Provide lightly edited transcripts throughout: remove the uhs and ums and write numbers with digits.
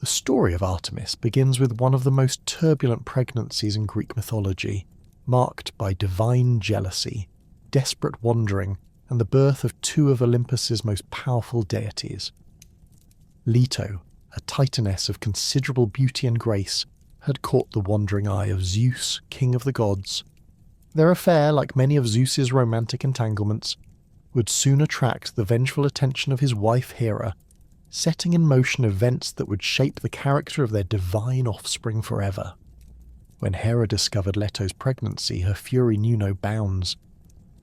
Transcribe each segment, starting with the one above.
The story of Artemis begins with one of the most turbulent pregnancies in Greek mythology, marked by divine jealousy, desperate wandering, and the birth of two of Olympus's most powerful deities. Leto, a titaness of considerable beauty and grace, had caught the wandering eye of Zeus, king of the gods. Their affair, like many of Zeus's romantic entanglements, would soon attract the vengeful attention of his wife Hera, setting in motion events that would shape the character of their divine offspring forever. When Hera discovered Leto's pregnancy, her fury knew no bounds.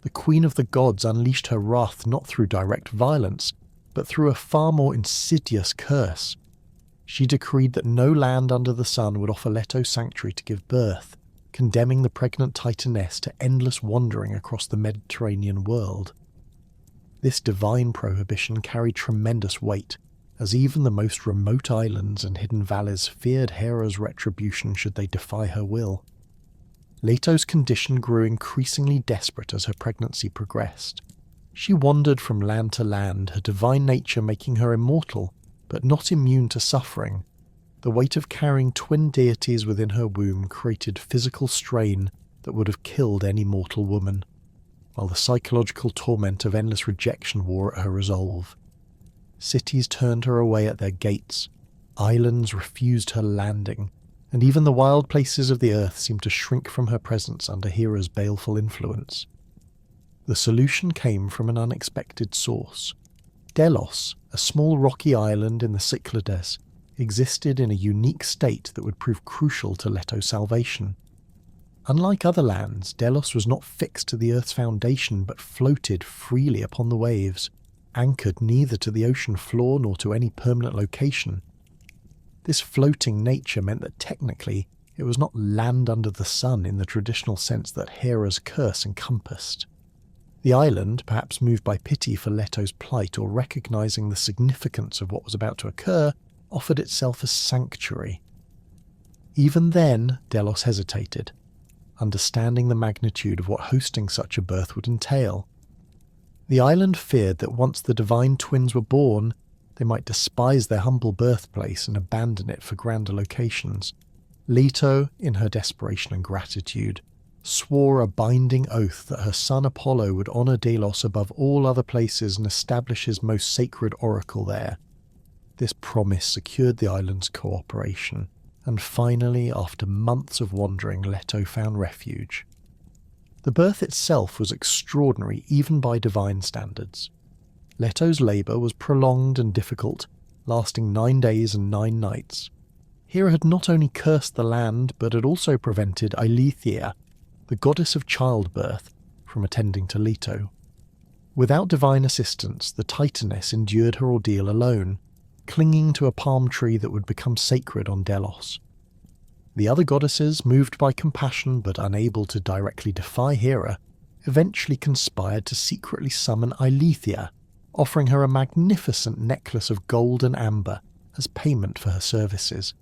The queen of the gods unleashed her wrath not through direct violence, but through a far more insidious curse. She decreed that no land under the sun would offer Leto sanctuary to give birth, condemning the pregnant titaness to endless wandering across the Mediterranean world. This divine prohibition carried tremendous weight, as even the most remote islands and hidden valleys feared Hera's retribution should they defy her will. Leto's condition grew increasingly desperate as her pregnancy progressed. She wandered from land to land, her divine nature making her immortal, but not immune to suffering. The weight of carrying twin deities within her womb created physical strain that would have killed any mortal woman, while the psychological torment of endless rejection wore at her resolve. Cities turned her away at their gates, islands refused her landing, and even the wild places of the earth seemed to shrink from her presence under Hera's baleful influence. The solution came from an unexpected source. Delos, a small rocky island in the Cyclades, existed in a unique state that would prove crucial to Leto's salvation. Unlike other lands, Delos was not fixed to the Earth's foundation but floated freely upon the waves, anchored neither to the ocean floor nor to any permanent location. This floating nature meant that technically it was not land under the sun in the traditional sense that Hera's curse encompassed. The island, perhaps moved by pity for Leto's plight or recognizing the significance of what was about to occur, offered itself as sanctuary. Even then, Delos hesitated, understanding the magnitude of what hosting such a birth would entail. The island feared that once the divine twins were born, they might despise their humble birthplace and abandon it for grander locations. Leto, in her desperation and gratitude, swore a binding oath that her son Apollo would honour Delos above all other places and establish his most sacred oracle there. This promise secured the island's cooperation, and finally, after months of wandering, Leto found refuge. The birth itself was extraordinary even by divine standards. Leto's labour was prolonged and difficult, lasting 9 days and 9 nights. Hera had not only cursed the land, but had also prevented Eileithyia, the goddess of childbirth, from attending to Leto. Without divine assistance, the Titaness endured her ordeal alone, clinging to a palm tree that would become sacred on Delos. The other goddesses, moved by compassion but unable to directly defy Hera, eventually conspired to secretly summon Eileithyia, offering her a magnificent necklace of gold and amber as payment for her services.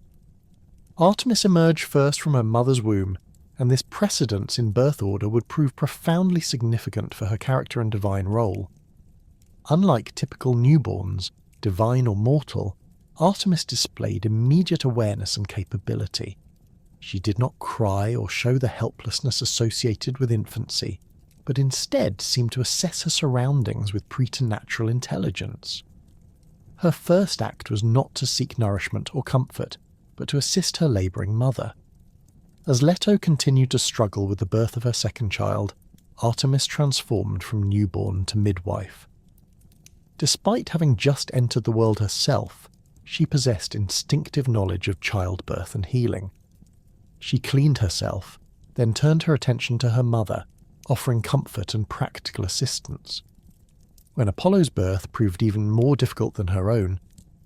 Artemis emerged first from her mother's womb, and this precedence in birth order would prove profoundly significant for her character and divine role. Unlike typical newborns, divine or mortal, Artemis displayed immediate awareness and capability. She did not cry or show the helplessness associated with infancy, but instead seemed to assess her surroundings with preternatural intelligence. Her first act was not to seek nourishment or comfort, but to assist her labouring mother. As Leto continued to struggle with the birth of her second child, Artemis transformed from newborn to midwife. Despite having just entered the world herself, she possessed instinctive knowledge of childbirth and healing. She cleaned herself, then turned her attention to her mother, offering comfort and practical assistance. When Apollo's birth proved even more difficult than her own,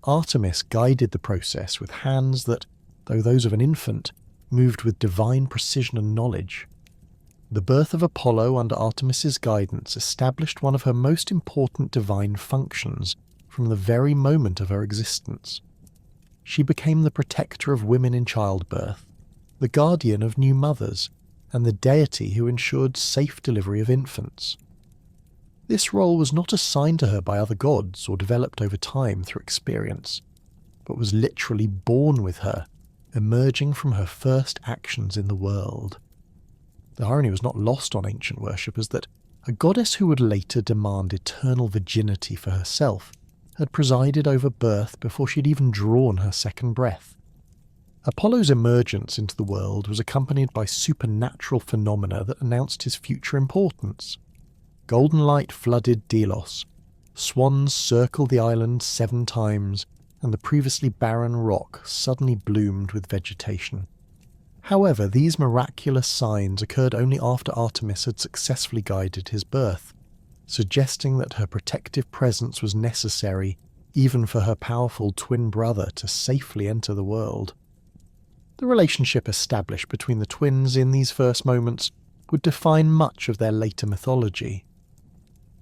Artemis guided the process with hands that, though those of an infant, moved with divine precision and knowledge. The birth of Apollo under Artemis's guidance established one of her most important divine functions from the very moment of her existence. She became the protector of women in childbirth, the guardian of new mothers, and the deity who ensured safe delivery of infants. This role was not assigned to her by other gods or developed over time through experience. but was literally born with her, emerging from her first actions in the world. The irony was not lost on ancient worshippers that a goddess who would later demand eternal virginity for herself had presided over birth before she'd even drawn her second breath. Apollo's emergence into the world was accompanied by supernatural phenomena that announced his future importance. Golden light flooded Delos, swans circled the island 7 times, and the previously barren rock suddenly bloomed with vegetation. However, these miraculous signs occurred only after Artemis had successfully guided his birth, suggesting that her protective presence was necessary even for her powerful twin brother to safely enter the world. The relationship established between the twins in these first moments would define much of their later mythology.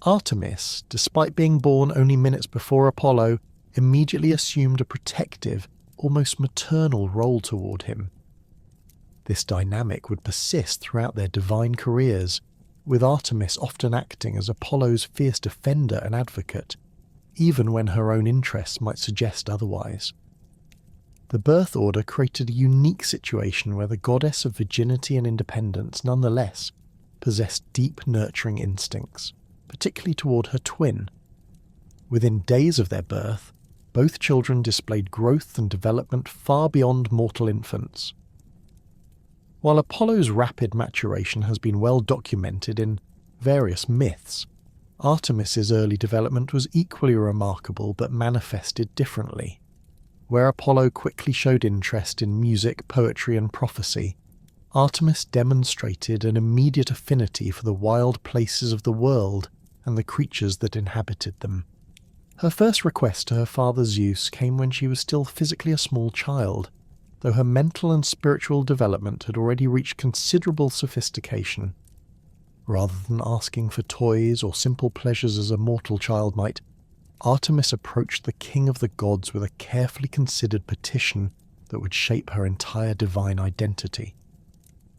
Artemis, despite being born only minutes before Apollo, immediately assumed a protective, almost maternal role toward him. This dynamic would persist throughout their divine careers, with Artemis often acting as Apollo's fierce defender and advocate, even when her own interests might suggest otherwise. The birth order created a unique situation where the goddess of virginity and independence nonetheless possessed deep nurturing instincts, particularly toward her twin. Within days of their birth, both children displayed growth and development far beyond mortal infants. While Apollo's rapid maturation has been well documented in various myths, Artemis's early development was equally remarkable but manifested differently. Where Apollo quickly showed interest in music, poetry, and prophecy, Artemis demonstrated an immediate affinity for the wild places of the world and the creatures that inhabited them. Her first request to her father Zeus came when she was still physically a small child, though her mental and spiritual development had already reached considerable sophistication. Rather than asking for toys or simple pleasures as a mortal child might, Artemis approached the king of the gods with a carefully considered petition that would shape her entire divine identity.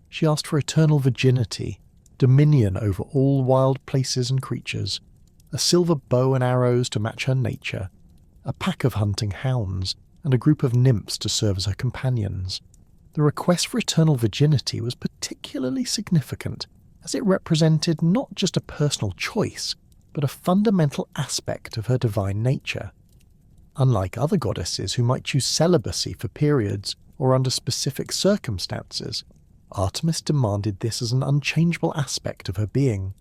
She asked for eternal virginity, dominion over all wild places and creatures, a silver bow and arrows to match her nature, a pack of hunting hounds, and a group of nymphs to serve as her companions. The request for eternal virginity was particularly significant, as it represented not just a personal choice, but a fundamental aspect of her divine nature. Unlike other goddesses who might choose celibacy for periods or under specific circumstances, Artemis demanded this as an unchangeable aspect of her being.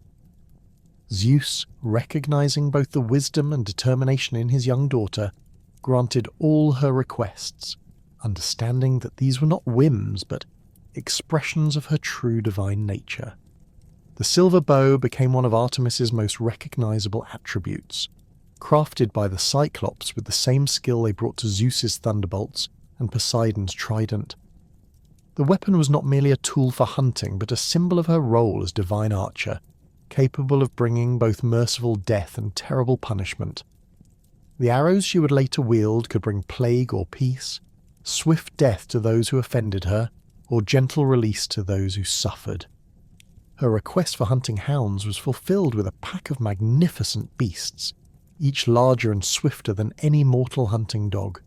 Zeus, recognizing both the wisdom and determination in his young daughter, granted all her requests, understanding that these were not whims but expressions of her true divine nature. The silver bow became one of Artemis's most recognizable attributes, crafted by the Cyclops with the same skill they brought to Zeus's thunderbolts and Poseidon's trident. The weapon was not merely a tool for hunting, but a symbol of her role as divine archer, capable of bringing both merciful death and terrible punishment. The arrows she would later wield could bring plague or peace, swift death to those who offended her, or gentle release to those who suffered. Her request for hunting hounds was fulfilled with a pack of magnificent beasts, each larger and swifter than any mortal hunting dog.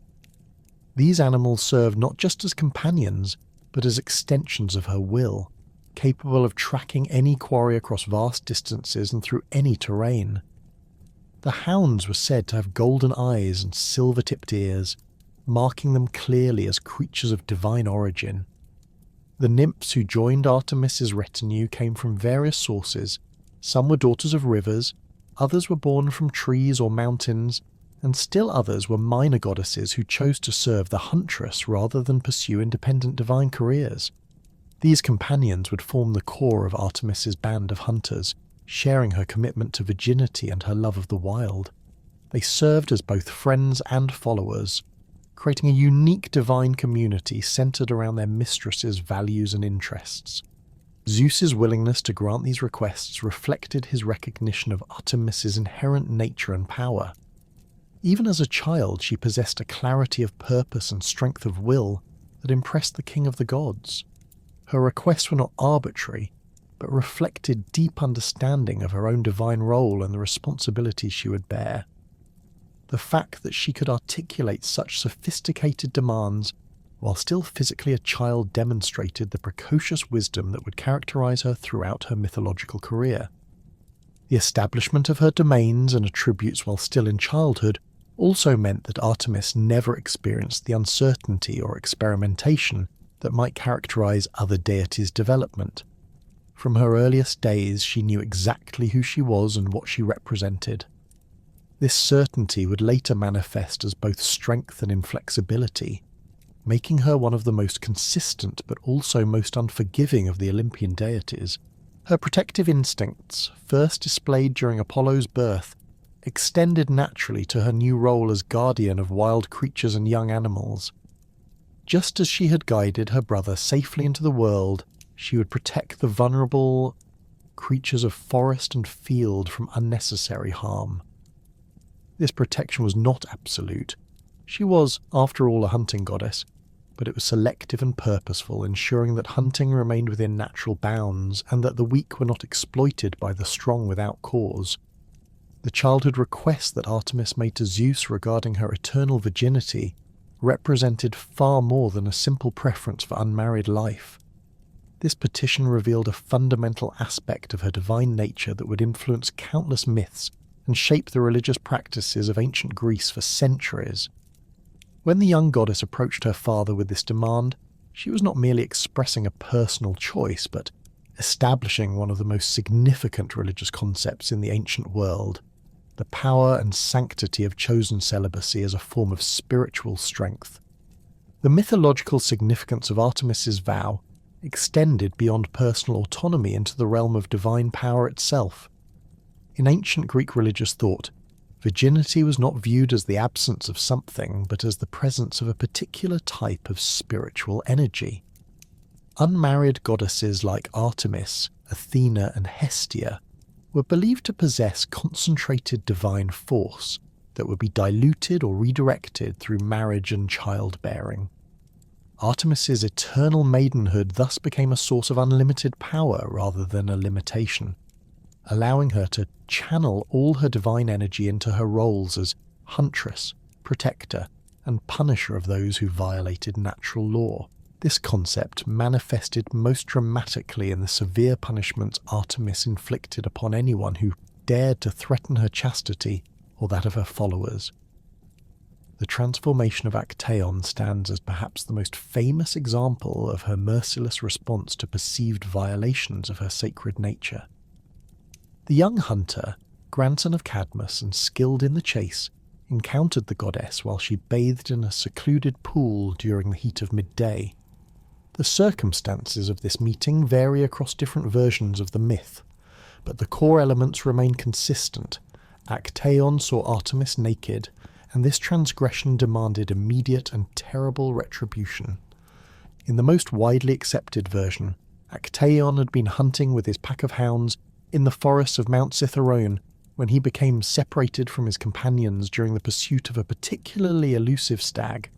These animals served not just as companions, but as extensions of her will, capable of tracking any quarry across vast distances and through any terrain. The hounds were said to have golden eyes and silver-tipped ears, marking them clearly as creatures of divine origin. The nymphs who joined Artemis's retinue came from various sources. Some were daughters of rivers, others were born from trees or mountains, and still others were minor goddesses who chose to serve the huntress rather than pursue independent divine careers. These companions would form the core of Artemis's band of hunters, sharing her commitment to virginity and her love of the wild. They served as both friends and followers, creating a unique divine community centered around their mistress's values and interests. Zeus's willingness to grant these requests reflected his recognition of Artemis's inherent nature and power. Even as a child, she possessed a clarity of purpose and strength of will that impressed the king of the gods. Her requests were not arbitrary, but reflected deep understanding of her own divine role and the responsibilities she would bear. The fact that she could articulate such sophisticated demands while still physically a child demonstrated the precocious wisdom that would characterize her throughout her mythological career. The establishment of her domains and attributes while still in childhood also meant that Artemis never experienced the uncertainty or experimentation that might characterize other deities' development. From her earliest days, she knew exactly who she was and what she represented. This certainty would later manifest as both strength and inflexibility, making her one of the most consistent but also most unforgiving of the Olympian deities. Her protective instincts, first displayed during Apollo's birth, extended naturally to her new role as guardian of wild creatures and young animals. Just as she had guided her brother safely into the world, she would protect the vulnerable creatures of forest and field from unnecessary harm. This protection was not absolute. She was, after all, a hunting goddess, but it was selective and purposeful, ensuring that hunting remained within natural bounds and that the weak were not exploited by the strong without cause. The childhood request that Artemis made to Zeus regarding her eternal virginity represented far more than a simple preference for unmarried life. This petition revealed a fundamental aspect of her divine nature that would influence countless myths and shape the religious practices of ancient Greece for centuries. When the young goddess approached her father with this demand, she was not merely expressing a personal choice, but establishing one of the most significant religious concepts in the ancient world: the power and sanctity of chosen celibacy as a form of spiritual strength. The mythological significance of Artemis's vow extended beyond personal autonomy into the realm of divine power itself. In ancient Greek religious thought, virginity was not viewed as the absence of something, but as the presence of a particular type of spiritual energy. Unmarried goddesses like Artemis, Athena, and Hestia were believed to possess concentrated divine force that would be diluted or redirected through marriage and childbearing. Artemis's eternal maidenhood thus became a source of unlimited power rather than a limitation, allowing her to channel all her divine energy into her roles as huntress, protector, and punisher of those who violated natural law. This concept manifested most dramatically in the severe punishments Artemis inflicted upon anyone who dared to threaten her chastity or that of her followers. The transformation of Actaeon stands as perhaps the most famous example of her merciless response to perceived violations of her sacred nature. The young hunter, grandson of Cadmus and skilled in the chase, encountered the goddess while she bathed in a secluded pool during the heat of midday. The circumstances of this meeting vary across different versions of the myth, but the core elements remain consistent. Actaeon saw Artemis naked, and this transgression demanded immediate and terrible retribution. In the most widely accepted version, Actaeon had been hunting with his pack of hounds in the forests of Mount Cithaeron when he became separated from his companions during the pursuit of a particularly elusive stag.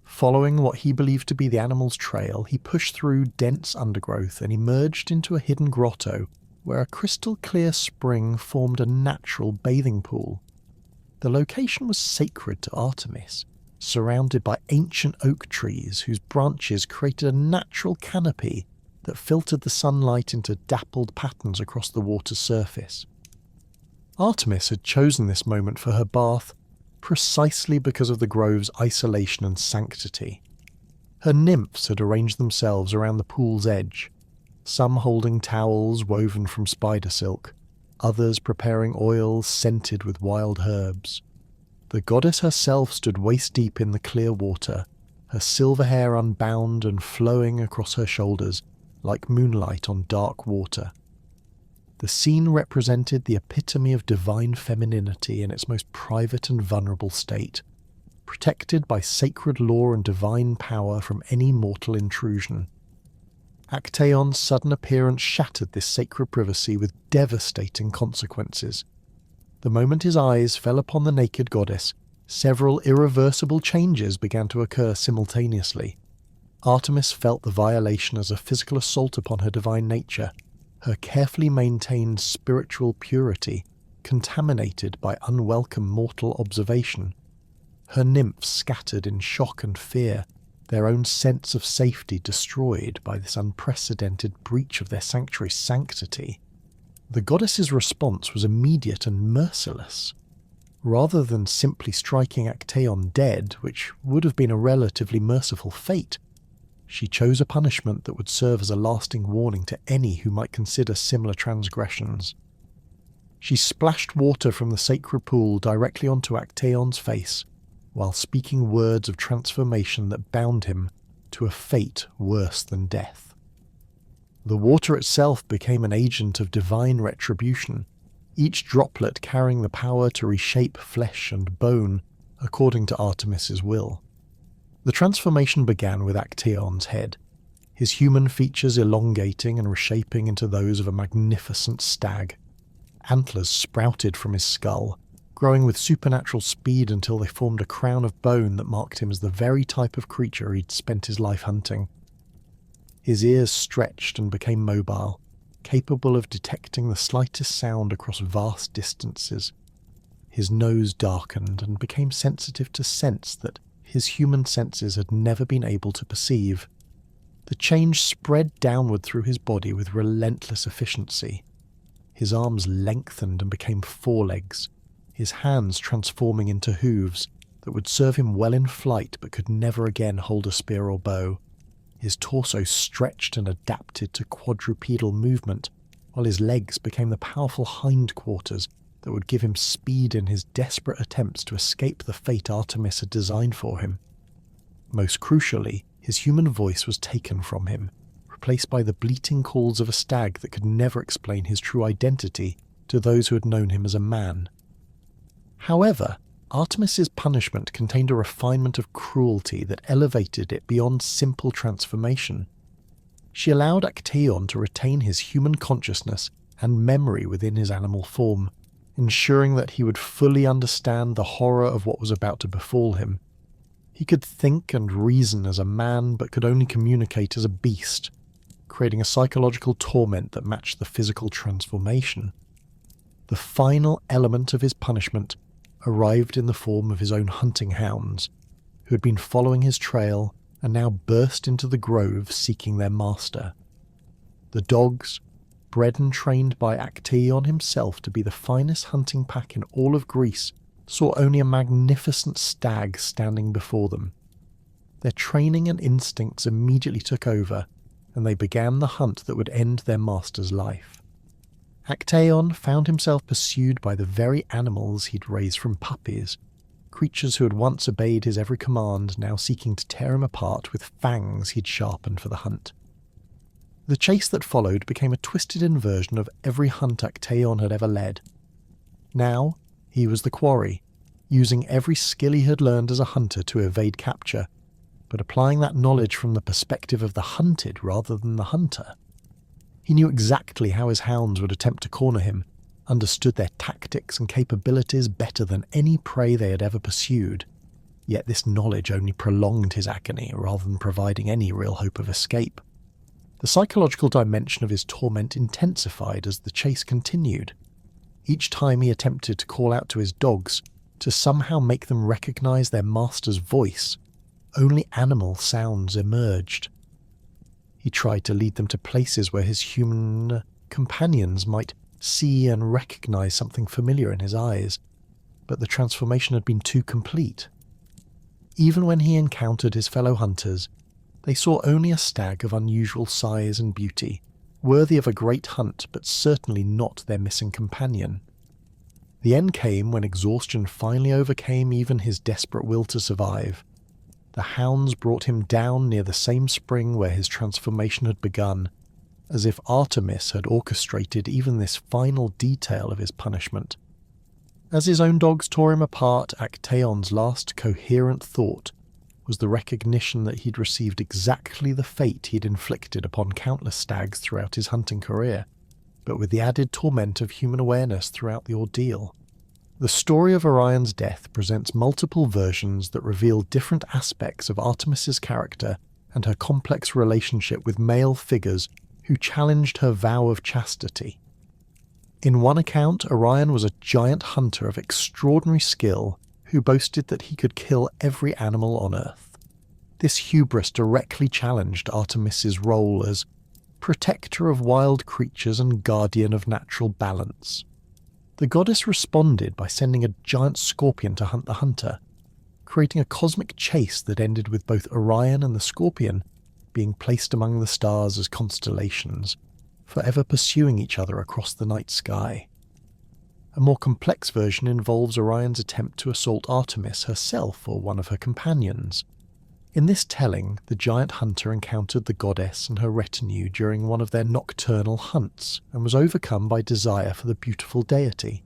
Following what he believed to be the animal's trail, he pushed through dense undergrowth and emerged into a hidden grotto where a crystal-clear spring formed a natural bathing pool. The location was sacred to Artemis, surrounded by ancient oak trees whose branches created a natural canopy that filtered the sunlight into dappled patterns across the water's surface. Artemis had chosen this moment for her bath precisely because of the grove's isolation and sanctity. Her nymphs had arranged themselves around the pool's edge, some holding towels woven from spider silk, others preparing oils scented with wild herbs. The goddess herself stood waist-deep in the clear water, her silver hair unbound and flowing across her shoulders like moonlight on dark water. The scene represented the epitome of divine femininity in its most private and vulnerable state, protected by sacred law and divine power from any mortal intrusion. Actaeon's sudden appearance shattered this sacred privacy with devastating consequences. The moment his eyes fell upon the naked goddess, several irreversible changes began to occur simultaneously. Artemis felt the violation as a physical assault upon her divine nature. Her carefully maintained spiritual purity contaminated by unwelcome mortal observation. Her nymphs scattered in shock and fear, their own sense of safety destroyed by this unprecedented breach of their sanctuary's sanctity. The goddess's response was immediate and merciless. Rather than simply striking Actaeon dead, which would have been a relatively merciful fate, she chose a punishment that would serve as a lasting warning to any who might consider similar transgressions. She splashed water from the sacred pool directly onto Actaeon's face, while speaking words of transformation that bound him to a fate worse than death. The water itself became an agent of divine retribution, each droplet carrying the power to reshape flesh and bone according to Artemis's will. The transformation began with Actaeon's head, his human features elongating and reshaping into those of a magnificent stag. Antlers sprouted from his skull, growing with supernatural speed until they formed a crown of bone that marked him as the very type of creature he'd spent his life hunting. His ears stretched and became mobile, capable of detecting the slightest sound across vast distances. His nose darkened and became sensitive to scents that his human senses had never been able to perceive. The change spread downward through his body with relentless efficiency. His arms lengthened and became forelegs, his hands transforming into hooves that would serve him well in flight but could never again hold a spear or bow. His torso stretched and adapted to quadrupedal movement, while his legs became the powerful hindquarters that would give him speed in his desperate attempts to escape the fate Artemis had designed for him. Most crucially, his human voice was taken from him, replaced by the bleating calls of a stag that could never explain his true identity to those who had known him as a man. However, Artemis's punishment contained a refinement of cruelty that elevated it beyond simple transformation. She allowed Actaeon to retain his human consciousness and memory within his animal form, ensuring that he would fully understand the horror of what was about to befall him. He could think and reason as a man, but could only communicate as a beast, creating a psychological torment that matched the physical transformation. The final element of his punishment arrived in the form of his own hunting hounds, who had been following his trail and now burst into the grove seeking their master. The dogs, bred and trained by Actaeon himself to be the finest hunting pack in all of Greece, saw only a magnificent stag standing before them. Their training and instincts immediately took over, and they began the hunt that would end their master's life. Actaeon found himself pursued by the very animals he'd raised from puppies, creatures who had once obeyed his every command, now seeking to tear him apart with fangs he'd sharpened for the hunt. The chase that followed became a twisted inversion of every hunt Actaeon had ever led. Now, he was the quarry, using every skill he had learned as a hunter to evade capture, but applying that knowledge from the perspective of the hunted rather than the hunter. He knew exactly how his hounds would attempt to corner him, understood their tactics and capabilities better than any prey they had ever pursued, yet this knowledge only prolonged his agony rather than providing any real hope of escape. The psychological dimension of his torment intensified as the chase continued. Each time he attempted to call out to his dogs, to somehow make them recognize their master's voice, only animal sounds emerged. He tried to lead them to places where his human companions might see and recognize something familiar in his eyes, but the transformation had been too complete. Even when he encountered his fellow hunters, they saw only a stag of unusual size and beauty, worthy of a great hunt but certainly not their missing companion. The end came when exhaustion finally overcame even his desperate will to survive. The hounds brought him down near the same spring where his transformation had begun, as if Artemis had orchestrated even this final detail of his punishment. As his own dogs tore him apart, Actaeon's last coherent thought was the recognition that he'd received exactly the fate he'd inflicted upon countless stags throughout his hunting career, but with the added torment of human awareness throughout the ordeal. The story of Orion's death presents multiple versions that reveal different aspects of Artemis's character and her complex relationship with male figures who challenged her vow of chastity. In one account, Orion was a giant hunter of extraordinary skill who boasted that he could kill every animal on Earth. This hubris directly challenged Artemis's role as protector of wild creatures and guardian of natural balance. The goddess responded by sending a giant scorpion to hunt the hunter, creating a cosmic chase that ended with both Orion and the scorpion being placed among the stars as constellations, forever pursuing each other across the night sky. A more complex version involves Orion's attempt to assault Artemis herself or one of her companions. In this telling, the giant hunter encountered the goddess and her retinue during one of their nocturnal hunts and was overcome by desire for the beautiful deity.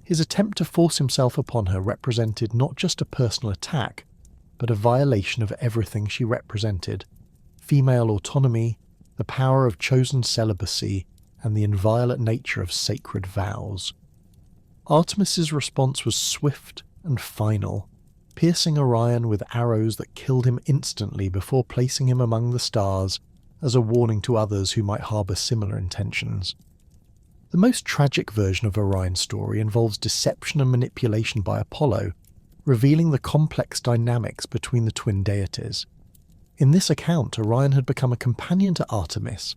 His attempt to force himself upon her represented not just a personal attack, but a violation of everything she represented: female autonomy, the power of chosen celibacy, and the inviolate nature of sacred vows. Artemis's response was swift and final, piercing Orion with arrows that killed him instantly before placing him among the stars as a warning to others who might harbour similar intentions. The most tragic version of Orion's story involves deception and manipulation by Apollo, revealing the complex dynamics between the twin deities. In this account, Orion had become a companion to Artemis,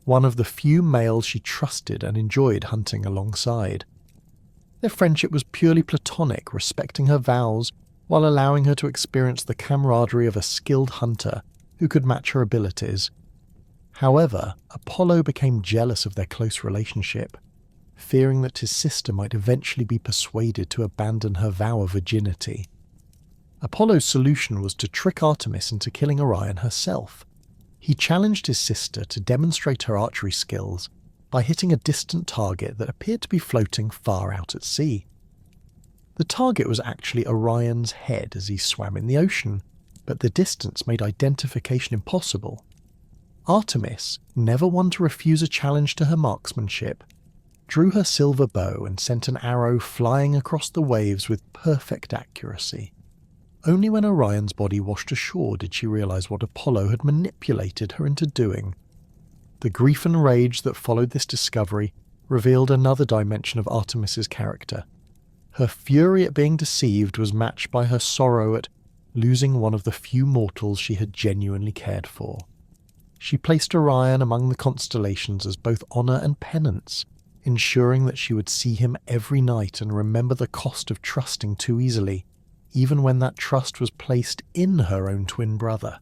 one of the few males she trusted and enjoyed hunting alongside. Their friendship was purely platonic, respecting her vows while allowing her to experience the camaraderie of a skilled hunter who could match her abilities. However, Apollo became jealous of their close relationship, fearing that his sister might eventually be persuaded to abandon her vow of virginity. Apollo's solution was to trick Artemis into killing Orion herself. He challenged his sister to demonstrate her archery skills by hitting a distant target that appeared to be floating far out at sea. The target was actually Orion's head as he swam in the ocean, but the distance made identification impossible. Artemis, never one to refuse a challenge to her marksmanship, drew her silver bow and sent an arrow flying across the waves with perfect accuracy. Only when Orion's body washed ashore did she realize what Apollo had manipulated her into doing. The grief and rage that followed this discovery revealed another dimension of Artemis's character. Her fury at being deceived was matched by her sorrow at losing one of the few mortals she had genuinely cared for. She placed Orion among the constellations as both honour and penance, ensuring that she would see him every night and remember the cost of trusting too easily, even when that trust was placed in her own twin brother.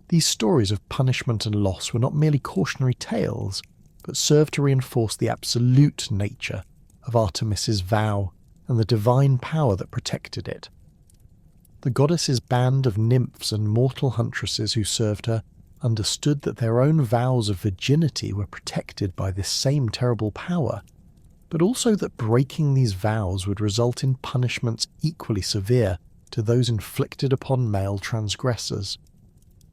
These stories of punishment and loss were not merely cautionary tales, but served to reinforce the absolute nature of Artemis's vow and the divine power that protected it. The goddess's band of nymphs and mortal huntresses who served her understood that their own vows of virginity were protected by this same terrible power, but also that breaking these vows would result in punishments equally severe to those inflicted upon male transgressors.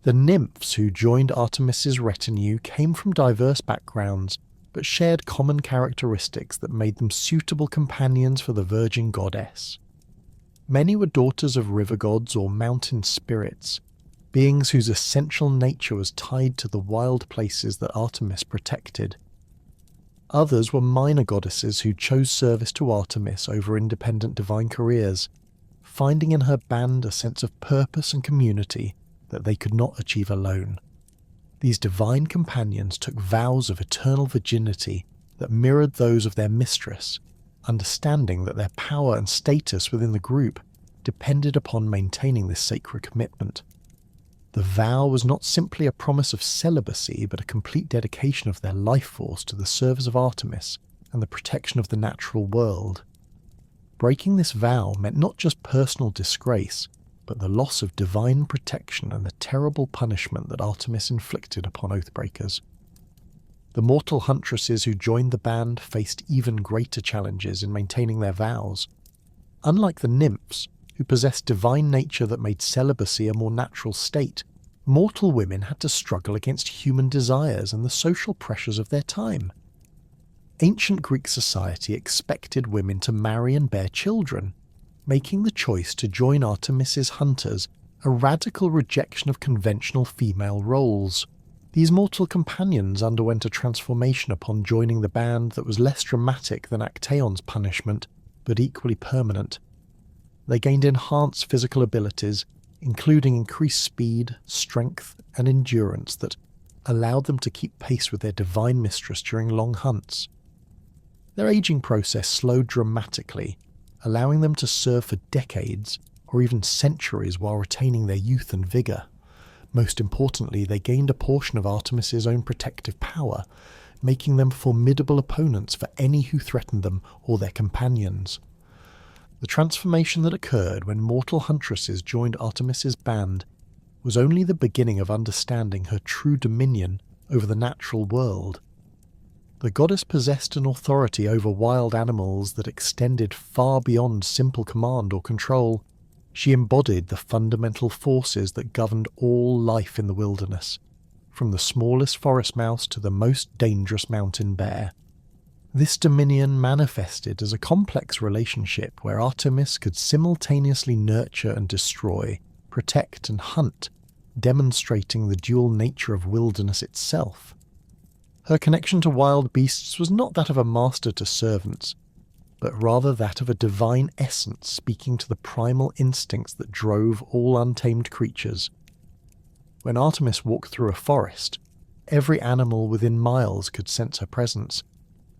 The nymphs who joined Artemis's retinue came from diverse backgrounds, but shared common characteristics that made them suitable companions for the virgin goddess. Many were daughters of river gods or mountain spirits, beings whose essential nature was tied to the wild places that Artemis protected. Others were minor goddesses who chose service to Artemis over independent divine careers, finding in her band a sense of purpose and community that they could not achieve alone. These divine companions took vows of eternal virginity that mirrored those of their mistress, understanding that their power and status within the group depended upon maintaining this sacred commitment. The vow was not simply a promise of celibacy, but a complete dedication of their life force to the service of Artemis and the protection of the natural world. Breaking this vow meant not just personal disgrace, but the loss of divine protection and the terrible punishment that Artemis inflicted upon oathbreakers. The mortal huntresses who joined the band faced even greater challenges in maintaining their vows. Unlike the nymphs, who possessed divine nature that made celibacy a more natural state, mortal women had to struggle against human desires and the social pressures of their time. Ancient Greek society expected women to marry and bear children, making the choice to join Artemis's hunters a radical rejection of conventional female roles. These mortal companions underwent a transformation upon joining the band that was less dramatic than Actaeon's punishment, but equally permanent. They gained enhanced physical abilities, including increased speed, strength, and endurance that allowed them to keep pace with their divine mistress during long hunts. Their aging process slowed dramatically, allowing them to serve for decades or even centuries while retaining their youth and vigour. Most importantly, they gained a portion of Artemis's own protective power, making them formidable opponents for any who threatened them or their companions. The transformation that occurred when mortal huntresses joined Artemis's band was only the beginning of understanding her true dominion over the natural world. The goddess possessed an authority over wild animals that extended far beyond simple command or control. She embodied the fundamental forces that governed all life in the wilderness, from the smallest forest mouse to the most dangerous mountain bear. This dominion manifested as a complex relationship where Artemis could simultaneously nurture and destroy, protect and hunt, demonstrating the dual nature of wilderness itself. Her connection to wild beasts was not that of a master to servants, but rather that of a divine essence speaking to the primal instincts that drove all untamed creatures. When Artemis walked through a forest, every animal within miles could sense her presence,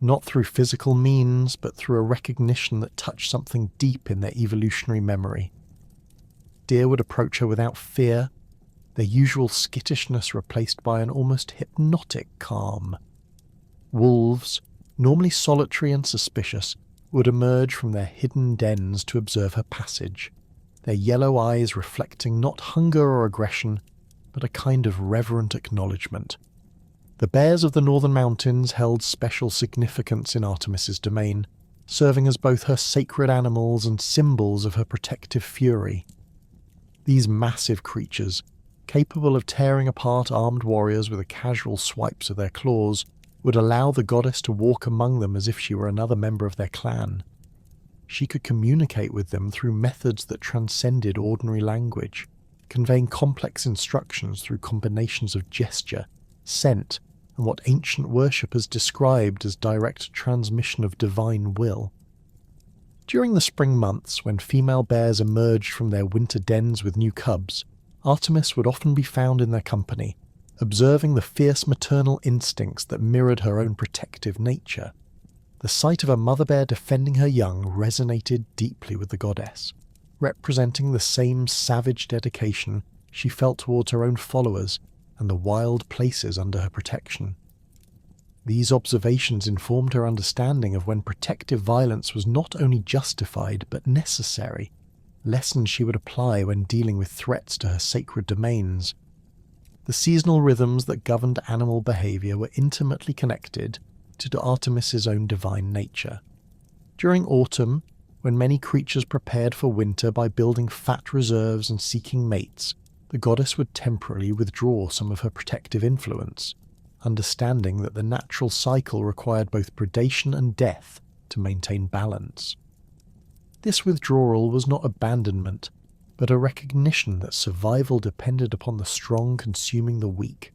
not through physical means, but through a recognition that touched something deep in their evolutionary memory. Deer would approach her without fear, their usual skittishness replaced by an almost hypnotic calm. Wolves, normally solitary and suspicious, would emerge from their hidden dens to observe her passage, their yellow eyes reflecting not hunger or aggression, but a kind of reverent acknowledgement. The bears of the northern mountains held special significance in Artemis's domain, serving as both her sacred animals and symbols of her protective fury. These massive creatures, capable of tearing apart armed warriors with the casual swipes of their claws, would allow the goddess to walk among them as if she were another member of their clan. She could communicate with them through methods that transcended ordinary language, conveying complex instructions through combinations of gesture, scent, and what ancient worshippers described as direct transmission of divine will. During the spring months, when female bears emerged from their winter dens with new cubs, Artemis would often be found in their company, observing the fierce maternal instincts that mirrored her own protective nature. The sight of a mother bear defending her young resonated deeply with the goddess, representing the same savage dedication she felt towards her own followers and the wild places under her protection. These observations informed her understanding of when protective violence was not only justified but necessary, lessons she would apply when dealing with threats to her sacred domains. The seasonal rhythms that governed animal behavior were intimately connected to Artemis's own divine nature. During autumn, when many creatures prepared for winter by building fat reserves and seeking mates, the goddess would temporarily withdraw some of her protective influence, understanding that the natural cycle required both predation and death to maintain balance. This withdrawal was not abandonment, but a recognition that survival depended upon the strong consuming the weak,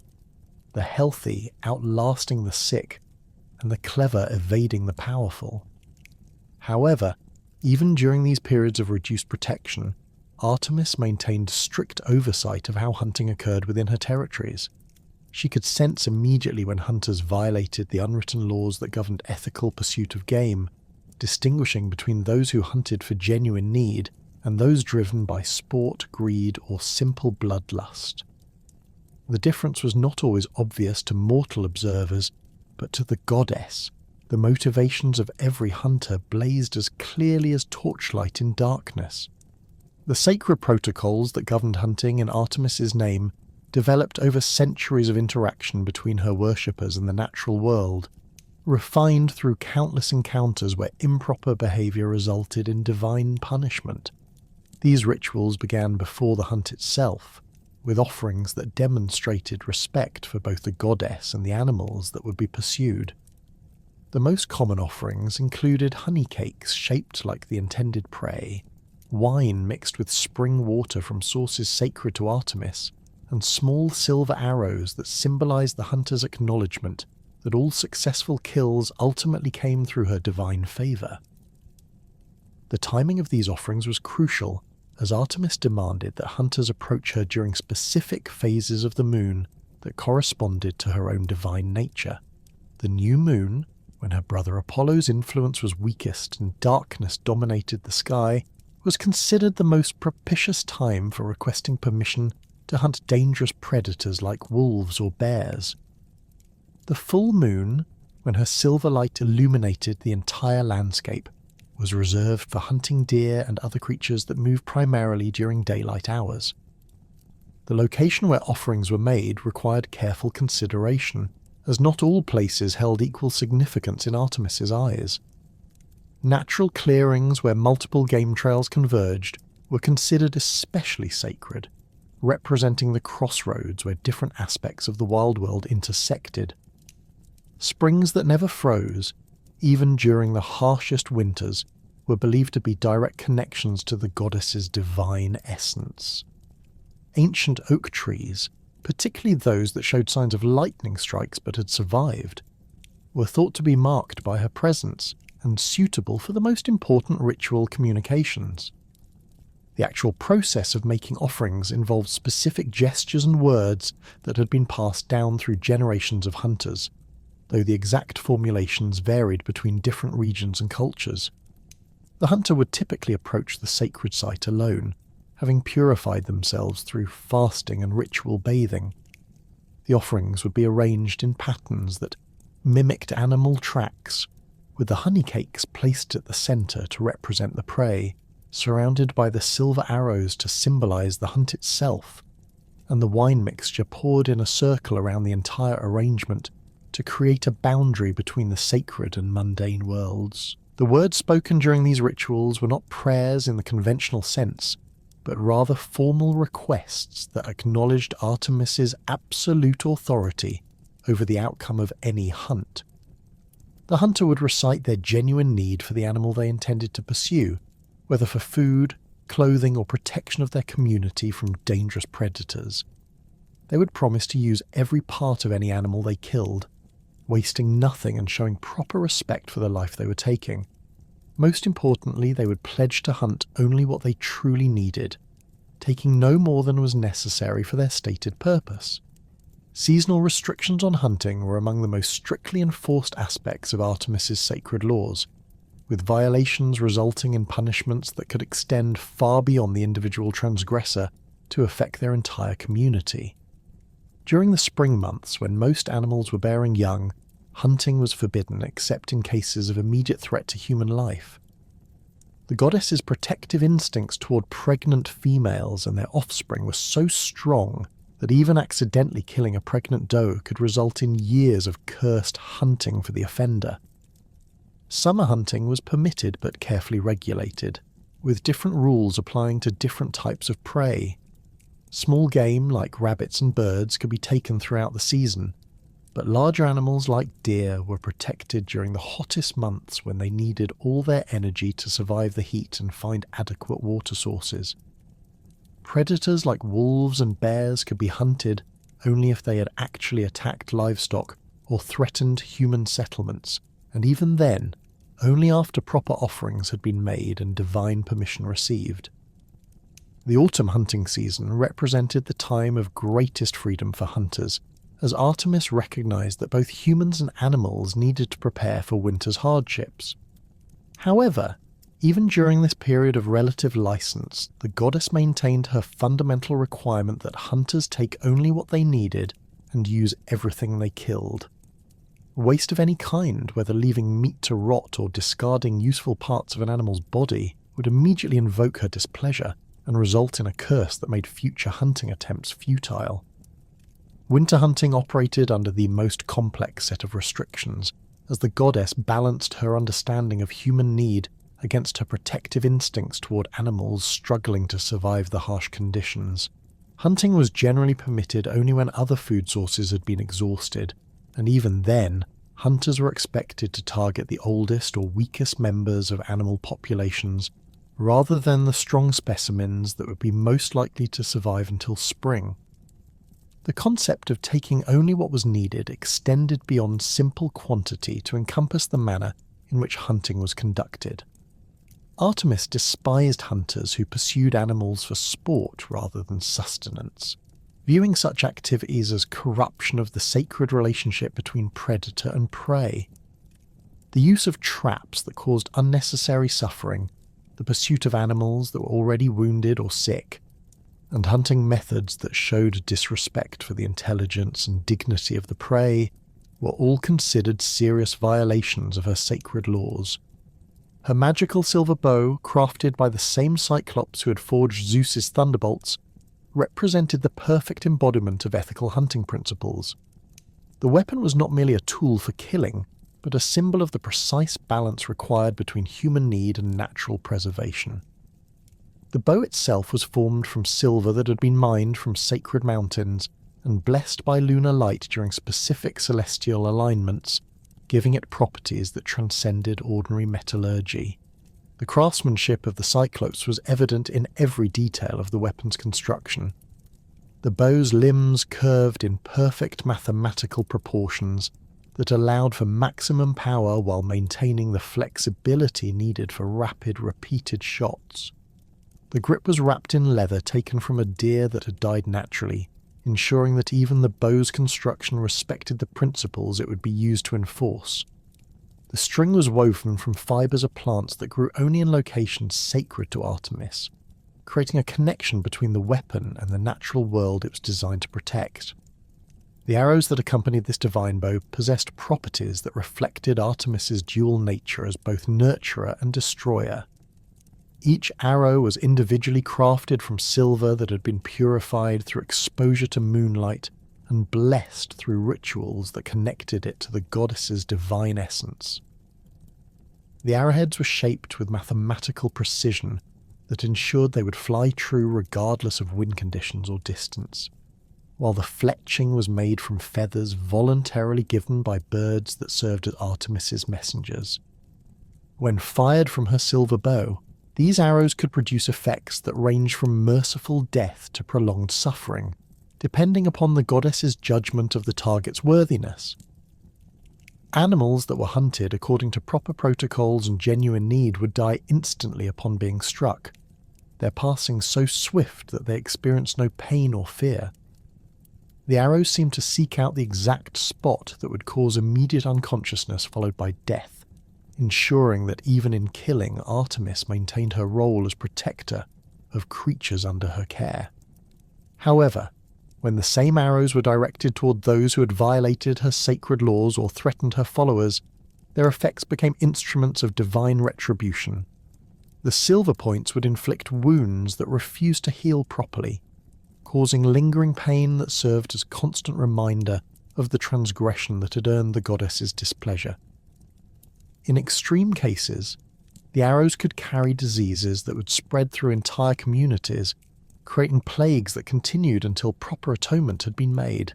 the healthy outlasting the sick, and the clever evading the powerful. However, even during these periods of reduced protection, Artemis maintained strict oversight of how hunting occurred within her territories. She could sense immediately when hunters violated the unwritten laws that governed ethical pursuit of game, distinguishing between those who hunted for genuine need and those driven by sport, greed, or simple bloodlust. The difference was not always obvious to mortal observers, but to the goddess, the motivations of every hunter blazed as clearly as torchlight in darkness. The sacred protocols that governed hunting in Artemis's name developed over centuries of interaction between her worshippers and the natural world, refined through countless encounters where improper behavior resulted in divine punishment. These rituals began before the hunt itself, with offerings that demonstrated respect for both the goddess and the animals that would be pursued. The most common offerings included honey cakes shaped like the intended prey, wine mixed with spring water from sources sacred to Artemis, and small silver arrows that symbolized the hunter's acknowledgement that all successful kills ultimately came through her divine favor. The timing of these offerings was crucial, as Artemis demanded that hunters approach her during specific phases of the moon that corresponded to her own divine nature. The new moon, when her brother Apollo's influence was weakest and darkness dominated the sky, was considered the most propitious time for requesting permission to hunt dangerous predators like wolves or bears. The full moon, when her silver light illuminated the entire landscape, was reserved for hunting deer and other creatures that move primarily during daylight hours. The location where offerings were made required careful consideration, as not all places held equal significance in Artemis's eyes. Natural clearings where multiple game trails converged were considered especially sacred, representing the crossroads where different aspects of the wild world intersected. Springs that never froze, even during the harshest winters, were believed to be direct connections to the goddess's divine essence. Ancient oak trees, particularly those that showed signs of lightning strikes but had survived, were thought to be marked by her presence and suitable for the most important ritual communications. The actual process of making offerings involved specific gestures and words that had been passed down through generations of hunters, though the exact formulations varied between different regions and cultures. The hunter would typically approach the sacred site alone, having purified themselves through fasting and ritual bathing. The offerings would be arranged in patterns that mimicked animal tracks, with the honey cakes placed at the centre to represent the prey, surrounded by the silver arrows to symbolize the hunt itself, and the wine mixture poured in a circle around the entire arrangement to create a boundary between the sacred and mundane worlds. The words spoken during these rituals were not prayers in the conventional sense, but rather formal requests that acknowledged Artemis's absolute authority over the outcome of any hunt. The hunter would recite their genuine need for the animal they intended to pursue, whether for food, clothing, or protection of their community from dangerous predators. They would promise to use every part of any animal they killed, wasting nothing and showing proper respect for the life they were taking. Most importantly, they would pledge to hunt only what they truly needed, taking no more than was necessary for their stated purpose. Seasonal restrictions on hunting were among the most strictly enforced aspects of Artemis's sacred laws, with violations resulting in punishments that could extend far beyond the individual transgressor to affect their entire community. During the spring months, when most animals were bearing young, hunting was forbidden except in cases of immediate threat to human life. The goddess's protective instincts toward pregnant females and their offspring were so strong that even accidentally killing a pregnant doe could result in years of cursed hunting for the offender. Summer hunting was permitted but carefully regulated, with different rules applying to different types of prey. Small game like rabbits and birds could be taken throughout the season, but larger animals like deer were protected during the hottest months when they needed all their energy to survive the heat and find adequate water sources. Predators like wolves and bears could be hunted only if they had actually attacked livestock or threatened human settlements, and even then, only after proper offerings had been made and divine permission received. The autumn hunting season represented the time of greatest freedom for hunters, as Artemis recognized that both humans and animals needed to prepare for winter's hardships. However, even during this period of relative license, the goddess maintained her fundamental requirement that hunters take only what they needed and use everything they killed. Waste of any kind, whether leaving meat to rot or discarding useful parts of an animal's body, would immediately invoke her displeasure and result in a curse that made future hunting attempts futile. Winter hunting operated under the most complex set of restrictions, as the goddess balanced her understanding of human need against her protective instincts toward animals struggling to survive the harsh conditions. Hunting was generally permitted only when other food sources had been exhausted, and even then, hunters were expected to target the oldest or weakest members of animal populations, rather than the strong specimens that would be most likely to survive until spring. The concept of taking only what was needed extended beyond simple quantity to encompass the manner in which hunting was conducted. Artemis despised hunters who pursued animals for sport rather than sustenance, viewing such activities as corruption of the sacred relationship between predator and prey. The use of traps that caused unnecessary suffering, the pursuit of animals that were already wounded or sick, and hunting methods that showed disrespect for the intelligence and dignity of the prey were all considered serious violations of her sacred laws. Her magical silver bow, crafted by the same Cyclops who had forged Zeus's thunderbolts, represented the perfect embodiment of ethical hunting principles. The weapon was not merely a tool for killing, but a symbol of the precise balance required between human need and natural preservation. The bow itself was formed from silver that had been mined from sacred mountains and blessed by lunar light during specific celestial alignments, giving it properties that transcended ordinary metallurgy. The craftsmanship of the Cyclops was evident in every detail of the weapon's construction. The bow's limbs curved in perfect mathematical proportions that allowed for maximum power while maintaining the flexibility needed for rapid, repeated shots. The grip was wrapped in leather taken from a deer that had died naturally, ensuring that even the bow's construction respected the principles it would be used to enforce. The string was woven from fibers of plants that grew only in locations sacred to Artemis, creating a connection between the weapon and the natural world it was designed to protect. The arrows that accompanied this divine bow possessed properties that reflected Artemis's dual nature as both nurturer and destroyer. Each arrow was individually crafted from silver that had been purified through exposure to moonlight and blessed through rituals that connected it to the goddess's divine essence. The arrowheads were shaped with mathematical precision that ensured they would fly true regardless of wind conditions or distance, while the fletching was made from feathers voluntarily given by birds that served as Artemis's messengers. When fired from her silver bow, these arrows could produce effects that range from merciful death to prolonged suffering, depending upon the goddess's judgment of the target's worthiness. Animals that were hunted according to proper protocols and genuine need would die instantly upon being struck, their passing so swift that they experienced no pain or fear. The arrows seemed to seek out the exact spot that would cause immediate unconsciousness followed by death, ensuring that even in killing, Artemis maintained her role as protector of creatures under her care. However, when the same arrows were directed toward those who had violated her sacred laws or threatened her followers, their effects became instruments of divine retribution. The silver points would inflict wounds that refused to heal properly, causing lingering pain that served as constant reminder of the transgression that had earned the goddess's displeasure. In extreme cases, the arrows could carry diseases that would spread through entire communities, creating plagues that continued until proper atonement had been made.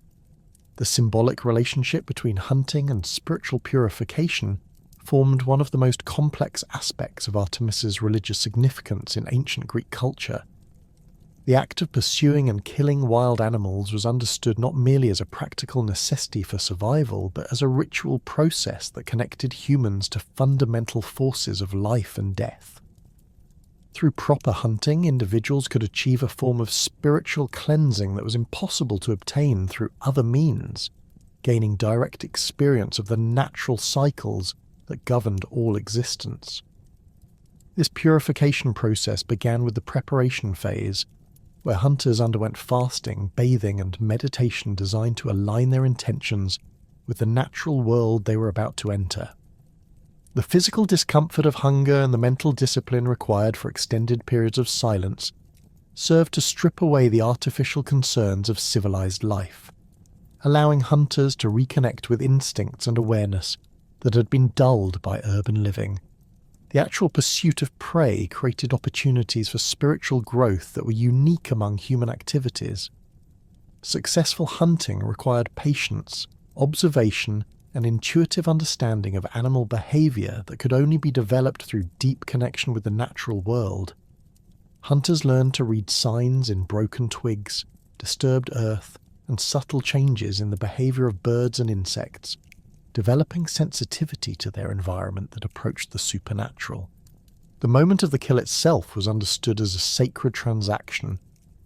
The symbolic relationship between hunting and spiritual purification formed one of the most complex aspects of Artemis's religious significance in ancient Greek culture. The act of pursuing and killing wild animals was understood not merely as a practical necessity for survival, but as a ritual process that connected humans to fundamental forces of life and death. Through proper hunting, individuals could achieve a form of spiritual cleansing that was impossible to obtain through other means, gaining direct experience of the natural cycles that governed all existence. This purification process began with the preparation phase, where hunters underwent fasting, bathing, and meditation designed to align their intentions with the natural world they were about to enter. The physical discomfort of hunger and the mental discipline required for extended periods of silence served to strip away the artificial concerns of civilized life, allowing hunters to reconnect with instincts and awareness that had been dulled by urban living. The actual pursuit of prey created opportunities for spiritual growth that were unique among human activities. Successful hunting required patience, observation, and intuitive understanding of animal behavior that could only be developed through deep connection with the natural world. Hunters learned to read signs in broken twigs, disturbed earth, and subtle changes in the behavior of birds and insects, developing sensitivity to their environment that approached the supernatural. The moment of the kill itself was understood as a sacred transaction,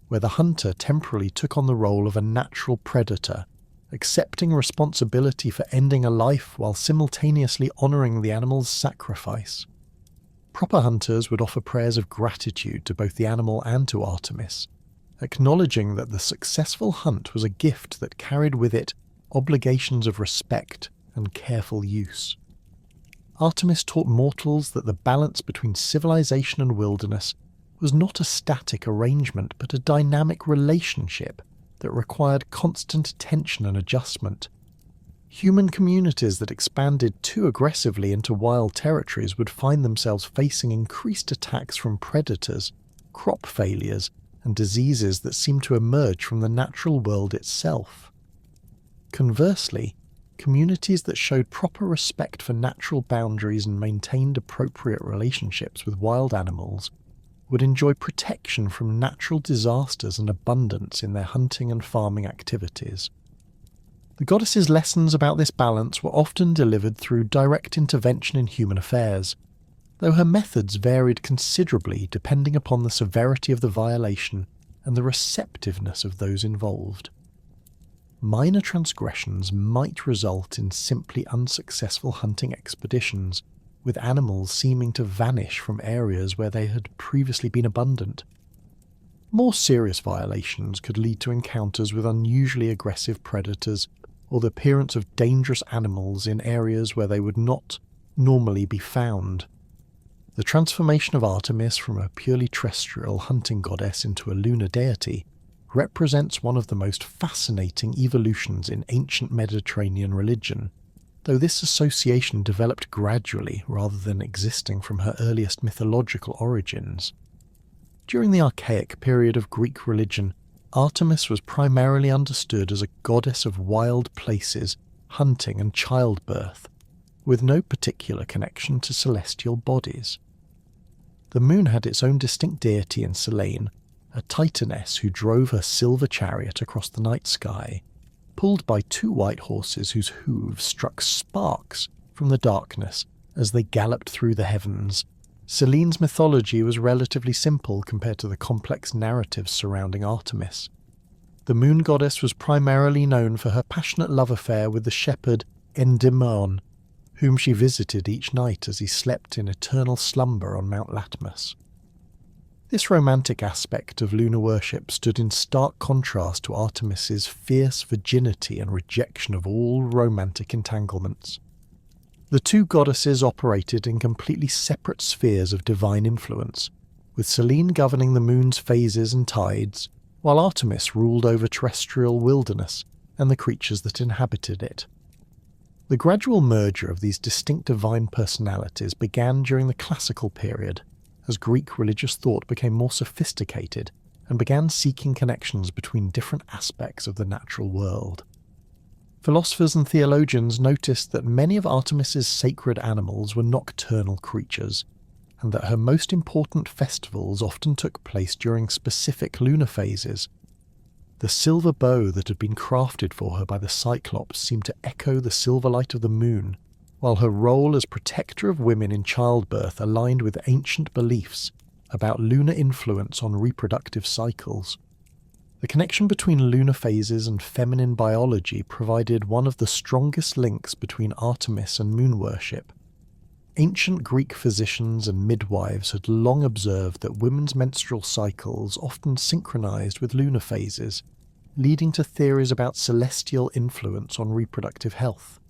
where the hunter temporarily took on the role of a natural predator, accepting responsibility for ending a life while simultaneously honouring the animal's sacrifice. Proper hunters would offer prayers of gratitude to both the animal and to Artemis, acknowledging that the successful hunt was a gift that carried with it obligations of respect and careful use. Artemis taught mortals that the balance between civilization and wilderness was not a static arrangement but a dynamic relationship that required constant attention and adjustment. Human communities that expanded too aggressively into wild territories would find themselves facing increased attacks from predators, crop failures, and diseases that seemed to emerge from the natural world itself. Conversely, communities that showed proper respect for natural boundaries and maintained appropriate relationships with wild animals would enjoy protection from natural disasters and abundance in their hunting and farming activities. The goddess's lessons about this balance were often delivered through direct intervention in human affairs, though her methods varied considerably depending upon the severity of the violation and the receptiveness of those involved. Minor transgressions might result in simply unsuccessful hunting expeditions, with animals seeming to vanish from areas where they had previously been abundant. More serious violations could lead to encounters with unusually aggressive predators or the appearance of dangerous animals in areas where they would not normally be found. The transformation of Artemis from a purely terrestrial hunting goddess into a lunar deity represents one of the most fascinating evolutions in ancient Mediterranean religion, though this association developed gradually rather than existing from her earliest mythological origins. During the archaic period of Greek religion, Artemis was primarily understood as a goddess of wild places, hunting and childbirth, with no particular connection to celestial bodies. The moon had its own distinct deity in Selene, a titaness who drove her silver chariot across the night sky, pulled by two white horses whose hooves struck sparks from the darkness as they galloped through the heavens. Selene's mythology was relatively simple compared to the complex narratives surrounding Artemis. The moon goddess was primarily known for her passionate love affair with the shepherd Endymion, whom she visited each night as he slept in eternal slumber on Mount Latmus. This romantic aspect of lunar worship stood in stark contrast to Artemis's fierce virginity and rejection of all romantic entanglements. The two goddesses operated in completely separate spheres of divine influence, with Selene governing the moon's phases and tides, while Artemis ruled over terrestrial wilderness and the creatures that inhabited it. The gradual merger of these distinct divine personalities began during the classical period, as Greek religious thought became more sophisticated and began seeking connections between different aspects of the natural world. Philosophers and theologians noticed that many of Artemis's sacred animals were nocturnal creatures, and that her most important festivals often took place during specific lunar phases. The silver bow that had been crafted for her by the Cyclops seemed to echo the silver light of the moon, while her role as protector of women in childbirth aligned with ancient beliefs about lunar influence on reproductive cycles. The connection between lunar phases and feminine biology provided one of the strongest links between Artemis and moon worship. Ancient Greek physicians and midwives had long observed that women's menstrual cycles often synchronized with lunar phases, leading to theories about celestial influence on reproductive health.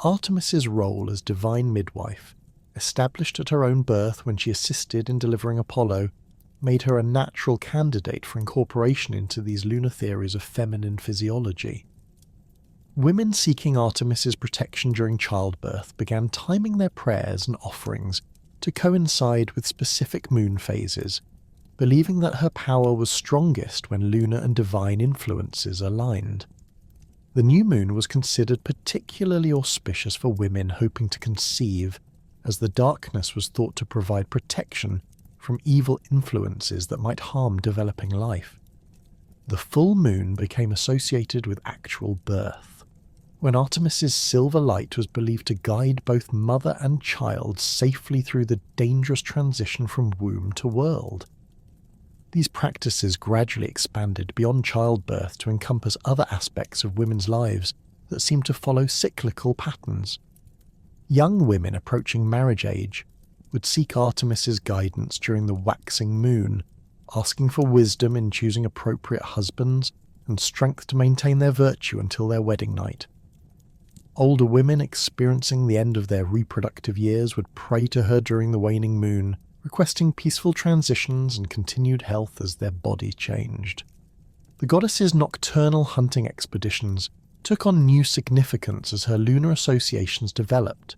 Artemis's role as divine midwife, established at her own birth when she assisted in delivering Apollo, made her a natural candidate for incorporation into these lunar theories of feminine physiology. Women seeking Artemis's protection during childbirth began timing their prayers and offerings to coincide with specific moon phases, believing that her power was strongest when lunar and divine influences aligned. The new moon was considered particularly auspicious for women hoping to conceive, as the darkness was thought to provide protection from evil influences that might harm developing life. the full moon became associated with actual birth, when Artemis's silver light was believed to guide both mother and child safely through the dangerous transition from womb to world. These practices gradually expanded beyond childbirth to encompass other aspects of women's lives that seemed to follow cyclical patterns. Young women approaching marriage age would seek Artemis's guidance during the waxing moon, asking for wisdom in choosing appropriate husbands and strength to maintain their virtue until their wedding night. Older women experiencing the end of their reproductive years would pray to her during the waning moon, requesting peaceful transitions and continued health as their body changed. The goddess's nocturnal hunting expeditions took on new significance as her lunar associations developed.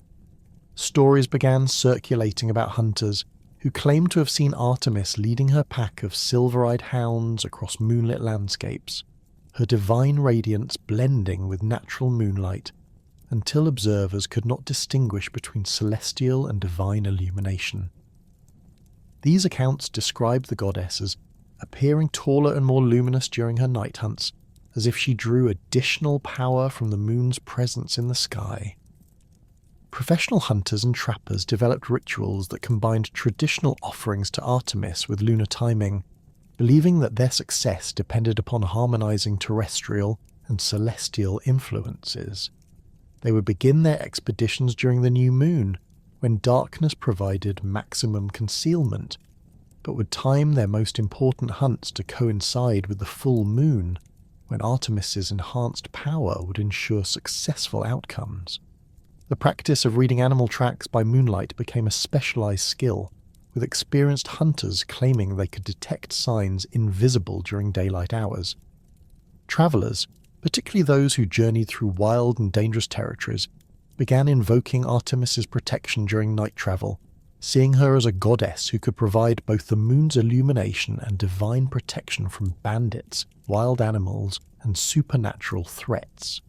Stories began circulating about hunters who claimed to have seen Artemis leading her pack of silver-eyed hounds across moonlit landscapes, her divine radiance blending with natural moonlight, until observers could not distinguish between celestial and divine illumination. These accounts describe the goddess as appearing taller and more luminous during her night hunts, as if she drew additional power from the moon's presence in the sky. Professional hunters and trappers developed rituals that combined traditional offerings to Artemis with lunar timing, believing that their success depended upon harmonizing terrestrial and celestial influences. They would begin their expeditions during the new moon, when darkness provided maximum concealment, but would time their most important hunts to coincide with the full moon, when Artemis's enhanced power would ensure successful outcomes. The practice of reading animal tracks by moonlight became a specialized skill, with experienced hunters claiming they could detect signs invisible during daylight hours. Travelers, particularly those who journeyed through wild and dangerous territories, began invoking Artemis's protection during night travel, seeing her as a goddess who could provide both the moon's illumination and divine protection from bandits, wild animals, and supernatural threats.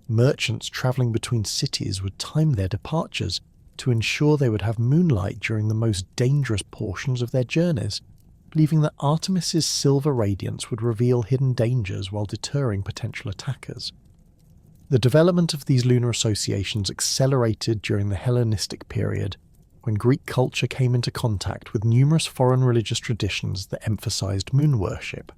Merchants travelling between cities would time their departures to ensure they would have moonlight during the most dangerous portions of their journeys, believing that Artemis's silver radiance would reveal hidden dangers while deterring potential attackers. The development of these lunar associations accelerated during the Hellenistic period, when Greek culture came into contact with numerous foreign religious traditions that emphasized moon worship.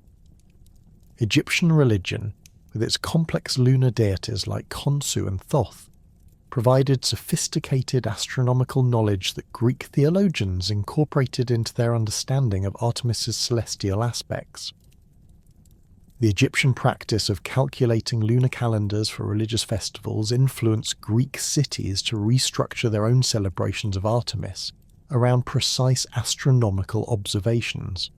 Egyptian religion, with its complex lunar deities like Khonsu and Thoth, provided sophisticated astronomical knowledge that Greek theologians incorporated into their understanding of Artemis's celestial aspects. The Egyptian practice of calculating lunar calendars for religious festivals influenced Greek cities to restructure their own celebrations of Artemis around precise astronomical observations.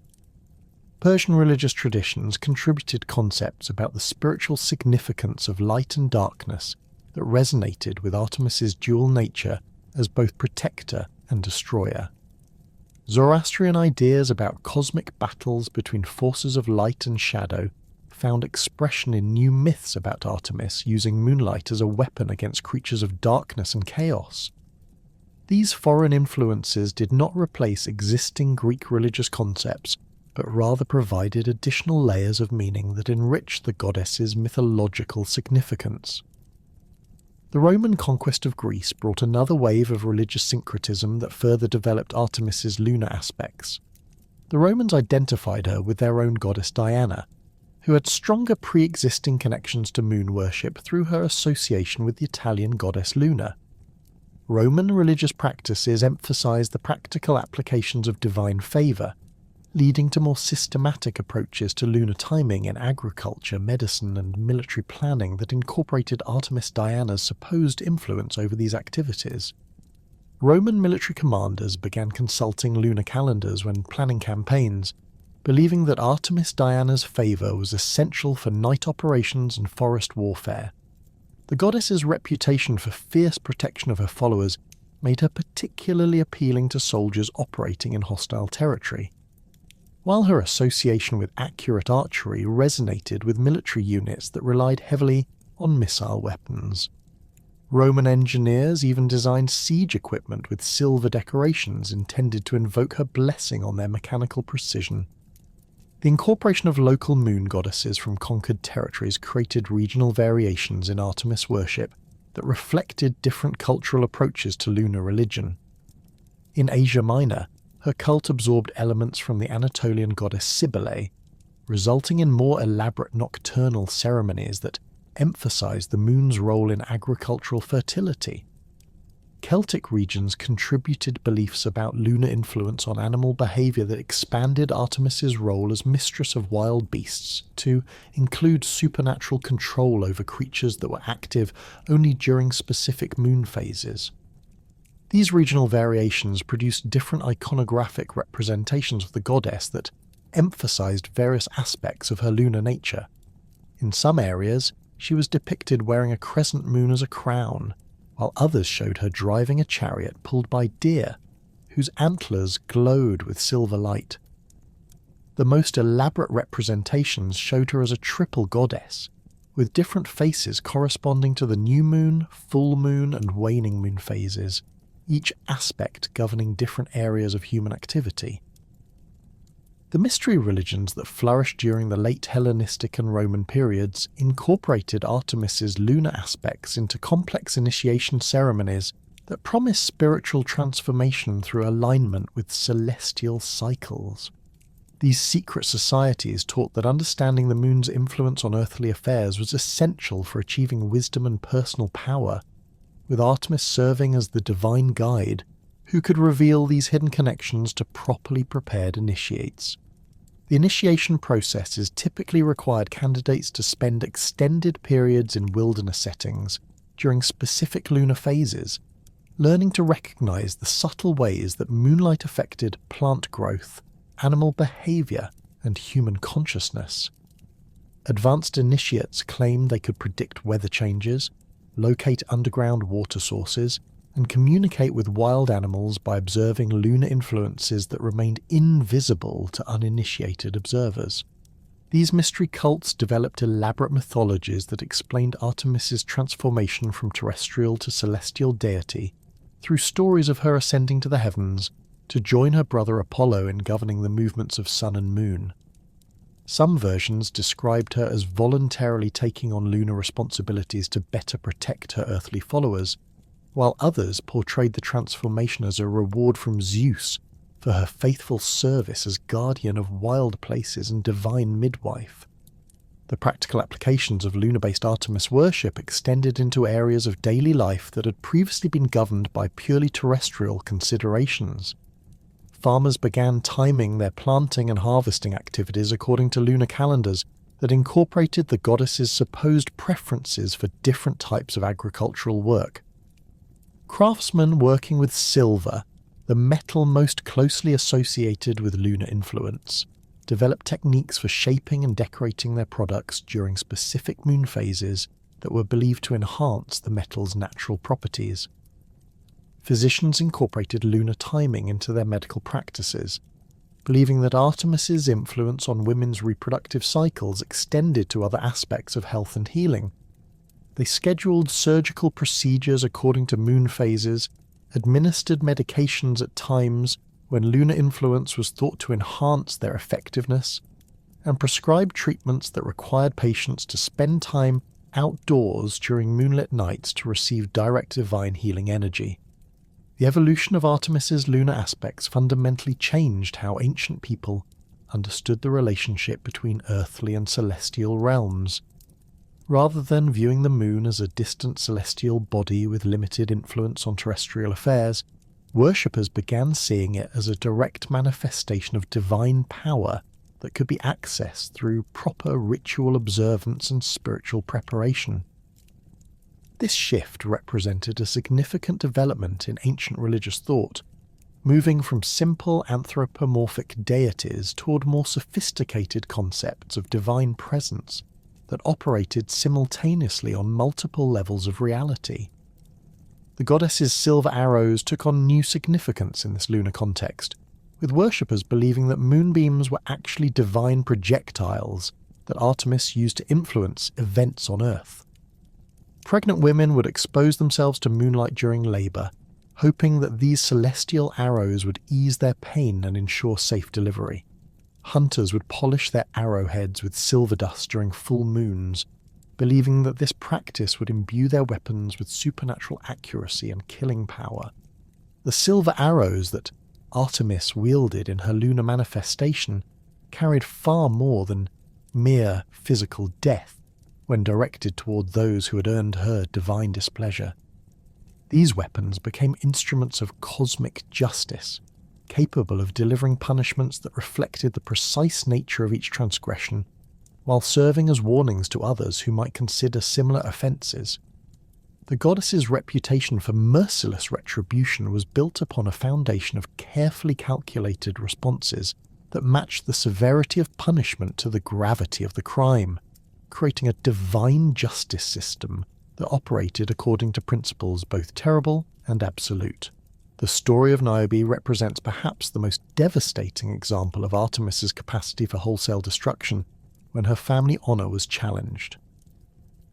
Persian religious traditions contributed concepts about the spiritual significance of light and darkness that resonated with Artemis's dual nature as both protector and destroyer. Zoroastrian ideas about cosmic battles between forces of light and shadow found expression in new myths about Artemis using moonlight as a weapon against creatures of darkness and chaos. These foreign influences did not replace existing Greek religious concepts, but rather provided additional layers of meaning that enriched the goddess's mythological significance. The Roman conquest of Greece brought another wave of religious syncretism that further developed Artemis's lunar aspects. The Romans identified her with their own goddess Diana, who had stronger pre-existing connections to moon worship through her association with the Italian goddess Luna. Roman religious practices emphasized the practical applications of divine favor, leading to more systematic approaches to lunar timing in agriculture, medicine, and military planning that incorporated Artemis Diana's supposed influence over these activities. Roman military commanders began consulting lunar calendars when planning campaigns, believing that Artemis Diana's favor was essential for night operations and forest warfare. The goddess's reputation for fierce protection of her followers made her particularly appealing to soldiers operating in hostile territory, while her association with accurate archery resonated with military units that relied heavily on missile weapons. Roman engineers even designed siege equipment with silver decorations intended to invoke her blessing on their mechanical precision. The incorporation of local moon goddesses from conquered territories created regional variations in Artemis worship that reflected different cultural approaches to lunar religion. In Asia Minor, her cult absorbed elements from the Anatolian goddess Cybele, resulting in more elaborate nocturnal ceremonies that emphasized the moon's role in agricultural fertility. Celtic regions contributed beliefs about lunar influence on animal behavior that expanded Artemis's role as mistress of wild beasts to include supernatural control over creatures that were active only during specific moon phases. These regional variations produced different iconographic representations of the goddess that emphasized various aspects of her lunar nature. In some areas, she was depicted wearing a crescent moon as a crown, while others showed her driving a chariot pulled by deer, whose antlers glowed with silver light. The most elaborate representations showed her as a triple goddess, with different faces corresponding to the new moon, full moon, and waning moon phases, each aspect governing different areas of human activity. The mystery religions that flourished during the late Hellenistic and Roman periods incorporated Artemis's lunar aspects into complex initiation ceremonies that promised spiritual transformation through alignment with celestial cycles. These secret societies taught that understanding the moon's influence on earthly affairs was essential for achieving wisdom and personal power, with Artemis serving as the divine guide who could reveal these hidden connections to properly prepared initiates. The initiation processes typically required candidates to spend extended periods in wilderness settings during specific lunar phases, learning to recognize the subtle ways that moonlight affected plant growth, animal behavior, and human consciousness. Advanced initiates claimed they could predict weather changes, locate underground water sources, and communicate with wild animals by observing lunar influences that remained invisible to uninitiated observers. These mystery cults developed elaborate mythologies that explained Artemis's transformation from terrestrial to celestial deity through stories of her ascending to the heavens to join her brother Apollo in governing the movements of sun and moon. Some versions described her as voluntarily taking on lunar responsibilities to better protect her earthly followers, while others portrayed the transformation as a reward from Zeus for her faithful service as guardian of wild places and divine midwife. The practical applications of lunar-based Artemis worship extended into areas of daily life that had previously been governed by purely terrestrial considerations. Farmers began timing their planting and harvesting activities according to lunar calendars that incorporated the goddess's supposed preferences for different types of agricultural work. Craftsmen working with silver, the metal most closely associated with lunar influence, developed techniques for shaping and decorating their products during specific moon phases that were believed to enhance the metal's natural properties. Physicians incorporated lunar timing into their medical practices, believing that Artemis's influence on women's reproductive cycles extended to other aspects of health and healing. They scheduled surgical procedures according to moon phases, administered medications at times when lunar influence was thought to enhance their effectiveness, and prescribed treatments that required patients to spend time outdoors during moonlit nights to receive direct divine healing energy. The evolution of Artemis's lunar aspects fundamentally changed how ancient people understood the relationship between earthly and celestial realms. Rather than viewing the moon as a distant celestial body with limited influence on terrestrial affairs, worshippers began seeing it as a direct manifestation of divine power that could be accessed through proper ritual observance and spiritual preparation. This shift represented a significant development in ancient religious thought, moving from simple anthropomorphic deities toward more sophisticated concepts of divine presence that operated simultaneously on multiple levels of reality. The goddess's silver arrows took on new significance in this lunar context, with worshippers believing that moonbeams were actually divine projectiles that Artemis used to influence events on Earth. Pregnant women would expose themselves to moonlight during labour, hoping that these celestial arrows would ease their pain and ensure safe delivery. hunters would polish their arrowheads with silver dust during full moons, believing that this practice would imbue their weapons with supernatural accuracy and killing power. The silver arrows that Artemis wielded in her lunar manifestation carried far more than mere physical death when directed toward those who had earned her divine displeasure. These weapons became instruments of cosmic justice, capable of delivering punishments that reflected the precise nature of each transgression, while serving as warnings to others who might consider similar offences. The goddess's reputation for merciless retribution was built upon a foundation of carefully calculated responses that matched the severity of punishment to the gravity of the crime, creating a divine justice system that operated according to principles both terrible and absolute. The story of Niobe represents perhaps the most devastating example of Artemis's capacity for wholesale destruction when her family honour was challenged.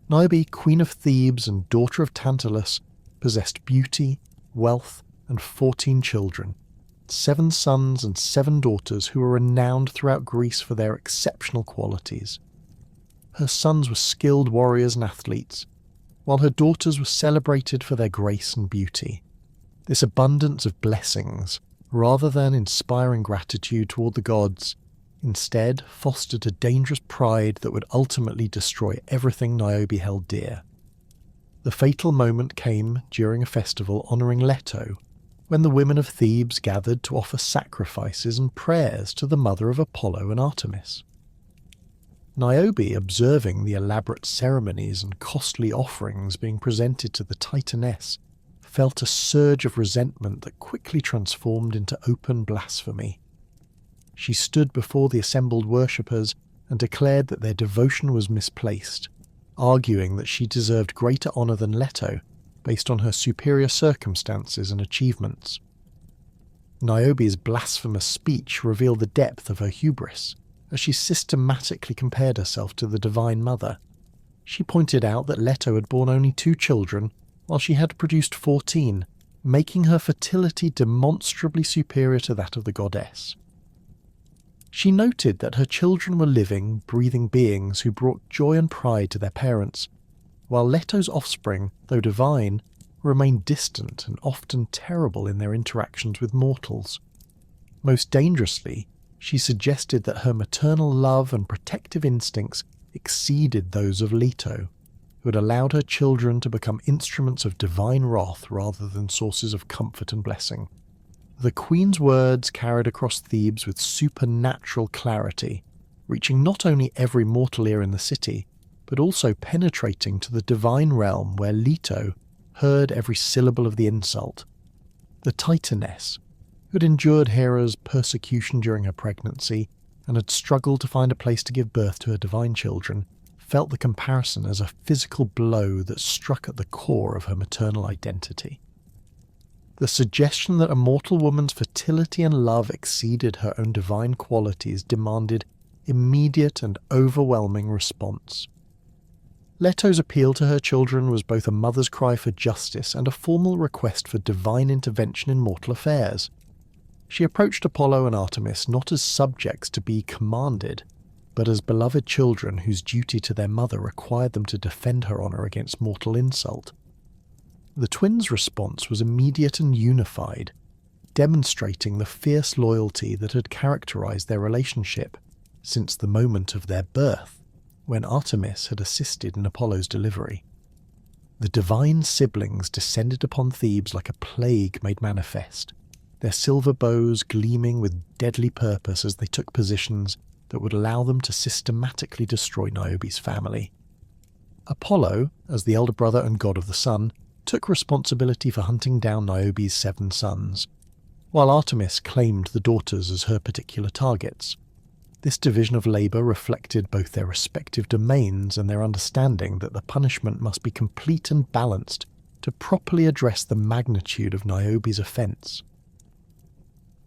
Niobe, queen of Thebes and daughter of Tantalus, possessed beauty, wealth, and 14 children, 7 sons and 7 daughters who were renowned throughout Greece for their exceptional qualities. Her sons were skilled warriors and athletes, while her daughters were celebrated for their grace and beauty. This abundance of blessings, rather than inspiring gratitude toward the gods, instead fostered a dangerous pride that would ultimately destroy everything Niobe held dear. The fatal moment came during a festival honouring Leto, when the women of Thebes gathered to offer sacrifices and prayers to the mother of Apollo and Artemis. Niobe, observing the elaborate ceremonies and costly offerings being presented to the Titaness, felt a surge of resentment that quickly transformed into open blasphemy. She stood before the assembled worshippers and declared that their devotion was misplaced, arguing that she deserved greater honour than Leto based on her superior circumstances and achievements. Niobe's blasphemous speech revealed the depth of her hubris, as she systematically compared herself to the Divine Mother. She pointed out that Leto had borne only 2 children, while she had produced 14, making her fertility demonstrably superior to that of the goddess. She noted that her children were living, breathing beings who brought joy and pride to their parents, while Leto's offspring, though divine, remained distant and often terrible in their interactions with mortals. Most dangerously, she suggested that her maternal love and protective instincts exceeded those of Leto, who had allowed her children to become instruments of divine wrath rather than sources of comfort and blessing. The queen's words carried across Thebes with supernatural clarity, reaching not only every mortal ear in the city, but also penetrating to the divine realm where Leto heard every syllable of the insult. The Titaness, who had endured Hera's persecution during her pregnancy and had struggled to find a place to give birth to her divine children, felt the comparison as a physical blow that struck at the core of her maternal identity. The suggestion that a mortal woman's fertility and love exceeded her own divine qualities demanded immediate and overwhelming response. Leto's appeal to her children was both a mother's cry for justice and a formal request for divine intervention in mortal affairs. She approached Apollo and Artemis not as subjects to be commanded, but as beloved children whose duty to their mother required them to defend her honour against mortal insult. The twins' response was immediate and unified, demonstrating the fierce loyalty that had characterised their relationship since the moment of their birth, when Artemis had assisted in Apollo's delivery. The divine siblings descended upon Thebes like a plague made manifest, their silver bows gleaming with deadly purpose as they took positions that would allow them to systematically destroy Niobe's family. Apollo, as the elder brother and god of the sun, took responsibility for hunting down Niobe's 7 sons, while Artemis claimed the daughters as her particular targets. This division of labour reflected both their respective domains and their understanding that the punishment must be complete and balanced to properly address the magnitude of Niobe's offence.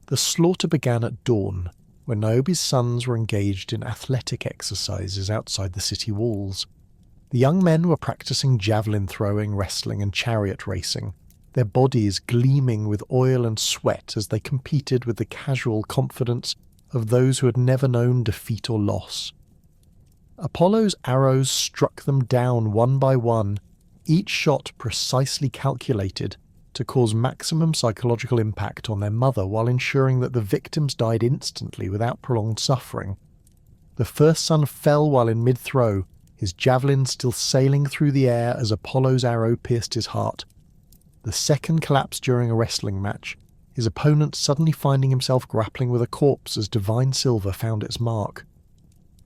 The slaughter began at dawn, when Niobe's sons were engaged in athletic exercises outside the city walls. The young men were practicing javelin throwing, wrestling and chariot racing, their bodies gleaming with oil and sweat as they competed with the casual confidence of those who had never known defeat or loss. Apollo's arrows struck them down one by one, each shot precisely calculated to cause maximum psychological impact on their mother while ensuring that the victims died instantly without prolonged suffering. The first son fell while in mid-throw, his javelin still sailing through the air as Apollo's arrow pierced his heart. The second collapsed during a wrestling match, his opponent suddenly finding himself grappling with a corpse as divine silver found its mark.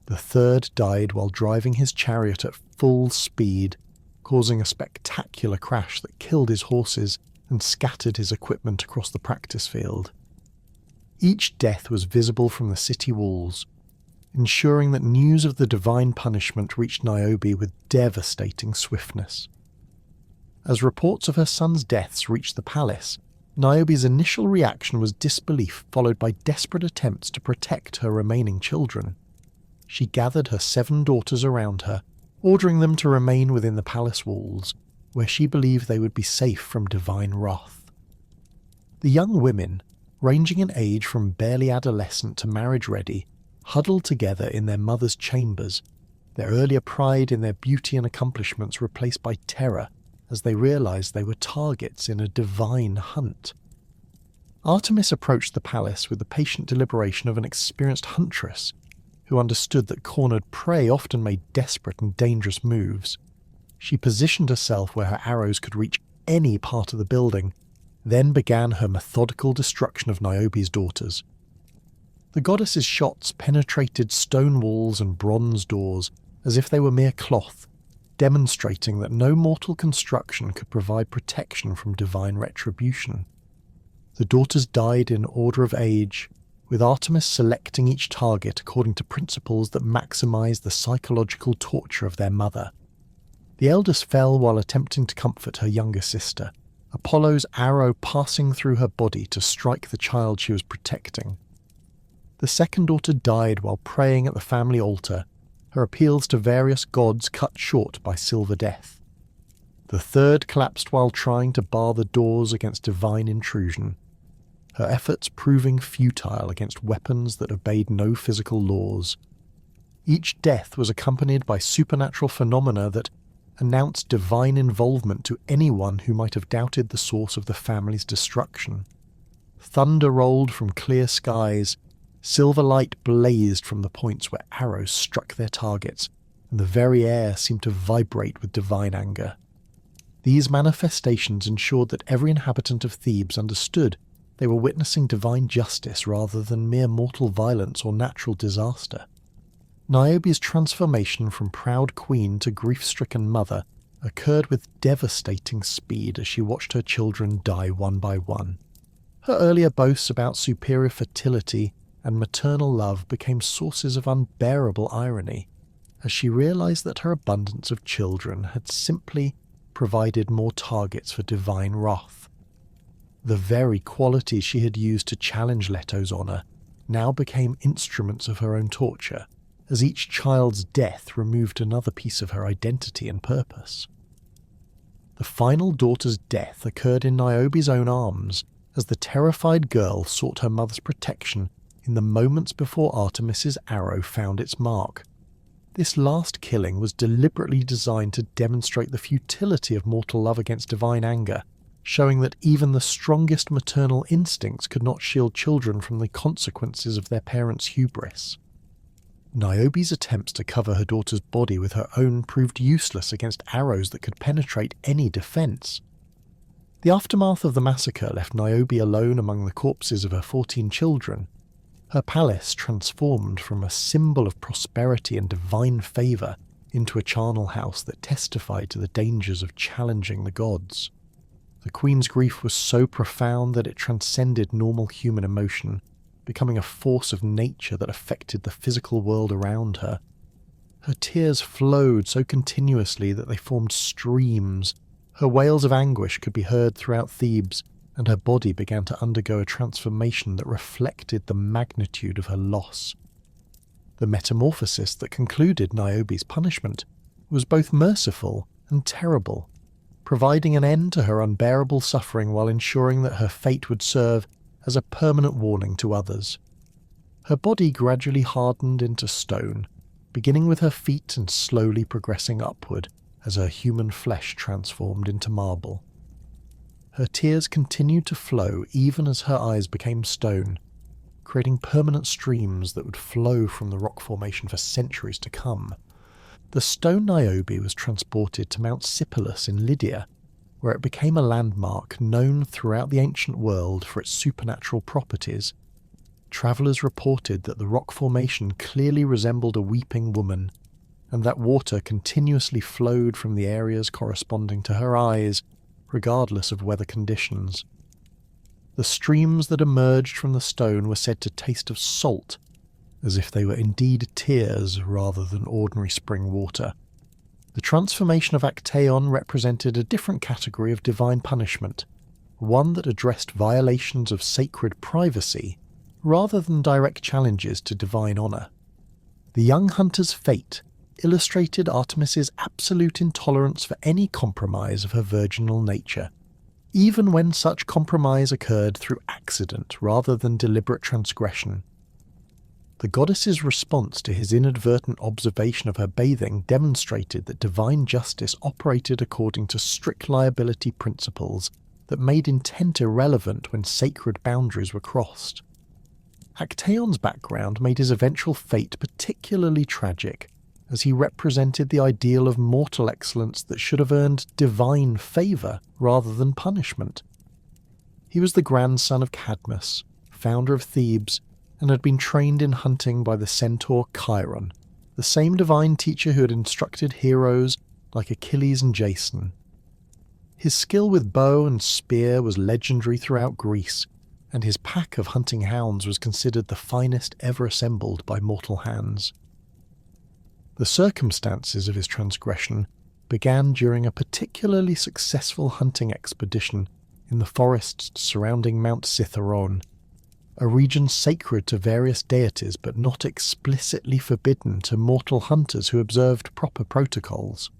The third died while driving his chariot at full speed, causing a spectacular crash that killed his horses and scattered his equipment across the practice field. Each death was visible from the city walls, ensuring that news of the divine punishment reached Niobe with devastating swiftness. As reports of her son's deaths reached the palace, Niobe's initial reaction was disbelief, followed by desperate attempts to protect her remaining children. She gathered her 7 daughters around her, ordering them to remain within the palace walls, where she believed they would be safe from divine wrath. The young women, ranging in age from barely adolescent to marriage-ready, huddled together in their mother's chambers, their earlier pride in their beauty and accomplishments replaced by terror as they realized they were targets in a divine hunt. Artemis approached the palace with the patient deliberation of an experienced huntress who understood that cornered prey often made desperate and dangerous moves. She positioned herself where her arrows could reach any part of the building, then began her methodical destruction of Niobe's daughters. The goddess's shots penetrated stone walls and bronze doors as if they were mere cloth, demonstrating that no mortal construction could provide protection from divine retribution. The daughters died in order of age, with Artemis selecting each target according to principles that maximized the psychological torture of their mother. The eldest fell while attempting to comfort her younger sister, Apollo's arrow passing through her body to strike the child she was protecting. The second daughter died while praying at the family altar, her appeals to various gods cut short by silver death. The third collapsed while trying to bar the doors against divine intrusion, her efforts proving futile against weapons that obeyed no physical laws. Each death was accompanied by supernatural phenomena that announced divine involvement to anyone who might have doubted the source of the family's destruction. Thunder rolled from clear skies, silver light blazed from the points where arrows struck their targets, and the very air seemed to vibrate with divine anger. These manifestations ensured that every inhabitant of Thebes understood they were witnessing divine justice rather than mere mortal violence or natural disaster. Niobe's transformation from proud queen to grief-stricken mother occurred with devastating speed as she watched her children die one by one. Her earlier boasts about superior fertility and maternal love became sources of unbearable irony, as she realized that her abundance of children had simply provided more targets for divine wrath. The very qualities she had used to challenge Leto's honor now became instruments of her own torture, as each child's death removed another piece of her identity and purpose. The final daughter's death occurred in Niobe's own arms, as the terrified girl sought her mother's protection in the moments before Artemis's arrow found its mark. This last killing was deliberately designed to demonstrate the futility of mortal love against divine anger, showing that even the strongest maternal instincts could not shield children from the consequences of their parents' hubris. Niobe's attempts to cover her daughter's body with her own proved useless against arrows that could penetrate any defense. The aftermath of the massacre left Niobe alone among the corpses of her 14 children, her palace transformed from a symbol of prosperity and divine favor into a charnel house that testified to the dangers of challenging the gods. The queen's grief was so profound that it transcended normal human emotion, becoming a force of nature that affected the physical world around her. Her tears flowed so continuously that they formed streams. Her wails of anguish could be heard throughout Thebes, and her body began to undergo a transformation that reflected the magnitude of her loss. The metamorphosis that concluded Niobe's punishment was both merciful and terrible, providing an end to her unbearable suffering while ensuring that her fate would serve as a permanent warning to others. Her body gradually hardened into stone, beginning with her feet and slowly progressing upward as her human flesh transformed into marble. Her tears continued to flow even as her eyes became stone, creating permanent streams that would flow from the rock formation for centuries to come. The stone Niobe was transported to Mount Sipylus in Lydia, where it became a landmark known throughout the ancient world for its supernatural properties. Travellers reported that the rock formation clearly resembled a weeping woman, and that water continuously flowed from the areas corresponding to her eyes, regardless of weather conditions. The streams that emerged from the stone were said to taste of salt, as if they were indeed tears rather than ordinary spring water. The transformation of Actaeon represented a different category of divine punishment, one that addressed violations of sacred privacy rather than direct challenges to divine honour. The young hunter's fate illustrated Artemis's absolute intolerance for any compromise of her virginal nature, even when such compromise occurred through accident rather than deliberate transgression. The goddess's response to his inadvertent observation of her bathing demonstrated that divine justice operated according to strict liability principles that made intent irrelevant when sacred boundaries were crossed. Actaeon's background made his eventual fate particularly tragic, as he represented the ideal of mortal excellence that should have earned divine favour rather than punishment. He was the grandson of Cadmus, founder of Thebes, and had been trained in hunting by the centaur Chiron, the same divine teacher who had instructed heroes like Achilles and Jason. His skill with bow and spear was legendary throughout Greece, and his pack of hunting hounds was considered the finest ever assembled by mortal hands. The circumstances of his transgression began during a particularly successful hunting expedition in the forests surrounding Mount Cithaeron, a region sacred to various deities but not explicitly forbidden to mortal hunters who observed proper protocols.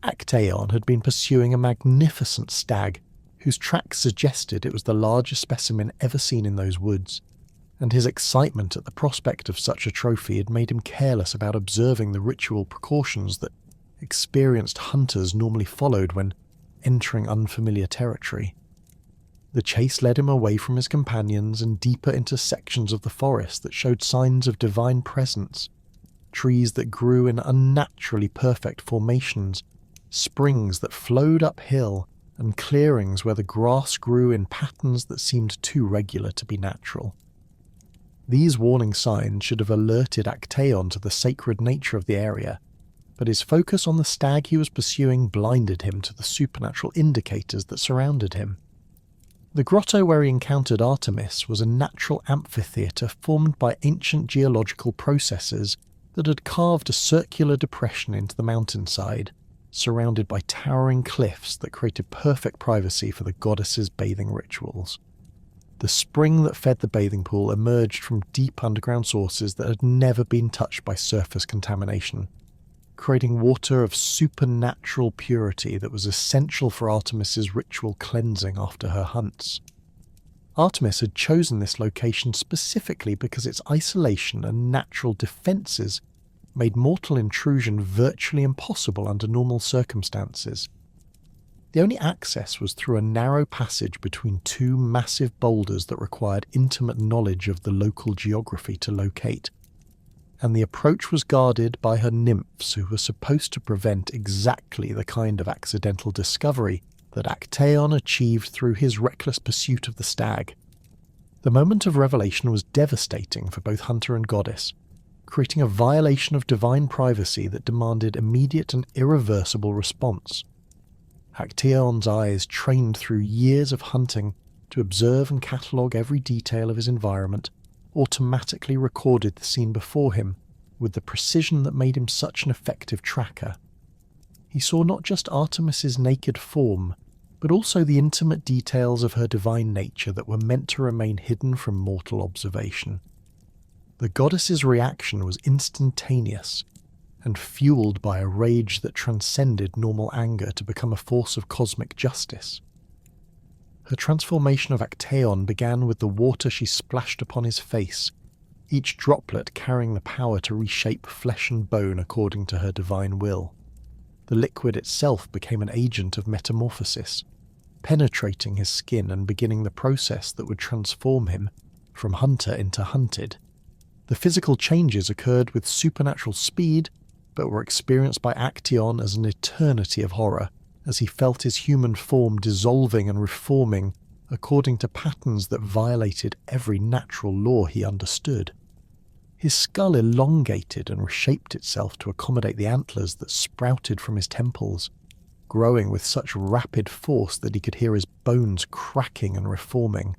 Actaeon had been pursuing a magnificent stag whose tracks suggested it was the largest specimen ever seen in those woods, and his excitement at the prospect of such a trophy had made him careless about observing the ritual precautions that experienced hunters normally followed when entering unfamiliar territory. The chase led him away from his companions and deeper into sections of the forest that showed signs of divine presence, trees that grew in unnaturally perfect formations, springs that flowed uphill, and clearings where the grass grew in patterns that seemed too regular to be natural. These warning signs should have alerted Actaeon to the sacred nature of the area, but his focus on the stag he was pursuing blinded him to the supernatural indicators that surrounded him. The grotto where he encountered Artemis was a natural amphitheatre formed by ancient geological processes that had carved a circular depression into the mountainside, surrounded by towering cliffs that created perfect privacy for the goddess's bathing rituals. The spring that fed the bathing pool emerged from deep underground sources that had never been touched by surface contamination, creating water of supernatural purity that was essential for Artemis's ritual cleansing after her hunts. Artemis had chosen this location specifically because its isolation and natural defences made mortal intrusion virtually impossible under normal circumstances. The only access was through a narrow passage between two massive boulders that required intimate knowledge of the local geography to locate, and the approach was guarded by her nymphs who were supposed to prevent exactly the kind of accidental discovery that Actaeon achieved through his reckless pursuit of the stag. The moment of revelation was devastating for both hunter and goddess, creating a violation of divine privacy that demanded immediate and irreversible response. Actaeon's eyes, trained through years of hunting to observe and catalogue every detail of his environment, automatically recorded the scene before him with the precision that made him such an effective tracker. He saw not just Artemis's naked form, but also the intimate details of her divine nature that were meant to remain hidden from mortal observation. The goddess's reaction was instantaneous, and fueled by a rage that transcended normal anger to become a force of cosmic justice. Her transformation of Actaeon began with the water she splashed upon his face, each droplet carrying the power to reshape flesh and bone according to her divine will. The liquid itself became an agent of metamorphosis, penetrating his skin and beginning the process that would transform him from hunter into hunted. The physical changes occurred with supernatural speed, but were experienced by Actaeon as an eternity of horror, as he felt his human form dissolving and reforming according to patterns that violated every natural law he understood. His skull elongated and reshaped itself to accommodate the antlers that sprouted from his temples, growing with such rapid force that he could hear his bones cracking and reforming.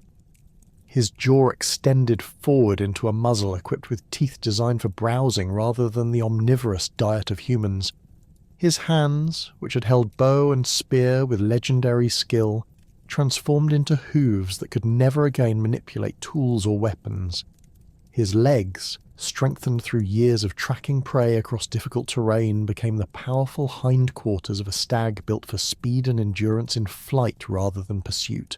His jaw extended forward into a muzzle equipped with teeth designed for browsing rather than the omnivorous diet of humans. His hands, which had held bow and spear with legendary skill, transformed into hooves that could never again manipulate tools or weapons. His legs, strengthened through years of tracking prey across difficult terrain, became the powerful hindquarters of a stag built for speed and endurance in flight rather than pursuit.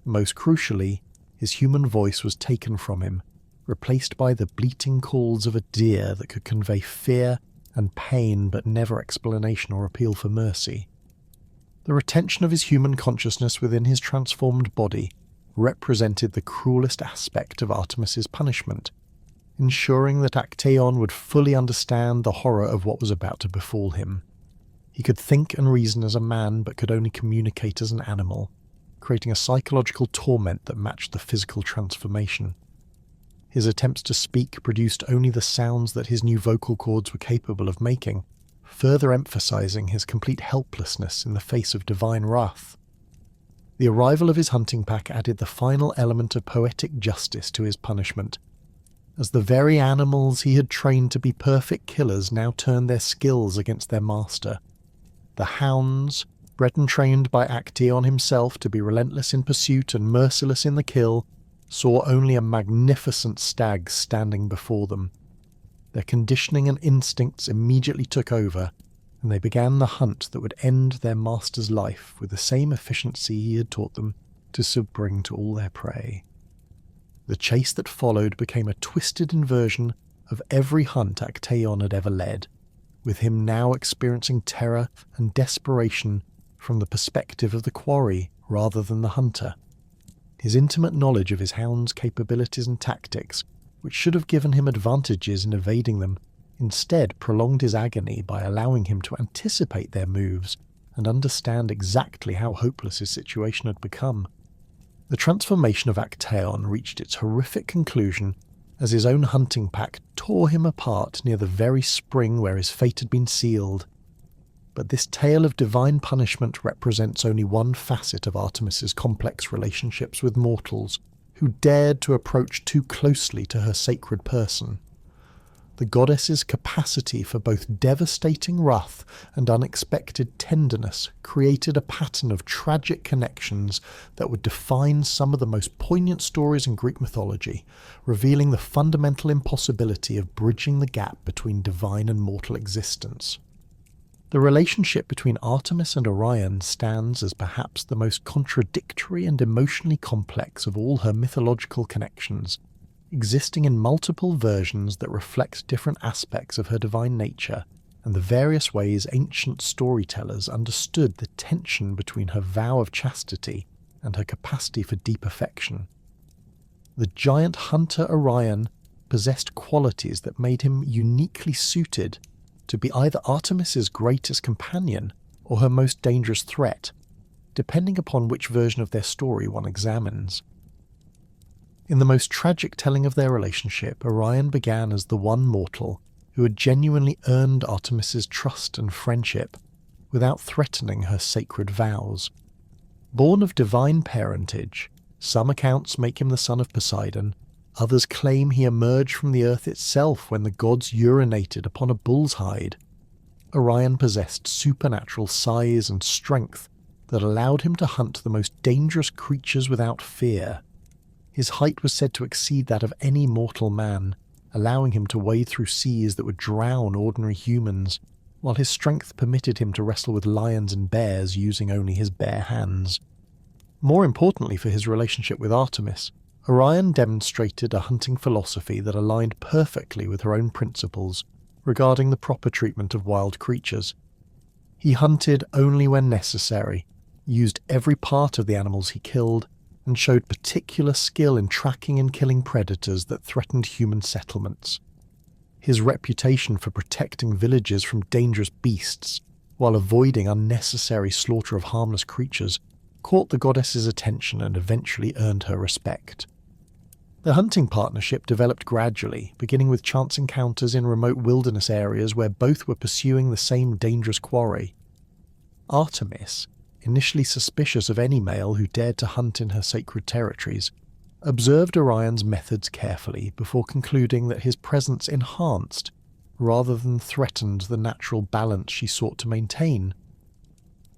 Most crucially, his human voice was taken from him, replaced by the bleating calls of a deer that could convey fear and pain but never explanation or appeal for mercy. The retention of his human consciousness within his transformed body represented the cruelest aspect of Artemis's punishment, ensuring that Actaeon would fully understand the horror of what was about to befall him. He could think and reason as a man but could only communicate as an animal, creating a psychological torment that matched the physical transformation. His attempts to speak produced only the sounds that his new vocal cords were capable of making, further emphasizing his complete helplessness in the face of divine wrath. The arrival of his hunting pack added the final element of poetic justice to his punishment, as the very animals he had trained to be perfect killers now turned their skills against their master. The hounds, bred and trained by Actaeon himself to be relentless in pursuit and merciless in the kill, saw only a magnificent stag standing before them. Their conditioning and instincts immediately took over, and they began the hunt that would end their master's life with the same efficiency he had taught them to bring to all their prey. The chase that followed became a twisted inversion of every hunt Actaeon had ever led, with him now experiencing terror and desperation from the perspective of the quarry rather than the hunter. His intimate knowledge of his hound's capabilities and tactics, which should have given him advantages in evading them, instead prolonged his agony by allowing him to anticipate their moves and understand exactly how hopeless his situation had become. The transformation of Actaeon reached its horrific conclusion as his own hunting pack tore him apart near the very spring where his fate had been sealed. But this tale of divine punishment represents only one facet of Artemis's complex relationships with mortals who dared to approach too closely to her sacred person. The goddess's capacity for both devastating wrath and unexpected tenderness created a pattern of tragic connections that would define some of the most poignant stories in Greek mythology, revealing the fundamental impossibility of bridging the gap between divine and mortal existence. The relationship between Artemis and Orion stands as perhaps the most contradictory and emotionally complex of all her mythological connections, existing in multiple versions that reflect different aspects of her divine nature and the various ways ancient storytellers understood the tension between her vow of chastity and her capacity for deep affection. The giant hunter Orion possessed qualities that made him uniquely suited to be either Artemis's greatest companion or her most dangerous threat, depending upon which version of their story one examines. In the most tragic telling of their relationship, Orion began as the one mortal who had genuinely earned Artemis's trust and friendship without threatening her sacred vows. Born of divine parentage, some accounts make him the son of Poseidon, others claim he emerged from the earth itself when the gods urinated upon a bull's hide. Orion possessed supernatural size and strength that allowed him to hunt the most dangerous creatures without fear. His height was said to exceed that of any mortal man, allowing him to wade through seas that would drown ordinary humans, while his strength permitted him to wrestle with lions and bears using only his bare hands. More importantly for his relationship with Artemis, Orion demonstrated a hunting philosophy that aligned perfectly with her own principles regarding the proper treatment of wild creatures. He hunted only when necessary, used every part of the animals he killed, and showed particular skill in tracking and killing predators that threatened human settlements. His reputation for protecting villages from dangerous beasts while avoiding unnecessary slaughter of harmless creatures caught the goddess's attention and eventually earned her respect. The hunting partnership developed gradually, beginning with chance encounters in remote wilderness areas where both were pursuing the same dangerous quarry. Artemis, initially suspicious of any male who dared to hunt in her sacred territories, observed Orion's methods carefully before concluding that his presence enhanced rather than threatened the natural balance she sought to maintain.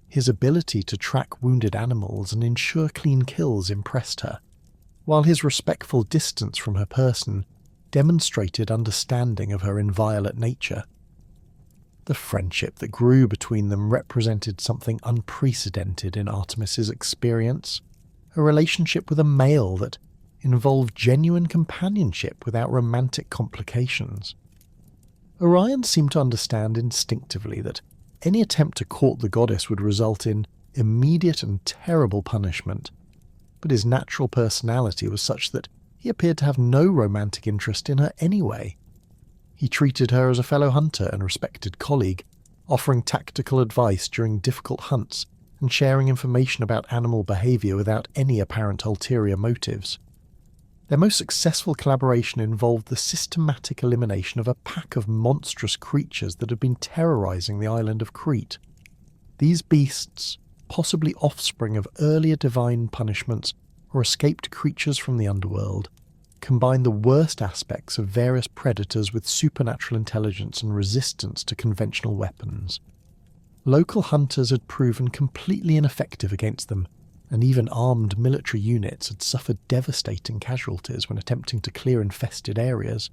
His ability to track wounded animals and ensure clean kills impressed her, while his respectful distance from her person demonstrated understanding of her inviolate nature. The friendship that grew between them represented something unprecedented in Artemis's experience, a relationship with a male that involved genuine companionship without romantic complications. Orion seemed to understand instinctively that any attempt to court the goddess would result in immediate and terrible punishment, but his natural personality was such that he appeared to have no romantic interest in her anyway. He treated her as a fellow hunter and respected colleague, offering tactical advice during difficult hunts and sharing information about animal behaviour without any apparent ulterior motives. Their most successful collaboration involved the systematic elimination of a pack of monstrous creatures that had been terrorising the island of Crete. These beasts, possibly offspring of earlier divine punishments or escaped creatures from the underworld, combined the worst aspects of various predators with supernatural intelligence and resistance to conventional weapons. Local hunters had proven completely ineffective against them, and even armed military units had suffered devastating casualties when attempting to clear infested areas.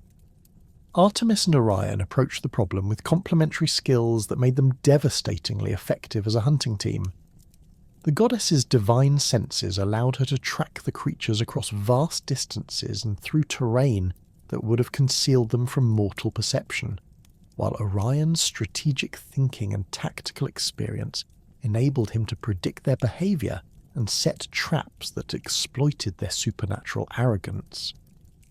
Artemis and Orion approached the problem with complementary skills that made them devastatingly effective as a hunting team. The goddess's divine senses allowed her to track the creatures across vast distances and through terrain that would have concealed them from mortal perception, while Orion's strategic thinking and tactical experience enabled him to predict their behaviour and set traps that exploited their supernatural arrogance.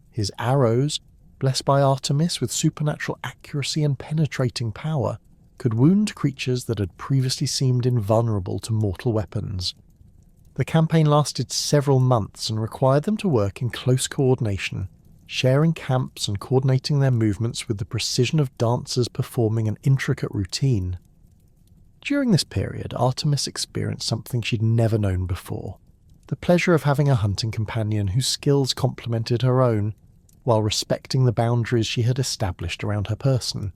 His arrows, blessed by Artemis with supernatural accuracy and penetrating power, could wound creatures that had previously seemed invulnerable to mortal weapons. The campaign lasted several months and required them to work in close coordination, sharing camps and coordinating their movements with the precision of dancers performing an intricate routine. During this period, Artemis experienced something she'd never known before: the pleasure of having a hunting companion whose skills complemented her own, while respecting the boundaries she had established around her person.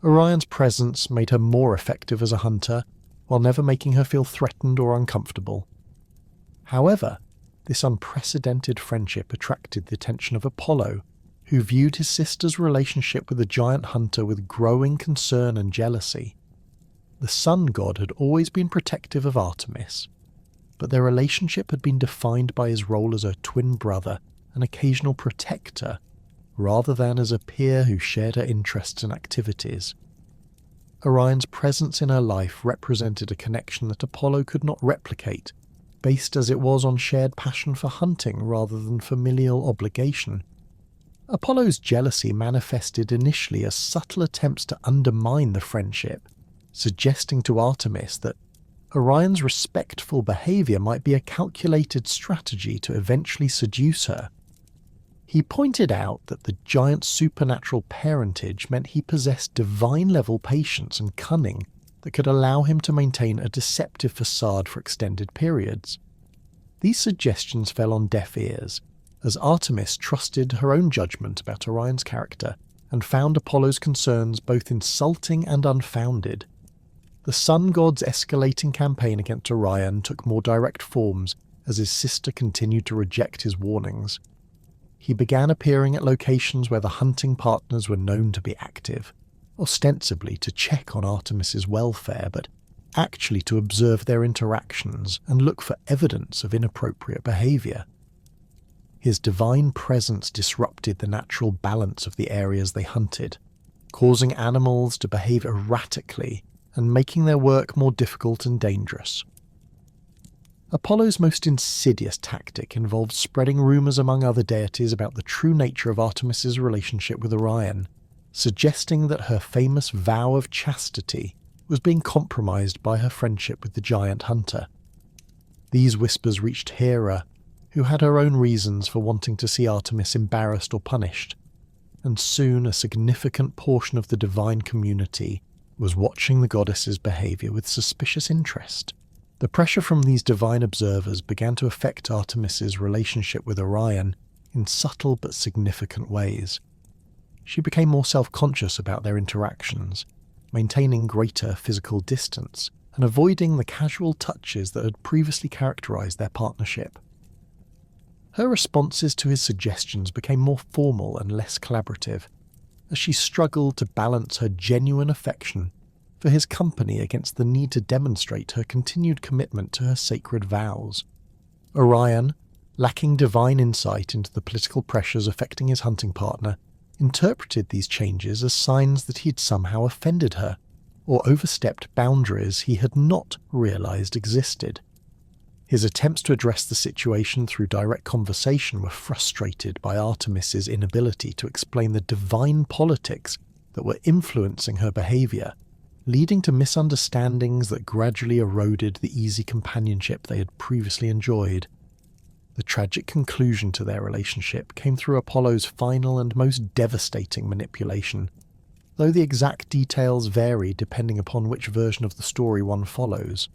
Orion's presence made her more effective as a hunter, while never making her feel threatened or uncomfortable. However, this unprecedented friendship attracted the attention of Apollo, who viewed his sister's relationship with the giant hunter with growing concern and jealousy. The sun god had always been protective of Artemis, but their relationship had been defined by his role as her twin brother and occasional protector, rather than as a peer who shared her interests and activities. Orion's presence in her life represented a connection that Apollo could not replicate, based as it was on shared passion for hunting rather than familial obligation. Apollo's jealousy manifested initially as subtle attempts to undermine the friendship, suggesting to Artemis that Orion's respectful behaviour might be a calculated strategy to eventually seduce her. He pointed out that the giant's supernatural parentage meant he possessed divine-level patience and cunning that could allow him to maintain a deceptive facade for extended periods. These suggestions fell on deaf ears, as Artemis trusted her own judgment about Orion's character and found Apollo's concerns both insulting and unfounded. The sun god's escalating campaign against Orion took more direct forms as his sister continued to reject his warnings. He began appearing at locations where the hunting partners were known to be active, ostensibly to check on Artemis's welfare, but actually to observe their interactions and look for evidence of inappropriate behaviour. His divine presence disrupted the natural balance of the areas they hunted, causing animals to behave erratically and making their work more difficult and dangerous. Apollo's most insidious tactic involved spreading rumours among other deities about the true nature of Artemis's relationship with Orion, suggesting that her famous vow of chastity was being compromised by her friendship with the giant hunter. These whispers reached Hera, who had her own reasons for wanting to see Artemis embarrassed or punished, and soon a significant portion of the divine community was watching the goddess's behaviour with suspicious interest. The pressure from these divine observers began to affect Artemis's relationship with Orion in subtle but significant ways. She became more self-conscious about their interactions, maintaining greater physical distance and avoiding the casual touches that had previously characterized their partnership. Her responses to his suggestions became more formal and less collaborative, as she struggled to balance her genuine affection for his company against the need to demonstrate her continued commitment to her sacred vows. Orion, lacking divine insight into the political pressures affecting his hunting partner, interpreted these changes as signs that he had somehow offended her, or overstepped boundaries he had not realized existed. His attempts to address the situation through direct conversation were frustrated by Artemis's inability to explain the divine politics that were influencing her behavior, leading to misunderstandings that gradually eroded the easy companionship they had previously enjoyed. The tragic conclusion to their relationship came through Apollo's final and most devastating manipulation, though the exact details vary depending upon which version of the story one follows.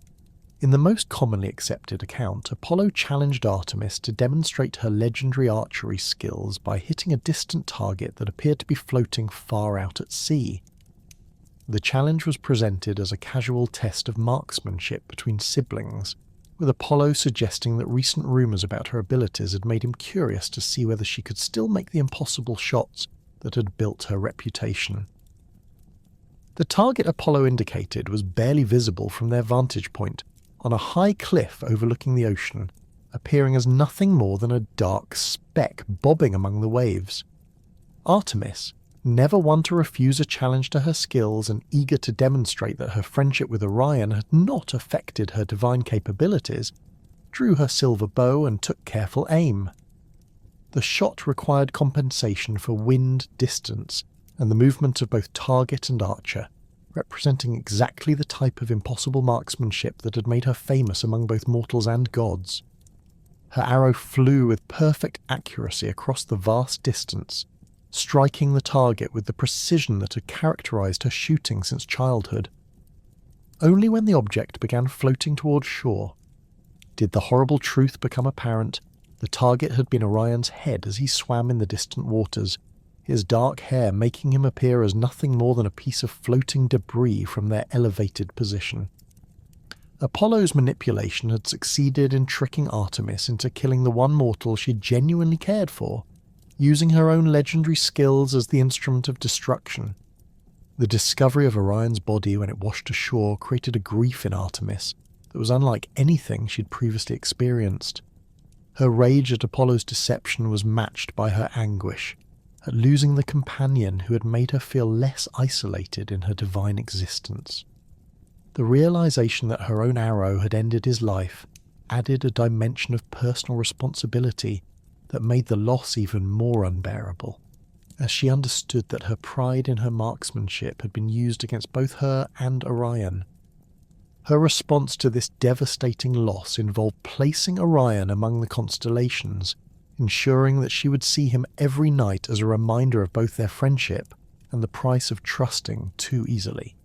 In the most commonly accepted account, Apollo challenged Artemis to demonstrate her legendary archery skills by hitting a distant target that appeared to be floating far out at sea. The challenge was presented as a casual test of marksmanship between siblings, with Apollo suggesting that recent rumours about her abilities had made him curious to see whether she could still make the impossible shots that had built her reputation. The target Apollo indicated was barely visible from their vantage point, on a high cliff overlooking the ocean, appearing as nothing more than a dark speck bobbing among the waves. Artemis, never one to refuse a challenge to her skills and eager to demonstrate that her friendship with Orion had not affected her divine capabilities, drew her silver bow and took careful aim. The shot required compensation for wind, distance, and the movement of both target and archer, representing exactly the type of impossible marksmanship that had made her famous among both mortals and gods. Her arrow flew with perfect accuracy across the vast distance, striking the target with the precision that had characterized her shooting since childhood. Only when the object began floating towards shore did the horrible truth become apparent. The target had been Orion's head as he swam in the distant waters, his dark hair making him appear as nothing more than a piece of floating debris from their elevated position. Apollo's manipulation had succeeded in tricking Artemis into killing the one mortal she genuinely cared for, using her own legendary skills as the instrument of destruction. The discovery of Orion's body when it washed ashore created a grief in Artemis that was unlike anything she'd previously experienced. Her rage at Apollo's deception was matched by her anguish at losing the companion who had made her feel less isolated in her divine existence. The realization that her own arrow had ended his life added a dimension of personal responsibility that made the loss even more unbearable, as she understood that her pride in her marksmanship had been used against both her and Orion. Her response to this devastating loss involved placing Orion among the constellations, ensuring that she would see him every night as a reminder of both their friendship and the price of trusting too easily.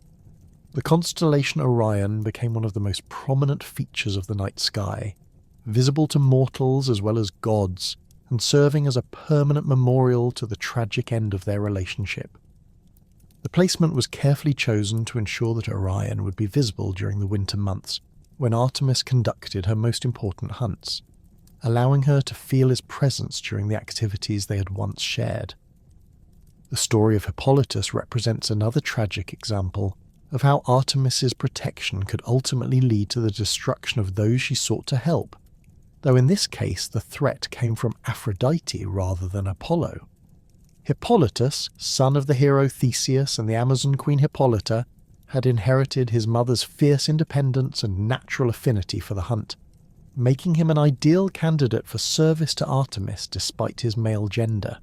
The constellation Orion became one of the most prominent features of the night sky, visible to mortals as well as gods, and serving as a permanent memorial to the tragic end of their relationship. The placement was carefully chosen to ensure that Orion would be visible during the winter months, when Artemis conducted her most important hunts, allowing her to feel his presence during the activities they had once shared. The story of Hippolytus represents another tragic example of how Artemis's protection could ultimately lead to the destruction of those she sought to help. though in this case the threat came from Aphrodite rather than Apollo. Hippolytus, son of the hero Theseus and the Amazon queen Hippolyta, had inherited his mother's fierce independence and natural affinity for the hunt, making him an ideal candidate for service to Artemis despite his male gender.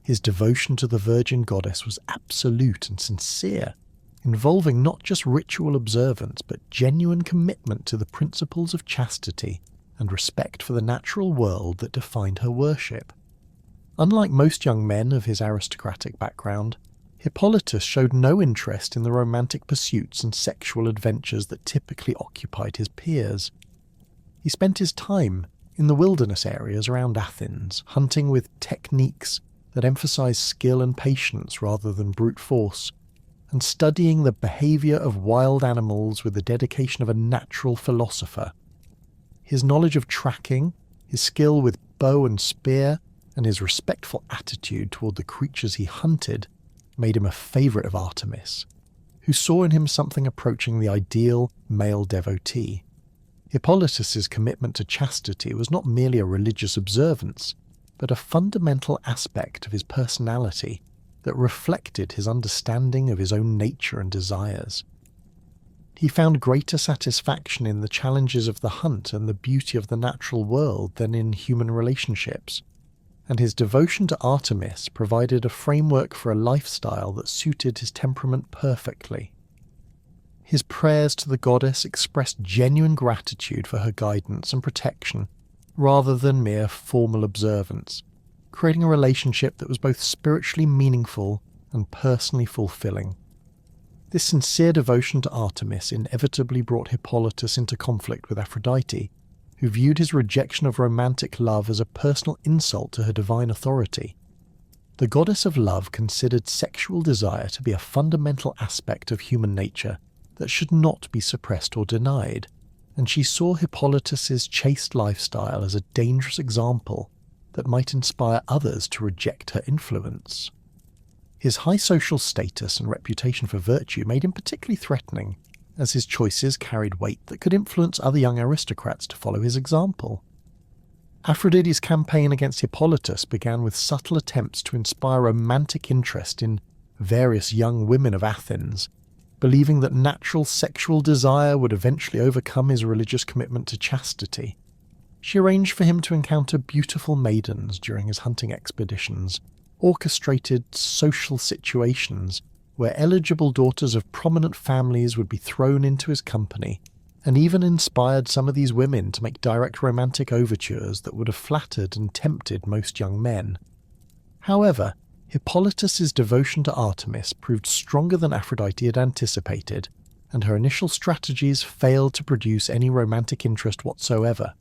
His devotion to the virgin goddess was absolute and sincere, involving not just ritual observance but genuine commitment to the principles of chastity and respect for the natural world that defined her worship. Unlike most young men of his aristocratic background, Hippolytus showed no interest in the romantic pursuits and sexual adventures that typically occupied his peers. He spent his time in the wilderness areas around Athens, hunting with techniques that emphasized skill and patience rather than brute force, and studying the behavior of wild animals with the dedication of a natural philosopher. His knowledge of tracking, his skill with bow and spear, and his respectful attitude toward the creatures he hunted made him a favourite of Artemis, who saw in him something approaching the ideal male devotee. Hippolytus's commitment to chastity was not merely a religious observance, but a fundamental aspect of his personality that reflected his understanding of his own nature and desires. He found greater satisfaction in the challenges of the hunt and the beauty of the natural world than in human relationships, and his devotion to Artemis provided a framework for a lifestyle that suited his temperament perfectly. His prayers to the goddess expressed genuine gratitude for her guidance and protection, rather than mere formal observance, creating a relationship that was both spiritually meaningful and personally fulfilling. This sincere devotion to Artemis inevitably brought Hippolytus into conflict with Aphrodite, who viewed his rejection of romantic love as a personal insult to her divine authority. The goddess of love considered sexual desire to be a fundamental aspect of human nature that should not be suppressed or denied, and she saw Hippolytus's chaste lifestyle as a dangerous example that might inspire others to reject her influence. His high social status and reputation for virtue made him particularly threatening, as his choices carried weight that could influence other young aristocrats to follow his example. Aphrodite's campaign against Hippolytus began with subtle attempts to inspire romantic interest in various young women of Athens, believing that natural sexual desire would eventually overcome his religious commitment to chastity. She arranged for him to encounter beautiful maidens during his hunting expeditions, orchestrated social situations where eligible daughters of prominent families would be thrown into his company, and even inspired some of these women to make direct romantic overtures that would have flattered and tempted most young men. However, Hippolytus's devotion to Artemis proved stronger than Aphrodite had anticipated, and her initial strategies failed to produce any romantic interest whatsoever.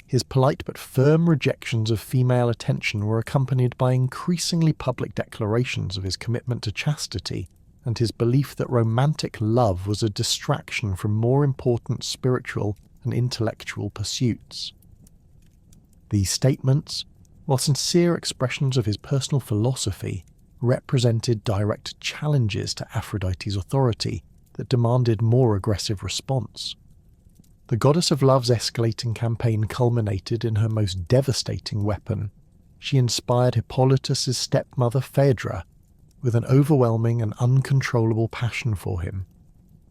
His polite but firm rejections of female attention were accompanied by increasingly public declarations of his commitment to chastity and his belief that romantic love was a distraction from more important spiritual and intellectual pursuits. These statements, while sincere expressions of his personal philosophy, represented direct challenges to Aphrodite's authority that demanded more aggressive response. The goddess of love's escalating campaign culminated in her most devastating weapon. She inspired Hippolytus's stepmother Phaedra with an overwhelming and uncontrollable passion for him.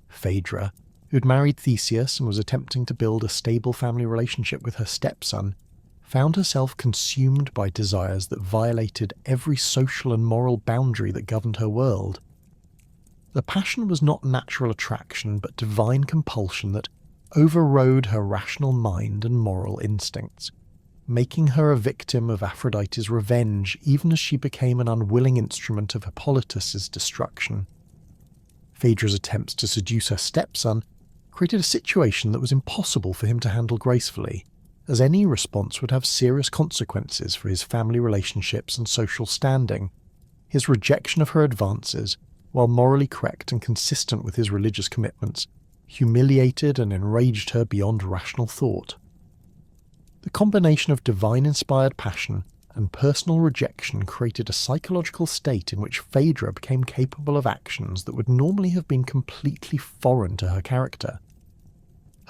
Phaedra, who'd married Theseus and was attempting to build a stable family relationship with her stepson, found herself consumed by desires that violated every social and moral boundary that governed her world. The passion was not natural attraction but divine compulsion that overrode her rational mind and moral instincts, making her a victim of Aphrodite's revenge even as she became an unwilling instrument of Hippolytus's destruction. Phaedra's attempts to seduce her stepson created a situation that was impossible for him to handle gracefully, as any response would have serious consequences for his family relationships and social standing. His rejection of her advances, while morally correct and consistent with his religious commitments, humiliated and enraged her beyond rational thought. The combination of divine-inspired passion and personal rejection created a psychological state in which Phaedra became capable of actions that would normally have been completely foreign to her character.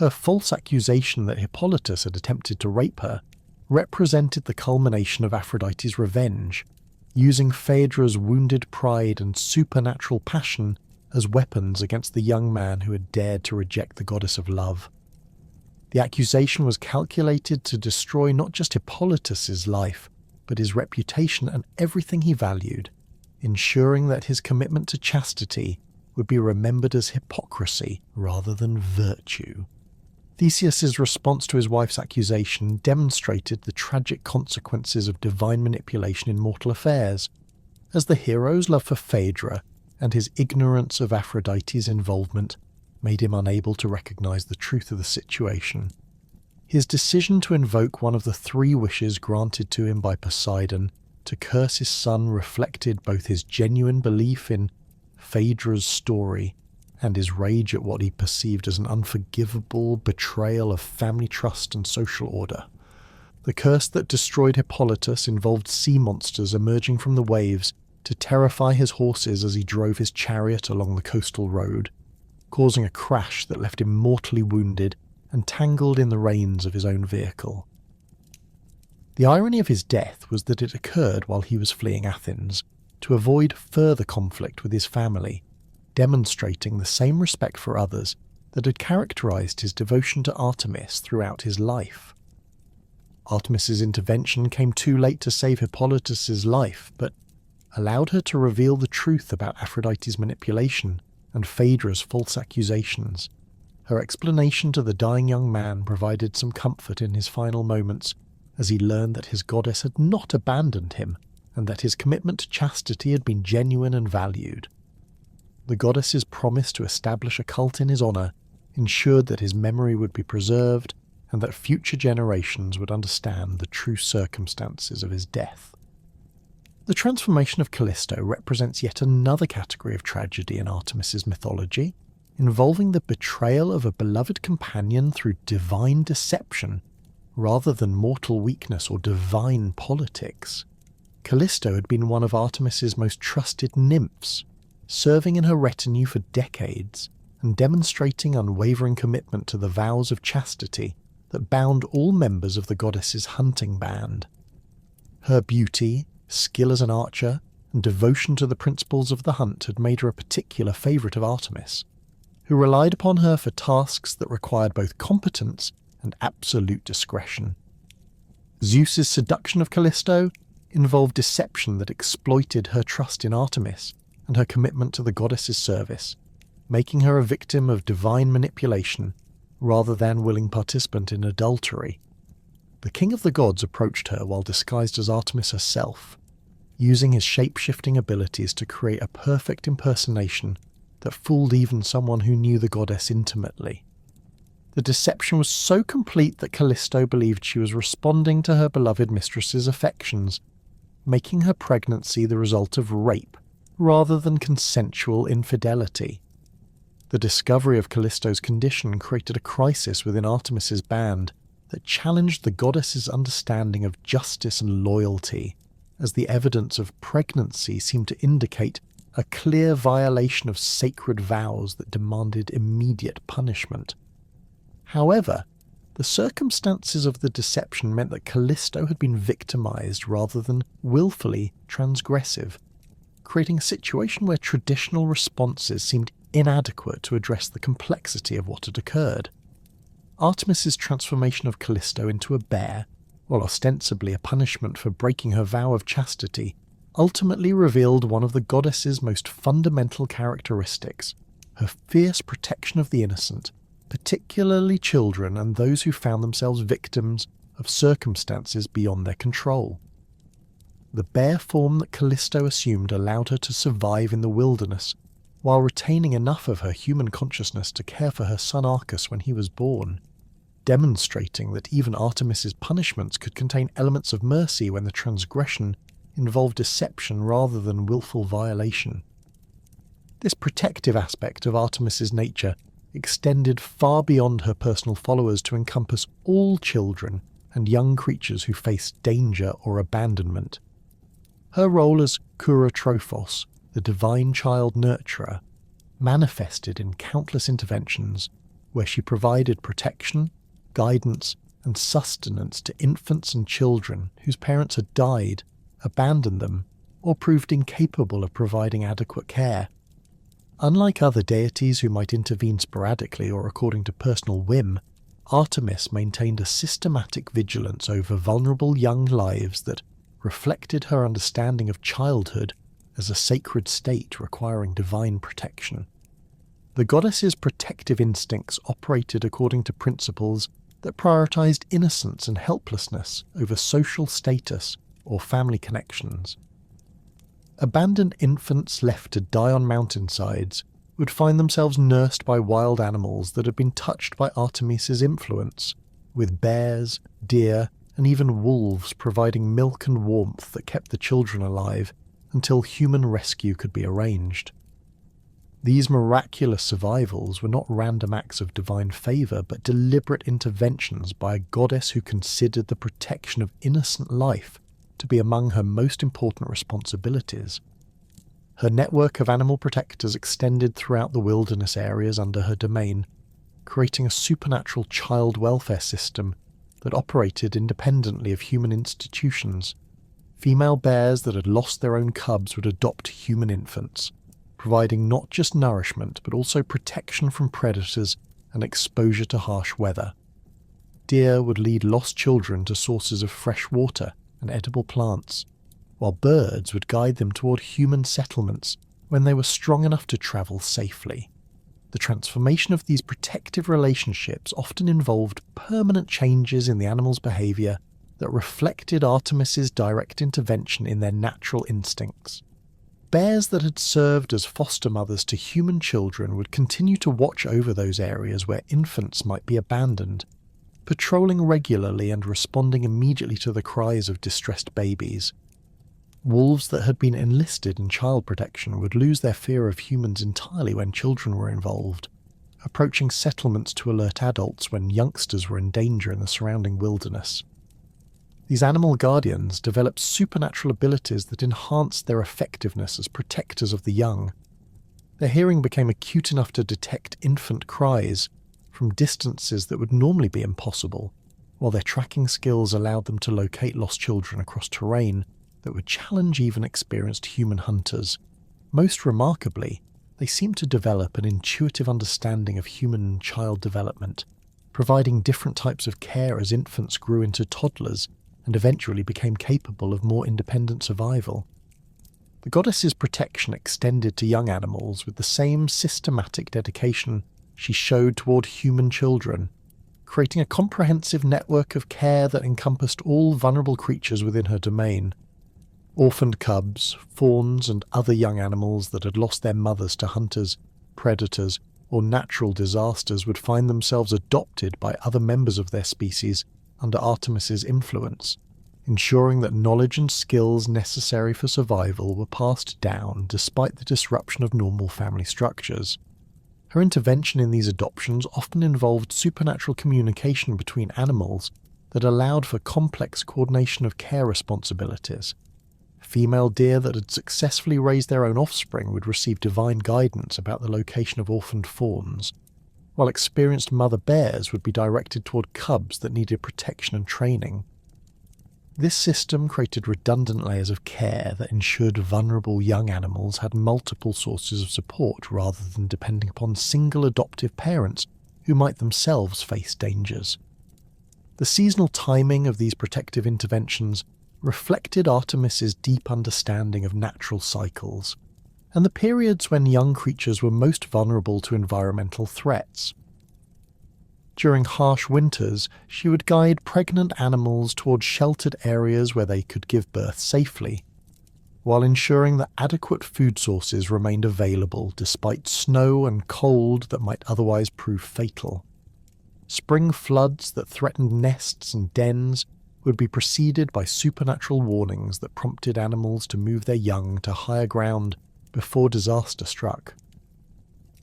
Her false accusation that Hippolytus had attempted to rape her represented the culmination of Aphrodite's revenge, using Phaedra's wounded pride and supernatural passion as weapons against the young man who had dared to reject the goddess of love. The accusation was calculated to destroy not just Hippolytus's life, but his reputation and everything he valued, ensuring that his commitment to chastity would be remembered as hypocrisy rather than virtue. Theseus's response to his wife's accusation demonstrated the tragic consequences of divine manipulation in mortal affairs, as the hero's love for Phaedra and his ignorance of Aphrodite's involvement made him unable to recognize the truth of the situation. His decision to invoke one of the 3 wishes granted to him by Poseidon to curse his son reflected both his genuine belief in Phaedra's story and his rage at what he perceived as an unforgivable betrayal of family trust and social order. The curse that destroyed Hippolytus involved sea monsters emerging from the waves to terrify his horses as he drove his chariot along the coastal road, causing a crash that left him mortally wounded and tangled in the reins of his own vehicle. The irony of his death was that it occurred while he was fleeing Athens, to avoid further conflict with his family, demonstrating the same respect for others that had characterized his devotion to Artemis throughout his life. Artemis's intervention came too late to save Hippolytus's life, but allowed her to reveal the truth about Aphrodite's manipulation and Phaedra's false accusations. Her explanation to the dying young man provided some comfort in his final moments as he learned that his goddess had not abandoned him and that his commitment to chastity had been genuine and valued. The goddess's promise to establish a cult in his honour ensured that his memory would be preserved and that future generations would understand the true circumstances of his death. The transformation of Callisto represents yet another category of tragedy in Artemis's mythology, involving the betrayal of a beloved companion through divine deception rather than mortal weakness or divine politics. Callisto had been one of Artemis's most trusted nymphs, serving in her retinue for decades and demonstrating unwavering commitment to the vows of chastity that bound all members of the goddess's hunting band. Her beauty, skill as an archer, and devotion to the principles of the hunt had made her a particular favourite of Artemis, who relied upon her for tasks that required both competence and absolute discretion. Zeus's seduction of Callisto involved deception that exploited her trust in Artemis and her commitment to the goddess's service, making her a victim of divine manipulation rather than willing participant in adultery. The king of the gods approached her while disguised as Artemis herself, using his shape-shifting abilities to create a perfect impersonation that fooled even someone who knew the goddess intimately. The deception was so complete that Callisto believed she was responding to her beloved mistress's affections, making her pregnancy the result of rape rather than consensual infidelity. The discovery of Callisto's condition created a crisis within Artemis's band that challenged the goddess's understanding of justice and loyalty, as the evidence of pregnancy seemed to indicate a clear violation of sacred vows that demanded immediate punishment. However, the circumstances of the deception meant that Callisto had been victimized rather than willfully transgressive, creating a situation where traditional responses seemed inadequate to address the complexity of what had occurred. Artemis's transformation of Callisto into a bear, while ostensibly a punishment for breaking her vow of chastity, ultimately revealed one of the goddess's most fundamental characteristics, her fierce protection of the innocent, particularly children and those who found themselves victims of circumstances beyond their control. The bear form that Callisto assumed allowed her to survive in the wilderness, while retaining enough of her human consciousness to care for her son Arcus when he was born, demonstrating that even Artemis's punishments could contain elements of mercy when the transgression involved deception rather than willful violation. This protective aspect of Artemis's nature extended far beyond her personal followers to encompass all children and young creatures who faced danger or abandonment. Her role as Kuratrophos, the divine child nurturer, manifested in countless interventions, where she provided protection, guidance, and sustenance to infants and children whose parents had died, abandoned them, or proved incapable of providing adequate care. Unlike other deities who might intervene sporadically or according to personal whim, Artemis maintained a systematic vigilance over vulnerable young lives that reflected her understanding of childhood as a sacred state requiring divine protection. The goddess's protective instincts operated according to principles that prioritized innocence and helplessness over social status or family connections. Abandoned infants left to die on mountainsides would find themselves nursed by wild animals that had been touched by Artemis's influence, with bears, deer, and even wolves providing milk and warmth that kept the children alive until human rescue could be arranged. These miraculous survivals were not random acts of divine favour, but deliberate interventions by a goddess who considered the protection of innocent life to be among her most important responsibilities. Her network of animal protectors extended throughout the wilderness areas under her domain, creating a supernatural child welfare system that operated independently of human institutions. Female bears that had lost their own cubs would adopt human infants, providing not just nourishment but also protection from predators and exposure to harsh weather. Deer would lead lost children to sources of fresh water and edible plants, while birds would guide them toward human settlements when they were strong enough to travel safely. The transformation of these protective relationships often involved permanent changes in the animal's behaviour that reflected Artemis's direct intervention in their natural instincts. Bears that had served as foster mothers to human children would continue to watch over those areas where infants might be abandoned, patrolling regularly and responding immediately to the cries of distressed babies. Wolves that had been enlisted in child protection would lose their fear of humans entirely when children were involved, approaching settlements to alert adults when youngsters were in danger in the surrounding wilderness. These animal guardians developed supernatural abilities that enhanced their effectiveness as protectors of the young. Their hearing became acute enough to detect infant cries from distances that would normally be impossible, while their tracking skills allowed them to locate lost children across terrain that would challenge even experienced human hunters. Most remarkably, they seemed to develop an intuitive understanding of human child development, providing different types of care as infants grew into toddlers and eventually became capable of more independent survival. The goddess's protection extended to young animals with the same systematic dedication she showed toward human children, creating a comprehensive network of care that encompassed all vulnerable creatures within her domain. Orphaned cubs, fawns, and other young animals that had lost their mothers to hunters, predators, or natural disasters would find themselves adopted by other members of their species under Artemis's influence, ensuring that knowledge and skills necessary for survival were passed down despite the disruption of normal family structures. Her intervention in these adoptions often involved supernatural communication between animals that allowed for complex coordination of care responsibilities. Female deer that had successfully raised their own offspring would receive divine guidance about the location of orphaned fawns, while experienced mother bears would be directed toward cubs that needed protection and training. This system created redundant layers of care that ensured vulnerable young animals had multiple sources of support rather than depending upon single adoptive parents who might themselves face dangers. The seasonal timing of these protective interventions reflected Artemis's deep understanding of natural cycles, and the periods when young creatures were most vulnerable to environmental threats. During harsh winters, she would guide pregnant animals towards sheltered areas where they could give birth safely, while ensuring that adequate food sources remained available despite snow and cold that might otherwise prove fatal. Spring floods that threatened nests and dens would be preceded by supernatural warnings that prompted animals to move their young to higher ground before disaster struck.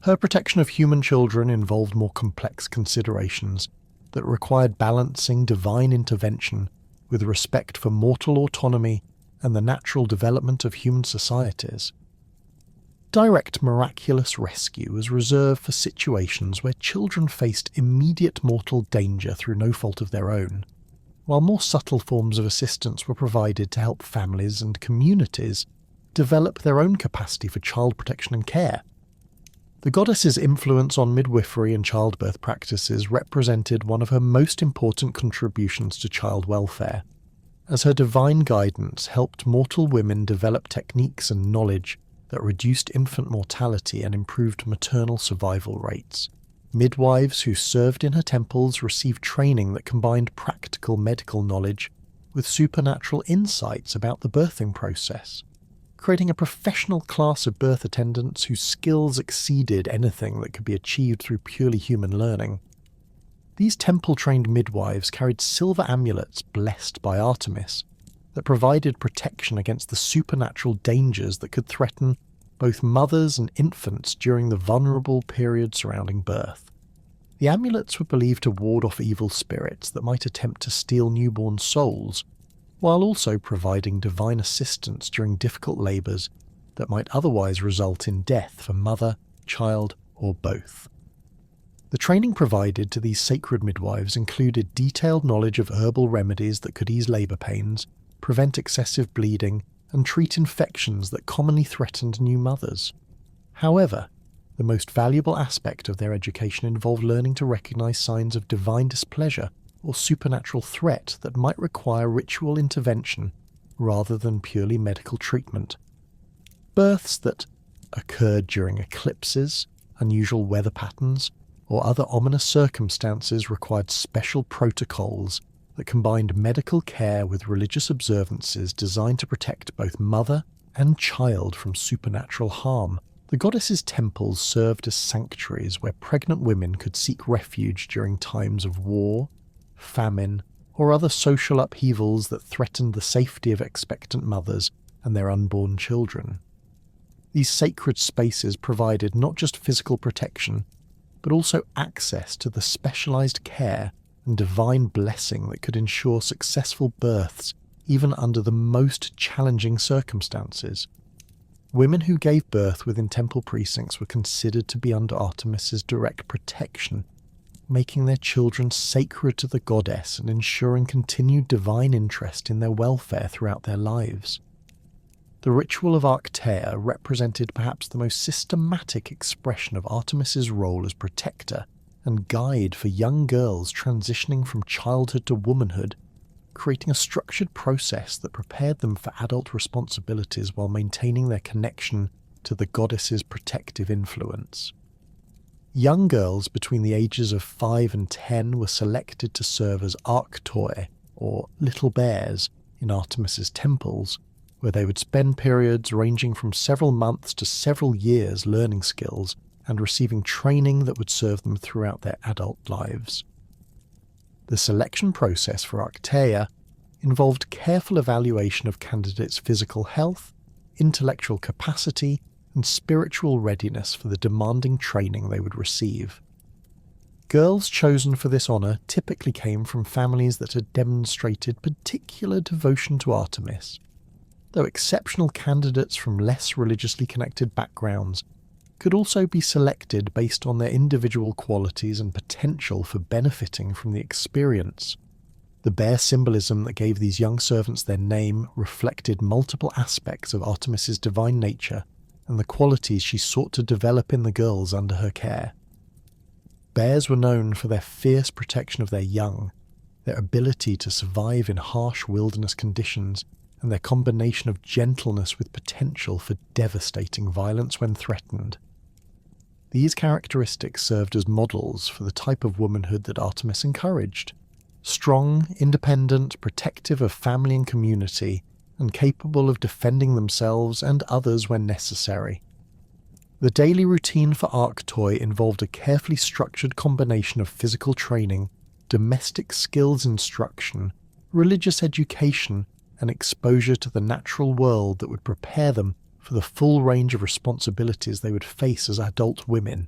Her protection of human children involved more complex considerations that required balancing divine intervention with respect for mortal autonomy and the natural development of human societies. Direct miraculous rescue was reserved for situations where children faced immediate mortal danger through no fault of their own, while more subtle forms of assistance were provided to help families and communities develop their own capacity for child protection and care. The goddess's influence on midwifery and childbirth practices represented one of her most important contributions to child welfare, as her divine guidance helped mortal women develop techniques and knowledge that reduced infant mortality and improved maternal survival rates. Midwives who served in her temples received training that combined practical medical knowledge with supernatural insights about the birthing process, creating a professional class of birth attendants whose skills exceeded anything that could be achieved through purely human learning. These temple-trained midwives carried silver amulets blessed by Artemis that provided protection against the supernatural dangers that could threaten both mothers and infants during the vulnerable period surrounding birth. The amulets were believed to ward off evil spirits that might attempt to steal newborn souls, while also providing divine assistance during difficult labours that might otherwise result in death for mother, child, or both. The training provided to these sacred midwives included detailed knowledge of herbal remedies that could ease labour pains, prevent excessive bleeding, and treat infections that commonly threatened new mothers. However, the most valuable aspect of their education involved learning to recognise signs of divine displeasure or supernatural threat that might require ritual intervention rather than purely medical treatment. Births that occurred during eclipses, unusual weather patterns, or other ominous circumstances required special protocols that combined medical care with religious observances designed to protect both mother and child from supernatural harm. The goddess's temples served as sanctuaries where pregnant women could seek refuge during times of war, famine, or other social upheavals that threatened the safety of expectant mothers and their unborn children. These sacred spaces provided not just physical protection, but also access to the specialized care and divine blessing that could ensure successful births even under the most challenging circumstances. Women who gave birth within temple precincts were considered to be under Artemis's direct protection, making their children sacred to the goddess and ensuring continued divine interest in their welfare throughout their lives. The ritual of Actaeon represented perhaps the most systematic expression of Artemis's role as protector and guide for young girls transitioning from childhood to womanhood, creating a structured process that prepared them for adult responsibilities while maintaining their connection to the goddess's protective influence. Young girls between the ages of 5 and 10 were selected to serve as Arctoi, or little bears, in Artemis's temples, where they would spend periods ranging from several months to several years learning skills and receiving training that would serve them throughout their adult lives. The selection process for Actaeon involved careful evaluation of candidates' physical health, intellectual capacity, and spiritual readiness for the demanding training they would receive. Girls chosen for this honour typically came from families that had demonstrated particular devotion to Artemis, though exceptional candidates from less religiously connected backgrounds could also be selected based on their individual qualities and potential for benefiting from the experience. The bear symbolism that gave these young servants their name reflected multiple aspects of Artemis's divine nature and the qualities she sought to develop in the girls under her care. Bears were known for their fierce protection of their young, their ability to survive in harsh wilderness conditions, and their combination of gentleness with potential for devastating violence when threatened. These characteristics served as models for the type of womanhood that Artemis encouraged: strong, independent, protective of family and community, and capable of defending themselves and others when necessary. The daily routine for Arctoi involved a carefully structured combination of physical training, domestic skills instruction, religious education, and exposure to the natural world that would prepare them for the full range of responsibilities they would face as adult women.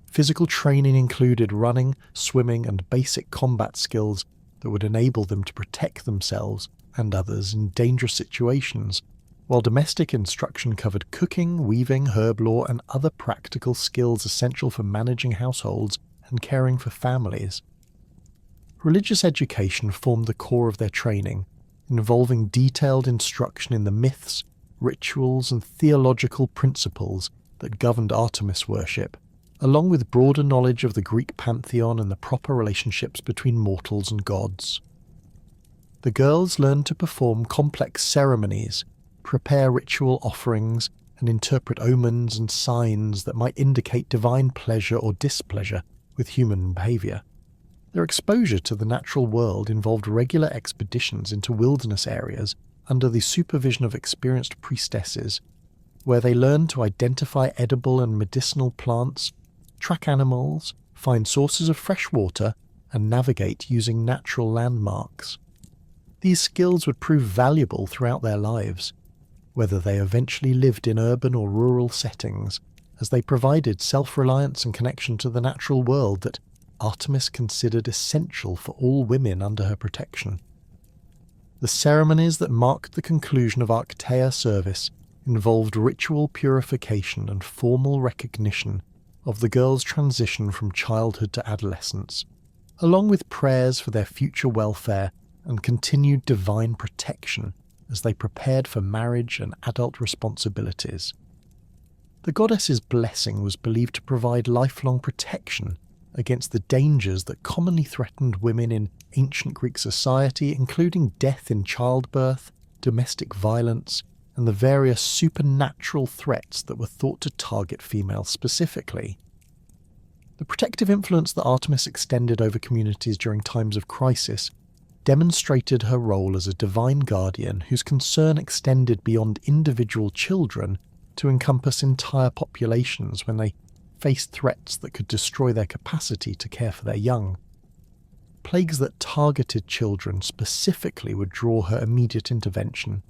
Physical training included running, swimming, and basic combat skills that would enable them to protect themselves and others in dangerous situations, while domestic instruction covered cooking, weaving, herb lore, and other practical skills essential for managing households and caring for families. Religious education formed the core of their training, involving detailed instruction in the myths, rituals, and theological principles that governed Artemis worship, along with broader knowledge of the Greek pantheon and the proper relationships between mortals and gods. The girls learned to perform complex ceremonies, prepare ritual offerings, and interpret omens and signs that might indicate divine pleasure or displeasure with human behaviour. Their exposure to the natural world involved regular expeditions into wilderness areas under the supervision of experienced priestesses, where they learned to identify edible and medicinal plants, track animals, find sources of fresh water, and navigate using natural landmarks. These skills would prove valuable throughout their lives, whether they eventually lived in urban or rural settings, as they provided self-reliance and connection to the natural world that Artemis considered essential for all women under her protection. The ceremonies that marked the conclusion of Actaeon service involved ritual purification and formal recognition of the girls' transition from childhood to adolescence, along with prayers for their future welfare and continued divine protection as they prepared for marriage and adult responsibilities. The goddess's blessing was believed to provide lifelong protection against the dangers that commonly threatened women in ancient Greek society, including death in childbirth, domestic violence, and the various supernatural threats that were thought to target females specifically. The protective influence that Artemis extended over communities during times of crisis demonstrated her role as a divine guardian whose concern extended beyond individual children to encompass entire populations when they faced threats that could destroy their capacity to care for their young. Plagues that targeted children specifically would draw her immediate intervention,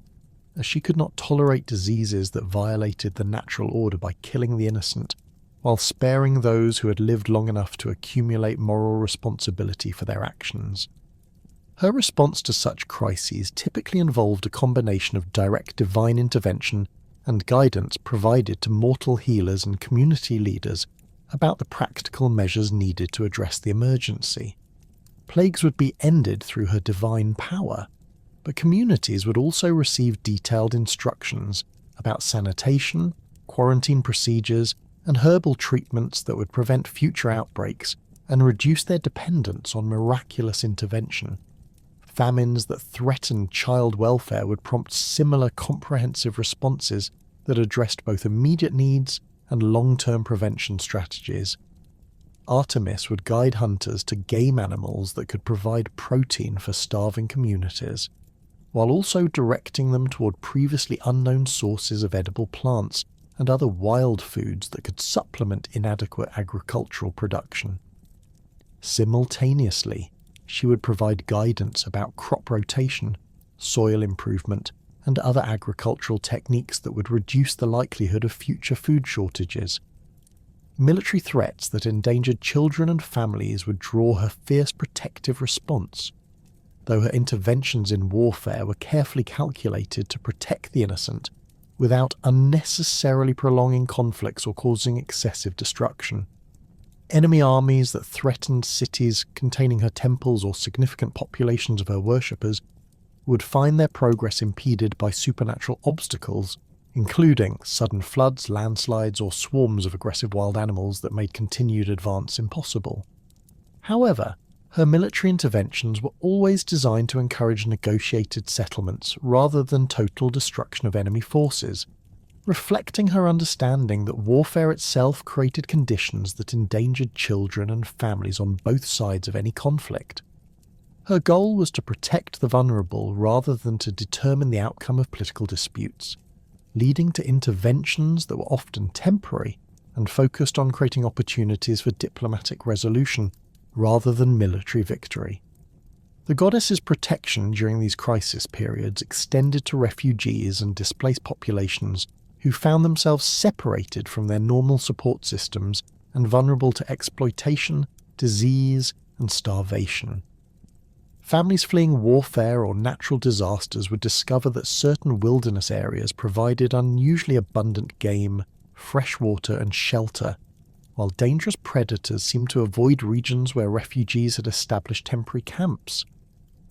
as she could not tolerate diseases that violated the natural order by killing the innocent, while sparing those who had lived long enough to accumulate moral responsibility for their actions. Her response to such crises typically involved a combination of direct divine intervention and guidance provided to mortal healers and community leaders about the practical measures needed to address the emergency. Plagues would be ended through her divine power, but communities would also receive detailed instructions about sanitation, quarantine procedures, and herbal treatments that would prevent future outbreaks and reduce their dependence on miraculous intervention. Famines that threatened child welfare would prompt similar comprehensive responses that addressed both immediate needs and long-term prevention strategies. Artemis would guide hunters to game animals that could provide protein for starving communities, while also directing them toward previously unknown sources of edible plants and other wild foods that could supplement inadequate agricultural production. Simultaneously, she would provide guidance about crop rotation, soil improvement, and other agricultural techniques that would reduce the likelihood of future food shortages. Military threats that endangered children and families would draw her fierce protective response, though her interventions in warfare were carefully calculated to protect the innocent without unnecessarily prolonging conflicts or causing excessive destruction. Enemy armies that threatened cities containing her temples or significant populations of her worshippers would find their progress impeded by supernatural obstacles, including sudden floods, landslides, or swarms of aggressive wild animals that made continued advance impossible. However, her military interventions were always designed to encourage negotiated settlements rather than total destruction of enemy forces, reflecting her understanding that warfare itself created conditions that endangered children and families on both sides of any conflict. Her goal was to protect the vulnerable rather than to determine the outcome of political disputes, leading to interventions that were often temporary and focused on creating opportunities for diplomatic resolution rather than military victory. The goddess's protection during these crisis periods extended to refugees and displaced populations who found themselves separated from their normal support systems and vulnerable to exploitation, disease, and starvation. Families fleeing warfare or natural disasters would discover that certain wilderness areas provided unusually abundant game, fresh water and shelter, while dangerous predators seemed to avoid regions where refugees had established temporary camps.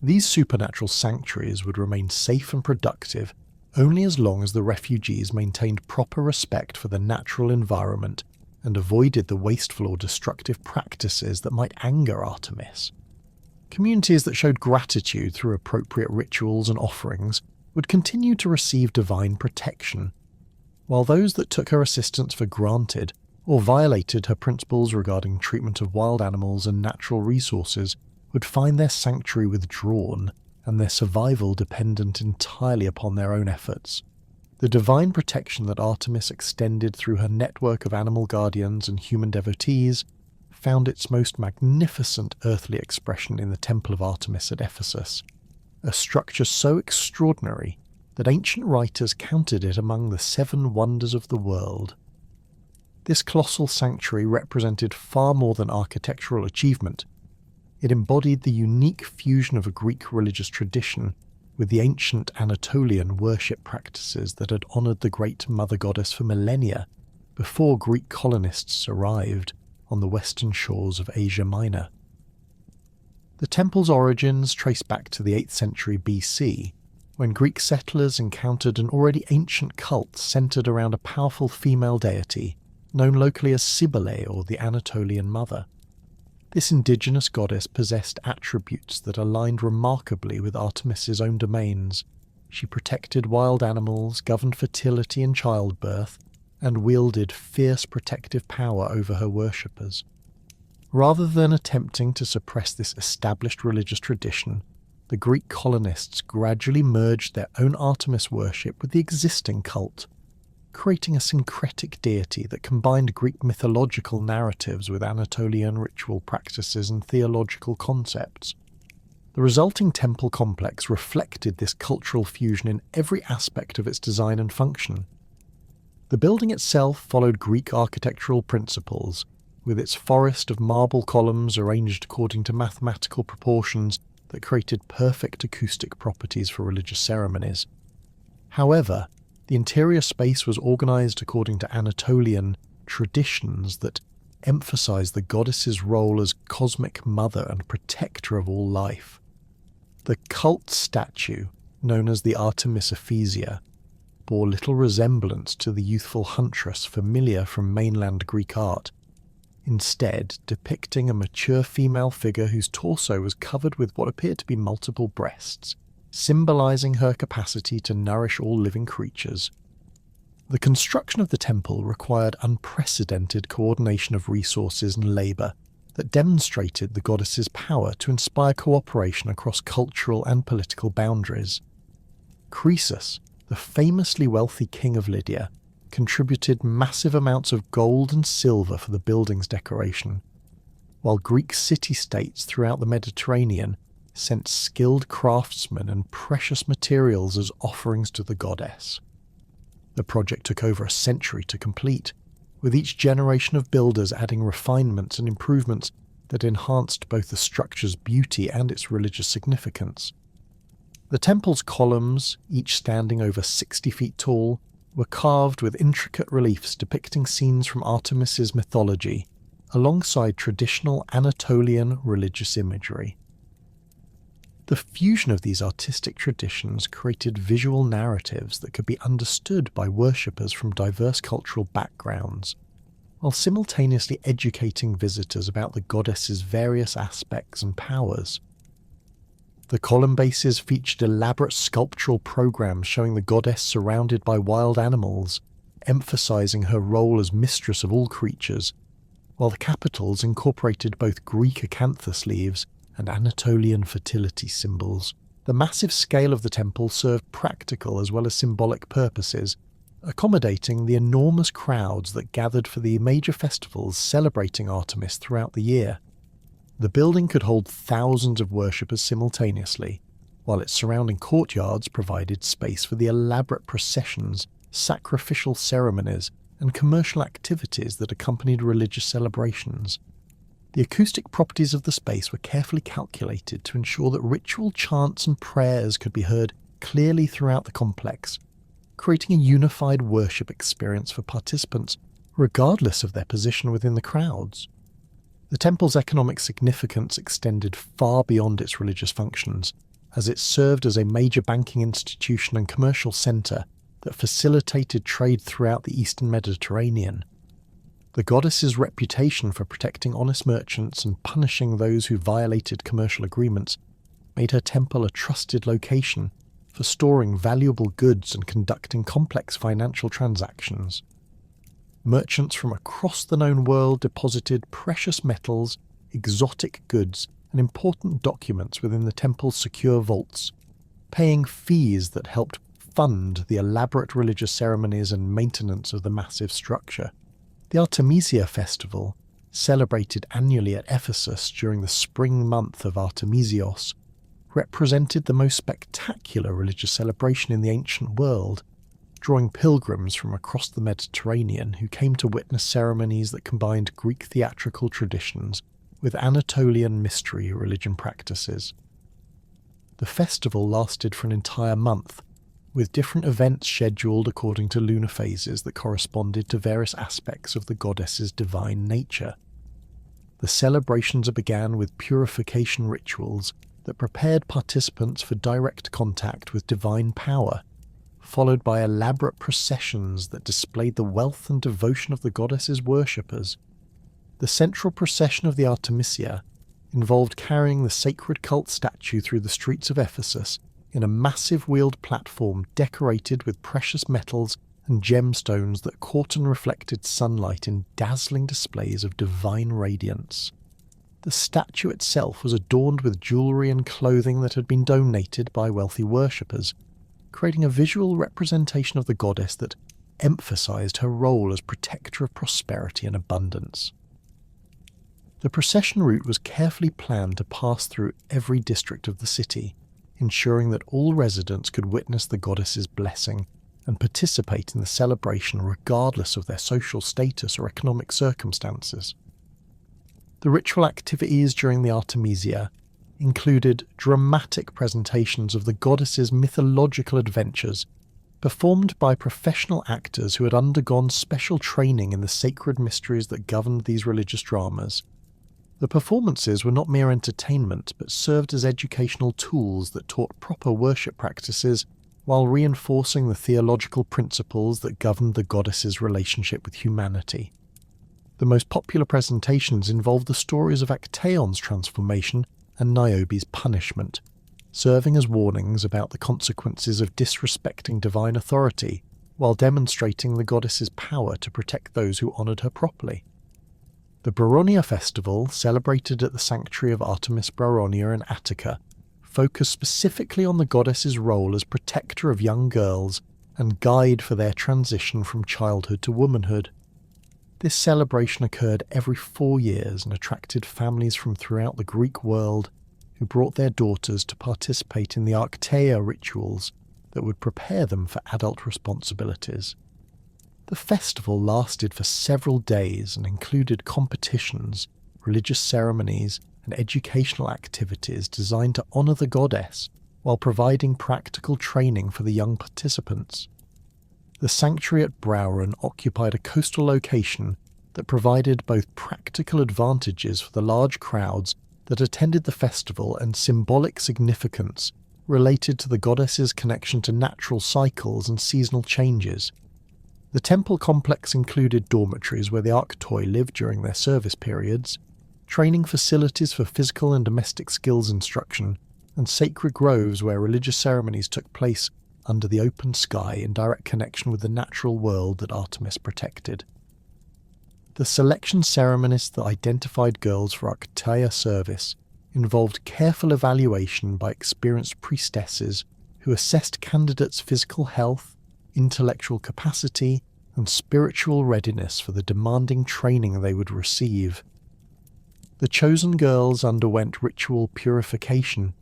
These supernatural sanctuaries would remain safe and productive only as long as the refugees maintained proper respect for the natural environment and avoided the wasteful or destructive practices that might anger Artemis. Communities that showed gratitude through appropriate rituals and offerings would continue to receive divine protection, while those that took her assistance for granted or violated her principles regarding treatment of wild animals and natural resources would find their sanctuary withdrawn and their survival dependent entirely upon their own efforts. The divine protection that Artemis extended through her network of animal guardians and human devotees found its most magnificent earthly expression in the Temple of Artemis at Ephesus, a structure so extraordinary that ancient writers counted it among the 7 wonders of the world. This colossal sanctuary represented far more than architectural achievement. It embodied the unique fusion of a Greek religious tradition with the ancient Anatolian worship practices that had honoured the great mother goddess for millennia before Greek colonists arrived on the western shores of Asia Minor. The temple's origins trace back to the 8th century BC, when Greek settlers encountered an already ancient cult centred around a powerful female deity known locally as Cybele, or the Anatolian Mother. This indigenous goddess possessed attributes that aligned remarkably with Artemis's own domains. She protected wild animals, governed fertility and childbirth, and wielded fierce protective power over her worshippers. Rather than attempting to suppress this established religious tradition, the Greek colonists gradually merged their own Artemis worship with the existing cult, creating a syncretic deity that combined Greek mythological narratives with Anatolian ritual practices and theological concepts. The resulting temple complex reflected this cultural fusion in every aspect of its design and function. The building itself followed Greek architectural principles, with its forest of marble columns arranged according to mathematical proportions that created perfect acoustic properties for religious ceremonies. However, the interior space was organized according to Anatolian traditions that emphasized the goddess's role as cosmic mother and protector of all life. The cult statue, known as the Artemis Ephesia, bore little resemblance to the youthful huntress familiar from mainland Greek art, instead depicting a mature female figure whose torso was covered with what appeared to be multiple breasts, symbolizing her capacity to nourish all living creatures. The construction of the temple required unprecedented coordination of resources and labor that demonstrated the goddess's power to inspire cooperation across cultural and political boundaries. Croesus, the famously wealthy king of Lydia, contributed massive amounts of gold and silver for the building's decoration, while Greek city-states throughout the Mediterranean sent skilled craftsmen and precious materials as offerings to the goddess. The project took over a century to complete, with each generation of builders adding refinements and improvements that enhanced both the structure's beauty and its religious significance. The temple's columns, each standing over 60 feet tall, were carved with intricate reliefs depicting scenes from Artemis's mythology, alongside traditional Anatolian religious imagery. The fusion of these artistic traditions created visual narratives that could be understood by worshippers from diverse cultural backgrounds, while simultaneously educating visitors about the goddess's various aspects and powers. The column bases featured elaborate sculptural programs showing the goddess surrounded by wild animals, emphasizing her role as mistress of all creatures, while the capitals incorporated both Greek acanthus leaves and Anatolian fertility symbols. The massive scale of the temple served practical as well as symbolic purposes, accommodating the enormous crowds that gathered for the major festivals celebrating Artemis throughout the year. The building could hold thousands of worshippers simultaneously, while its surrounding courtyards provided space for the elaborate processions, sacrificial ceremonies, and commercial activities that accompanied religious celebrations. The acoustic properties of the space were carefully calculated to ensure that ritual chants and prayers could be heard clearly throughout the complex, creating a unified worship experience for participants regardless of their position within the crowds. The temple's economic significance extended far beyond its religious functions, as it served as a major banking institution and commercial centre that facilitated trade throughout the eastern Mediterranean. The goddess's reputation for protecting honest merchants and punishing those who violated commercial agreements made her temple a trusted location for storing valuable goods and conducting complex financial transactions. Merchants from across the known world deposited precious metals, exotic goods, and important documents within the temple's secure vaults, paying fees that helped fund the elaborate religious ceremonies and maintenance of the massive structure. The Artemisia festival, celebrated annually at Ephesus during the spring month of Artemisios, represented the most spectacular religious celebration in the ancient world, drawing pilgrims from across the Mediterranean who came to witness ceremonies that combined Greek theatrical traditions with Anatolian mystery religion practices. The festival lasted for an entire month, with different events scheduled according to lunar phases that corresponded to various aspects of the goddess's divine nature. The celebrations began with purification rituals that prepared participants for direct contact with divine power, followed by elaborate processions that displayed the wealth and devotion of the goddess's worshippers. The central procession of the Artemisia involved carrying the sacred cult statue through the streets of Ephesus in a massive wheeled platform decorated with precious metals and gemstones that caught and reflected sunlight in dazzling displays of divine radiance. The statue itself was adorned with jewellery and clothing that had been donated by wealthy worshippers, creating a visual representation of the goddess that emphasised her role as protector of prosperity and abundance. The procession route was carefully planned to pass through every district of the city, ensuring that all residents could witness the goddess's blessing and participate in the celebration regardless of their social status or economic circumstances. The ritual activities during the Artemisia included dramatic presentations of the goddess's mythological adventures, performed by professional actors who had undergone special training in the sacred mysteries that governed these religious dramas. The performances were not mere entertainment, but served as educational tools that taught proper worship practices while reinforcing the theological principles that governed the goddess's relationship with humanity. The most popular presentations involved the stories of Actaeon's transformation and Niobe's punishment, serving as warnings about the consequences of disrespecting divine authority while demonstrating the goddess's power to protect those who honoured her properly. The Brauronia festival, celebrated at the sanctuary of Artemis Brauronia in Attica, focused specifically on the goddess's role as protector of young girls and guide for their transition from childhood to womanhood. This celebration occurred every 4 years and attracted families from throughout the Greek world who brought their daughters to participate in the Actaeon rituals that would prepare them for adult responsibilities. The festival lasted for several days and included competitions, religious ceremonies, and educational activities designed to honour the goddess while providing practical training for the young participants. The sanctuary at Brauron occupied a coastal location that provided both practical advantages for the large crowds that attended the festival and symbolic significance related to the goddess's connection to natural cycles and seasonal changes. The temple complex included dormitories where the Arctoi lived during their service periods, training facilities for physical and domestic skills instruction, and sacred groves where religious ceremonies took place under the open sky in direct connection with the natural world that Artemis protected. The selection ceremonies that identified girls for Actaeon service involved careful evaluation by experienced priestesses who assessed candidates' physical health, intellectual capacity, and spiritual readiness for the demanding training they would receive. The chosen girls underwent ritual purification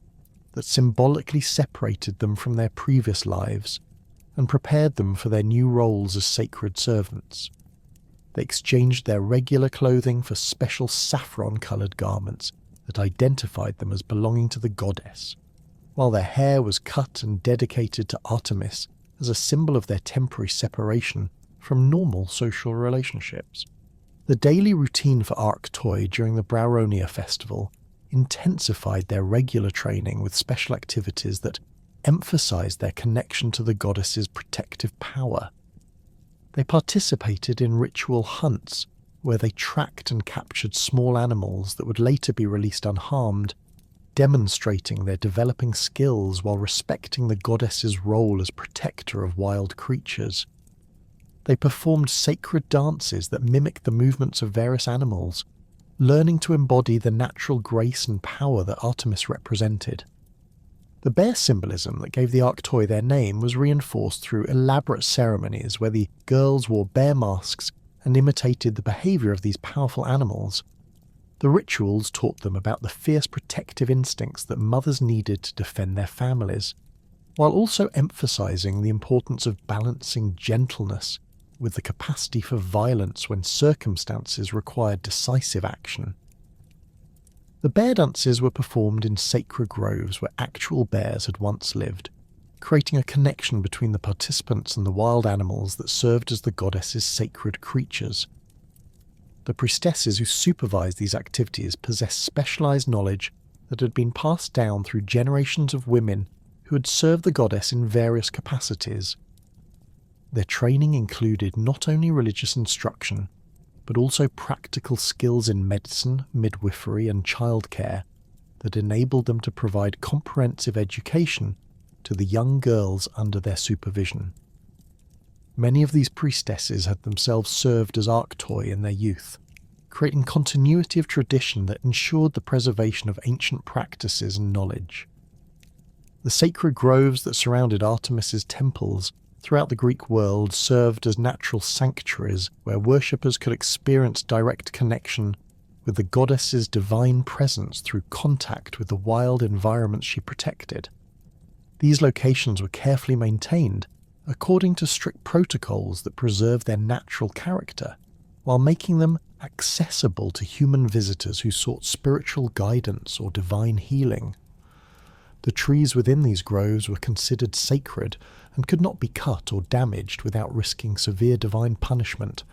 that symbolically separated them from their previous lives and prepared them for their new roles as sacred servants. They exchanged their regular clothing for special saffron-coloured garments that identified them as belonging to the goddess, while their hair was cut and dedicated to Artemis as a symbol of their temporary separation from normal social relationships. The daily routine for Arctoi during the Brauronia festival intensified their regular training with special activities that emphasized their connection to the goddess's protective power. They participated in ritual hunts, where they tracked and captured small animals that would later be released unharmed, demonstrating their developing skills while respecting the goddess's role as protector of wild creatures. They performed sacred dances that mimicked the movements of various animals, learning to embody the natural grace and power that Artemis represented. The bear symbolism that gave the Arctoi their name was reinforced through elaborate ceremonies where the girls wore bear masks and imitated the behaviour of these powerful animals. The rituals taught them about the fierce protective instincts that mothers needed to defend their families, while also emphasising the importance of balancing gentleness with the capacity for violence when circumstances required decisive action. The bear dances were performed in sacred groves where actual bears had once lived, creating a connection between the participants and the wild animals that served as the goddess's sacred creatures. The priestesses who supervised these activities possessed specialised knowledge that had been passed down through generations of women who had served the goddess in various capacities. Their training included not only religious instruction, but also practical skills in medicine, midwifery and childcare that enabled them to provide comprehensive education to the young girls under their supervision. Many of these priestesses had themselves served as Arctoi in their youth, creating continuity of tradition that ensured the preservation of ancient practices and knowledge. The sacred groves that surrounded Artemis's temples throughout the Greek world served as natural sanctuaries where worshippers could experience direct connection with the goddess's divine presence through contact with the wild environments she protected. These locations were carefully maintained according to strict protocols that preserved their natural character, while making them accessible to human visitors who sought spiritual guidance or divine healing. The trees within these groves were considered sacred and could not be cut or damaged without risking severe divine punishment,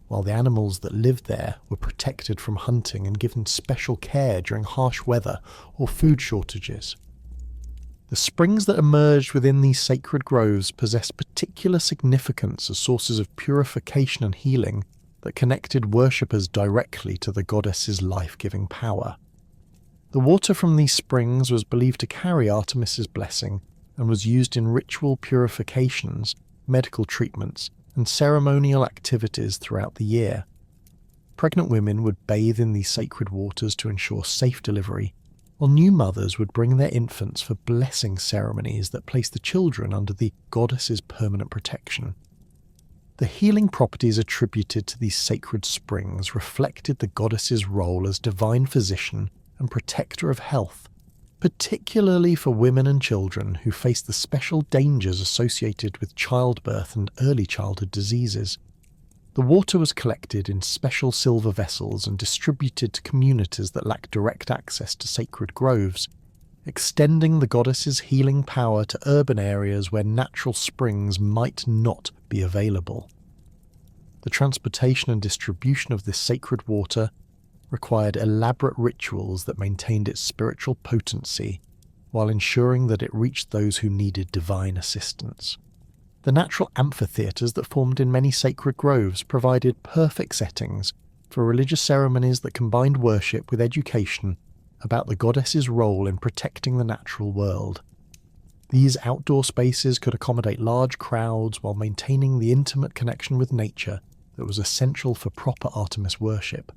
while the animals that lived there were protected from hunting and given special care during harsh weather or food shortages. The springs that emerged within these sacred groves possessed particular significance as sources of purification and healing that connected worshippers directly to the goddess's life-giving power. The water from these springs was believed to carry Artemis's blessing and was used in ritual purifications, medical treatments, and ceremonial activities throughout the year. Pregnant women would bathe in these sacred waters to ensure safe delivery, while new mothers would bring their infants for blessing ceremonies that placed the children under the goddess's permanent protection. The healing properties attributed to these sacred springs reflected the goddess's role as divine physician and protector of health, particularly for women and children who faced the special dangers associated with childbirth and early childhood diseases. The water was collected in special silver vessels and distributed to communities that lacked direct access to sacred groves, extending the goddess's healing power to urban areas where natural springs might not be available. The transportation and distribution of this sacred water required elaborate rituals that maintained its spiritual potency, while ensuring that it reached those who needed divine assistance. The natural amphitheatres that formed in many sacred groves provided perfect settings for religious ceremonies that combined worship with education about the goddess's role in protecting the natural world. These outdoor spaces could accommodate large crowds while maintaining the intimate connection with nature that was essential for proper Artemis worship.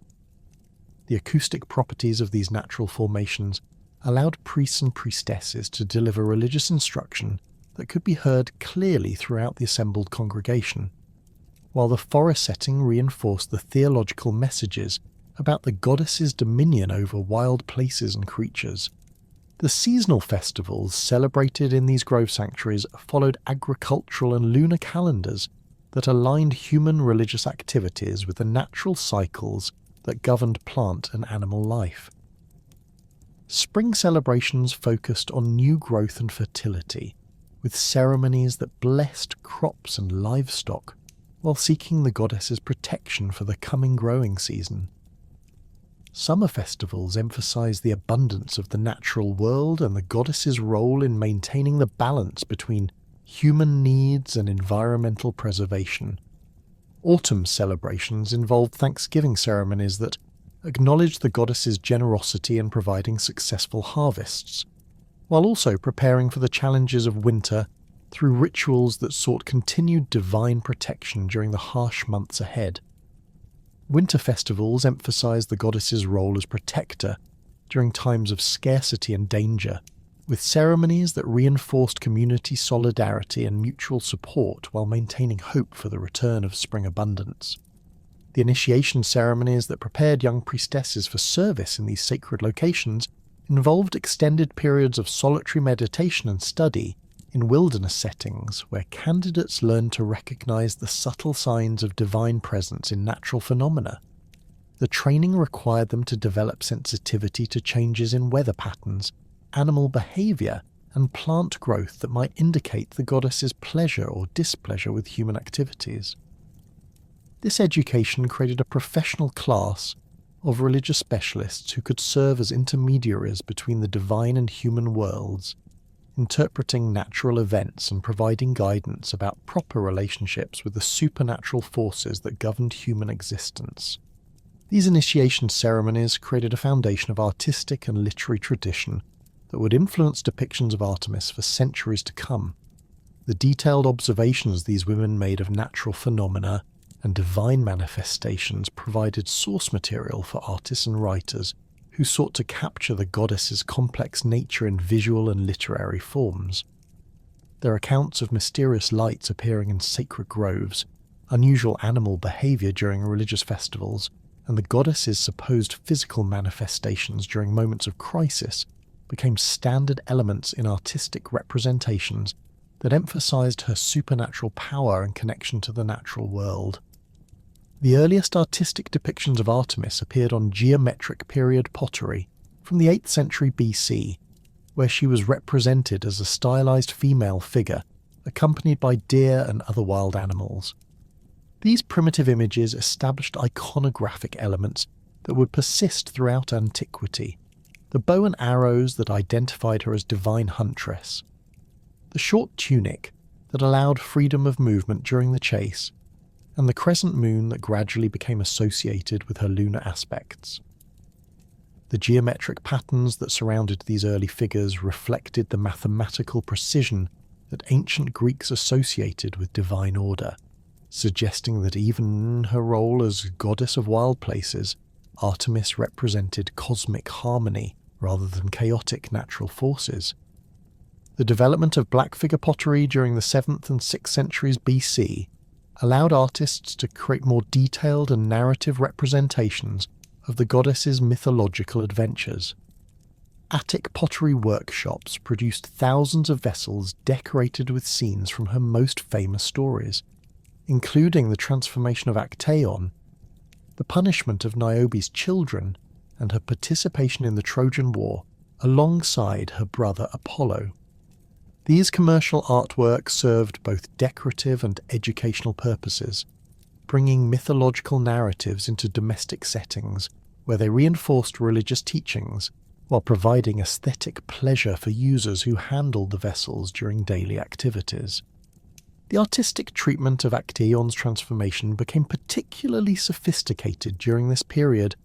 The acoustic properties of these natural formations allowed priests and priestesses to deliver religious instruction that could be heard clearly throughout the assembled congregation, while the forest setting reinforced the theological messages about the goddess's dominion over wild places and creatures. The seasonal festivals celebrated in these grove sanctuaries followed agricultural and lunar calendars that aligned human religious activities with the natural cycles that governed plant and animal life. Spring celebrations focused on new growth and fertility, with ceremonies that blessed crops and livestock, while seeking the goddess's protection for the coming growing season. Summer festivals emphasize the abundance of the natural world and the goddess's role in maintaining the balance between human needs and environmental preservation. Autumn celebrations involve Thanksgiving ceremonies that acknowledge the goddess's generosity in providing successful harvests, while also preparing for the challenges of winter through rituals that sought continued divine protection during the harsh months ahead. Winter festivals emphasize the goddess's role as protector during times of scarcity and danger, with ceremonies that reinforced community solidarity and mutual support while maintaining hope for the return of spring abundance. The initiation ceremonies that prepared young priestesses for service in these sacred locations involved extended periods of solitary meditation and study in wilderness settings where candidates learned to recognize the subtle signs of divine presence in natural phenomena. The training required them to develop sensitivity to changes in weather patterns, animal behavior, and plant growth that might indicate the goddess's pleasure or displeasure with human activities. This education created a professional class of religious specialists who could serve as intermediaries between the divine and human worlds, interpreting natural events and providing guidance about proper relationships with the supernatural forces that governed human existence. These initiation ceremonies created a foundation of artistic and literary tradition that would influence depictions of Artemis for centuries to come. The detailed observations these women made of natural phenomena and divine manifestations provided source material for artists and writers who sought to capture the goddess's complex nature in visual and literary forms. Their accounts of mysterious lights appearing in sacred groves, unusual animal behavior during religious festivals, and the goddess's supposed physical manifestations during moments of crisis became standard elements in artistic representations that emphasized her supernatural power and connection to the natural world. The earliest artistic depictions of Artemis appeared on geometric period pottery from the 8th century BC, where she was represented as a stylized female figure accompanied by deer and other wild animals. These primitive images established iconographic elements that would persist throughout antiquity: the bow and arrows that identified her as divine huntress, the short tunic that allowed freedom of movement during the chase, and the crescent moon that gradually became associated with her lunar aspects. The geometric patterns that surrounded these early figures reflected the mathematical precision that ancient Greeks associated with divine order, suggesting that even in her role as goddess of wild places, Artemis represented cosmic harmony rather than chaotic natural forces. The development of black figure pottery during the 7th and 6th centuries BC allowed artists to create more detailed and narrative representations of the goddess's mythological adventures. Attic pottery workshops produced thousands of vessels decorated with scenes from her most famous stories, including the transformation of Actaeon, the punishment of Niobe's children, and her participation in the Trojan War alongside her brother Apollo. These commercial artworks served both decorative and educational purposes, bringing mythological narratives into domestic settings where they reinforced religious teachings while providing aesthetic pleasure for users who handled the vessels during daily activities. The artistic treatment of Actaeon's transformation became particularly sophisticated during this period,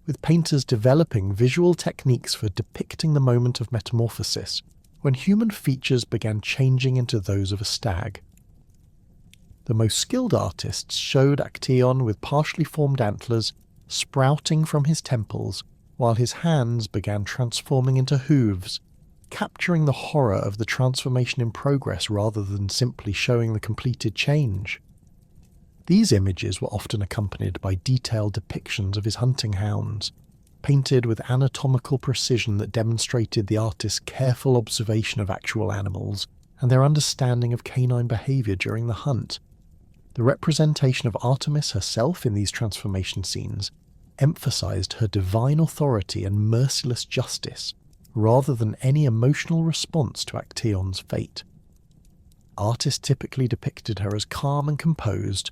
with painters developing visual techniques for depicting the moment of metamorphosis, when human features began changing into those of a stag. The most skilled artists showed Actaeon with partially formed antlers sprouting from his temples, while his hands began transforming into hooves, capturing the horror of the transformation in progress rather than simply showing the completed change. These images were often accompanied by detailed depictions of his hunting hounds, painted with anatomical precision that demonstrated the artist's careful observation of actual animals and their understanding of canine behavior during the hunt. The representation of Artemis herself in these transformation scenes emphasized her divine authority and merciless justice rather than any emotional response to Actaeon's fate. Artists typically depicted her as calm and composed,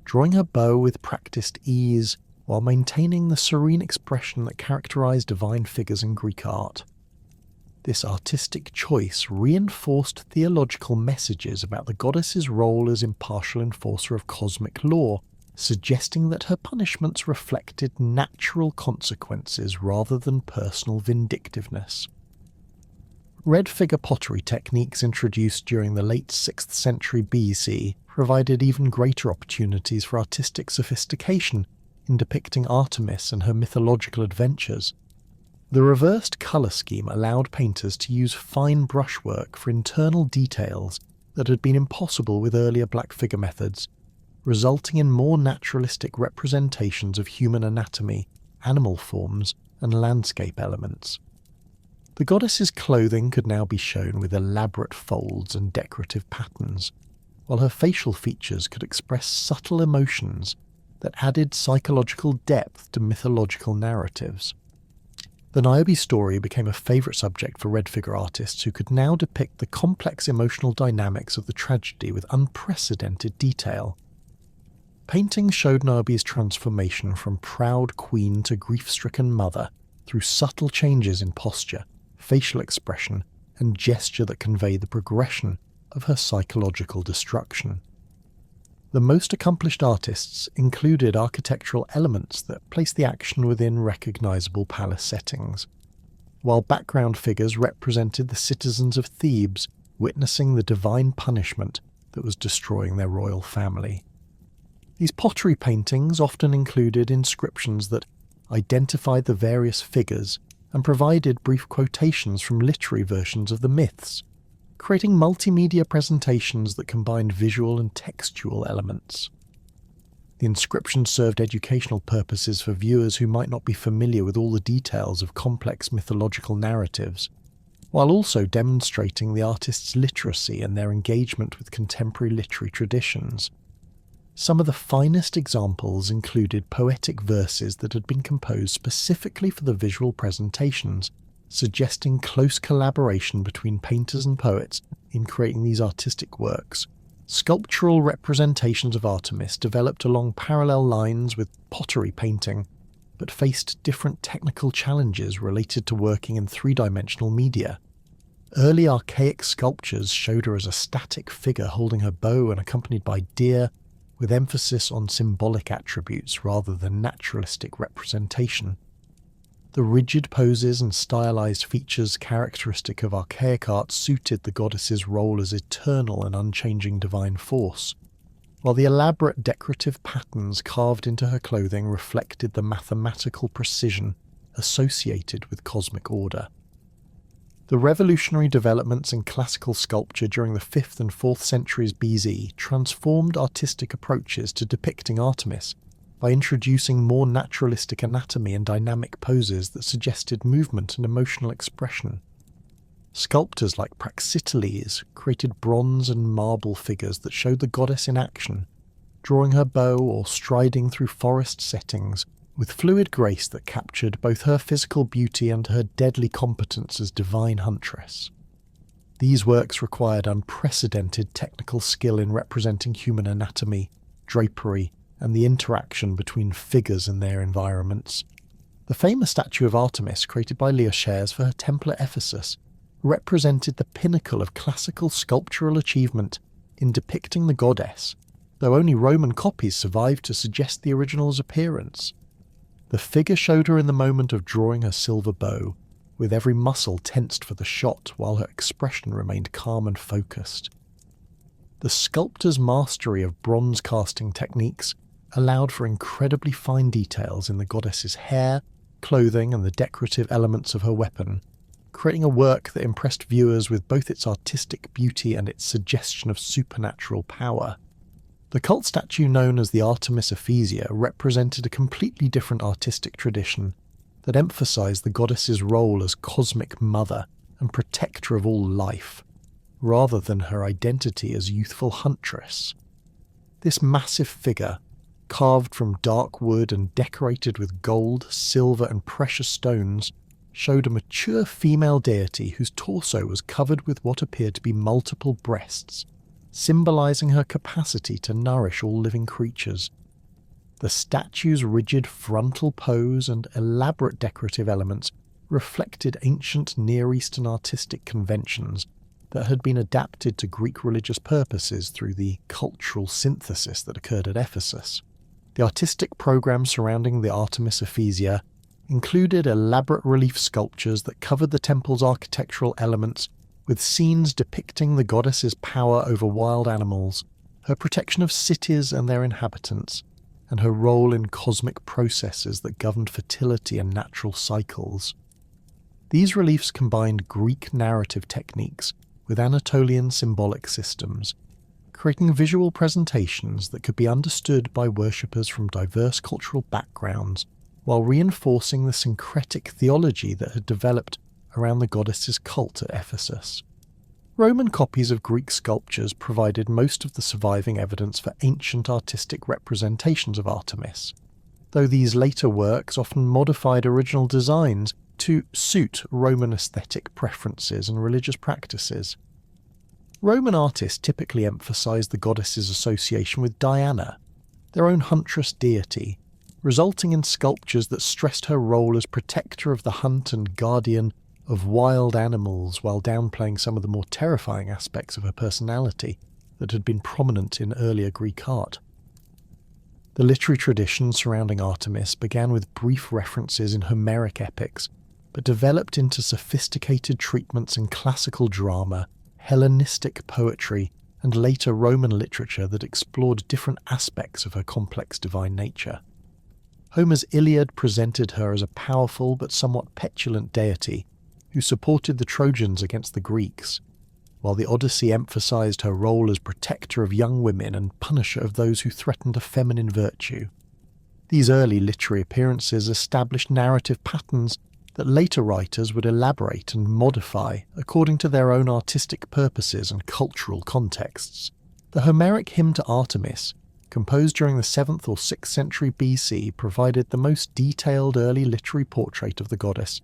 drawing her bow with practiced ease while maintaining the serene expression that characterized divine figures in Greek art. This artistic choice reinforced theological messages about the goddess's role as impartial enforcer of cosmic law, suggesting that her punishments reflected natural consequences rather than personal vindictiveness. Red figure pottery techniques introduced during the late 6th century BC provided even greater opportunities for artistic sophistication in depicting Artemis and her mythological adventures. The reversed colour scheme allowed painters to use fine brushwork for internal details that had been impossible with earlier black figure methods, resulting in more naturalistic representations of human anatomy, animal forms, and landscape elements. The goddess's clothing could now be shown with elaborate folds and decorative patterns, while her facial features could express subtle emotions that added psychological depth to mythological narratives. The Niobe story became a favourite subject for red figure artists who could now depict the complex emotional dynamics of the tragedy with unprecedented detail. Paintings showed Niobe's transformation from proud queen to grief-stricken mother through subtle changes in posture, facial expression, and gesture that conveyed the progression of her psychological destruction. The most accomplished artists included architectural elements that placed the action within recognisable palace settings, while background figures represented the citizens of Thebes witnessing the divine punishment that was destroying their royal family. These pottery paintings often included inscriptions that identified the various figures and provided brief quotations from literary versions of the myths, creating multimedia presentations that combined visual and textual elements. The inscriptions served educational purposes for viewers who might not be familiar with all the details of complex mythological narratives, while also demonstrating the artists' literacy and their engagement with contemporary literary traditions. Some of the finest examples included poetic verses that had been composed specifically for the visual presentations, suggesting close collaboration between painters and poets in creating these artistic works. Sculptural representations of Artemis developed along parallel lines with pottery painting, but faced different technical challenges related to working in three-dimensional media. Early archaic sculptures showed her as a static figure holding her bow and accompanied by deer, with emphasis on symbolic attributes rather than naturalistic representation. The rigid poses and stylized features characteristic of archaic art suited the goddess's role as eternal and unchanging divine force, while the elaborate decorative patterns carved into her clothing reflected the mathematical precision associated with cosmic order. The revolutionary developments in classical sculpture during the 5th and 4th centuries BC transformed artistic approaches to depicting Artemis by introducing more naturalistic anatomy and dynamic poses that suggested movement and emotional expression. Sculptors like Praxiteles created bronze and marble figures that showed the goddess in action, drawing her bow or striding through forest settings with fluid grace that captured both her physical beauty and her deadly competence as divine huntress. These works required unprecedented technical skill in representing human anatomy, drapery, and the interaction between figures and their environments. The famous statue of Artemis, created by Leoschares for her temple at Ephesus, represented the pinnacle of classical sculptural achievement in depicting the goddess, though only Roman copies survived to suggest the original's appearance. The figure showed her in the moment of drawing her silver bow, with every muscle tensed for the shot while her expression remained calm and focused. The sculptor's mastery of bronze casting techniques allowed for incredibly fine details in the goddess's hair, clothing, and the decorative elements of her weapon, creating a work that impressed viewers with both its artistic beauty and its suggestion of supernatural power. The cult statue known as the Artemis Ephesia represented a completely different artistic tradition that emphasized the goddess's role as cosmic mother and protector of all life, rather than her identity as youthful huntress. This massive figure, carved from dark wood and decorated with gold, silver and precious stones, showed a mature female deity whose torso was covered with what appeared to be multiple breasts, symbolizing her capacity to nourish all living creatures. The statue's rigid frontal pose and elaborate decorative elements reflected ancient Near Eastern artistic conventions that had been adapted to Greek religious purposes through the cultural synthesis that occurred at Ephesus. The artistic program surrounding the Artemis Ephesia included elaborate relief sculptures that covered the temple's architectural elements with scenes depicting the goddess's power over wild animals, her protection of cities and their inhabitants, and her role in cosmic processes that governed fertility and natural cycles. These reliefs combined Greek narrative techniques with Anatolian symbolic systems, creating visual presentations that could be understood by worshippers from diverse cultural backgrounds, while reinforcing the syncretic theology that had developed around the goddess's cult at Ephesus. Roman copies of Greek sculptures provided most of the surviving evidence for ancient artistic representations of Artemis, though these later works often modified original designs to suit Roman aesthetic preferences and religious practices. Roman artists typically emphasized the goddess's association with Diana, their own huntress deity, resulting in sculptures that stressed her role as protector of the hunt and guardian of wild animals while downplaying some of the more terrifying aspects of her personality that had been prominent in earlier Greek art. The literary tradition surrounding Artemis began with brief references in Homeric epics, but developed into sophisticated treatments in classical drama, Hellenistic poetry, and later Roman literature that explored different aspects of her complex divine nature. Homer's Iliad presented her as a powerful but somewhat petulant deity who supported the Trojans against the Greeks, while the Odyssey emphasized her role as protector of young women and punisher of those who threatened a feminine virtue. These early literary appearances established narrative patterns that later writers would elaborate and modify according to their own artistic purposes and cultural contexts. The Homeric hymn to Artemis, composed during the 7th or 6th century BC, provided the most detailed early literary portrait of the goddess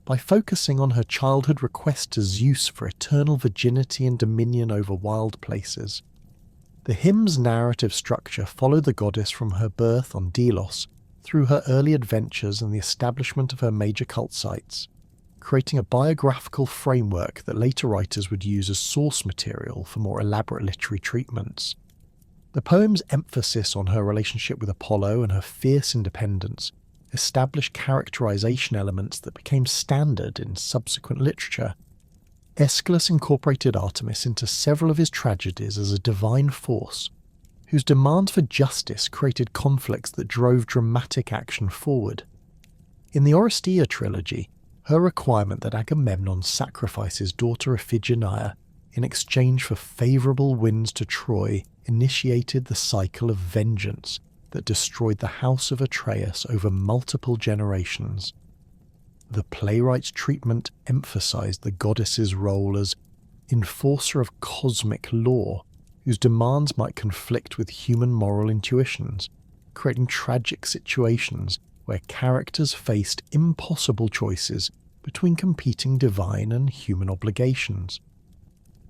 by focusing on her childhood request to Zeus for eternal virginity and dominion over wild places. The hymn's narrative structure followed the goddess from her birth on Delos through her early adventures and the establishment of her major cult sites, creating a biographical framework that later writers would use as source material for more elaborate literary treatments. The poem's emphasis on her relationship with Apollo and her fierce independence established characterization elements that became standard in subsequent literature. Aeschylus incorporated Artemis into several of his tragedies as a divine force, whose demand for justice created conflicts that drove dramatic action forward. In the Oresteia trilogy, her requirement that Agamemnon sacrifice his daughter Iphigenia in exchange for favourable winds to Troy initiated the cycle of vengeance that destroyed the house of Atreus over multiple generations. The playwright's treatment emphasized the goddess's role as enforcer of cosmic law, whose demands might conflict with human moral intuitions, creating tragic situations where characters faced impossible choices between competing divine and human obligations.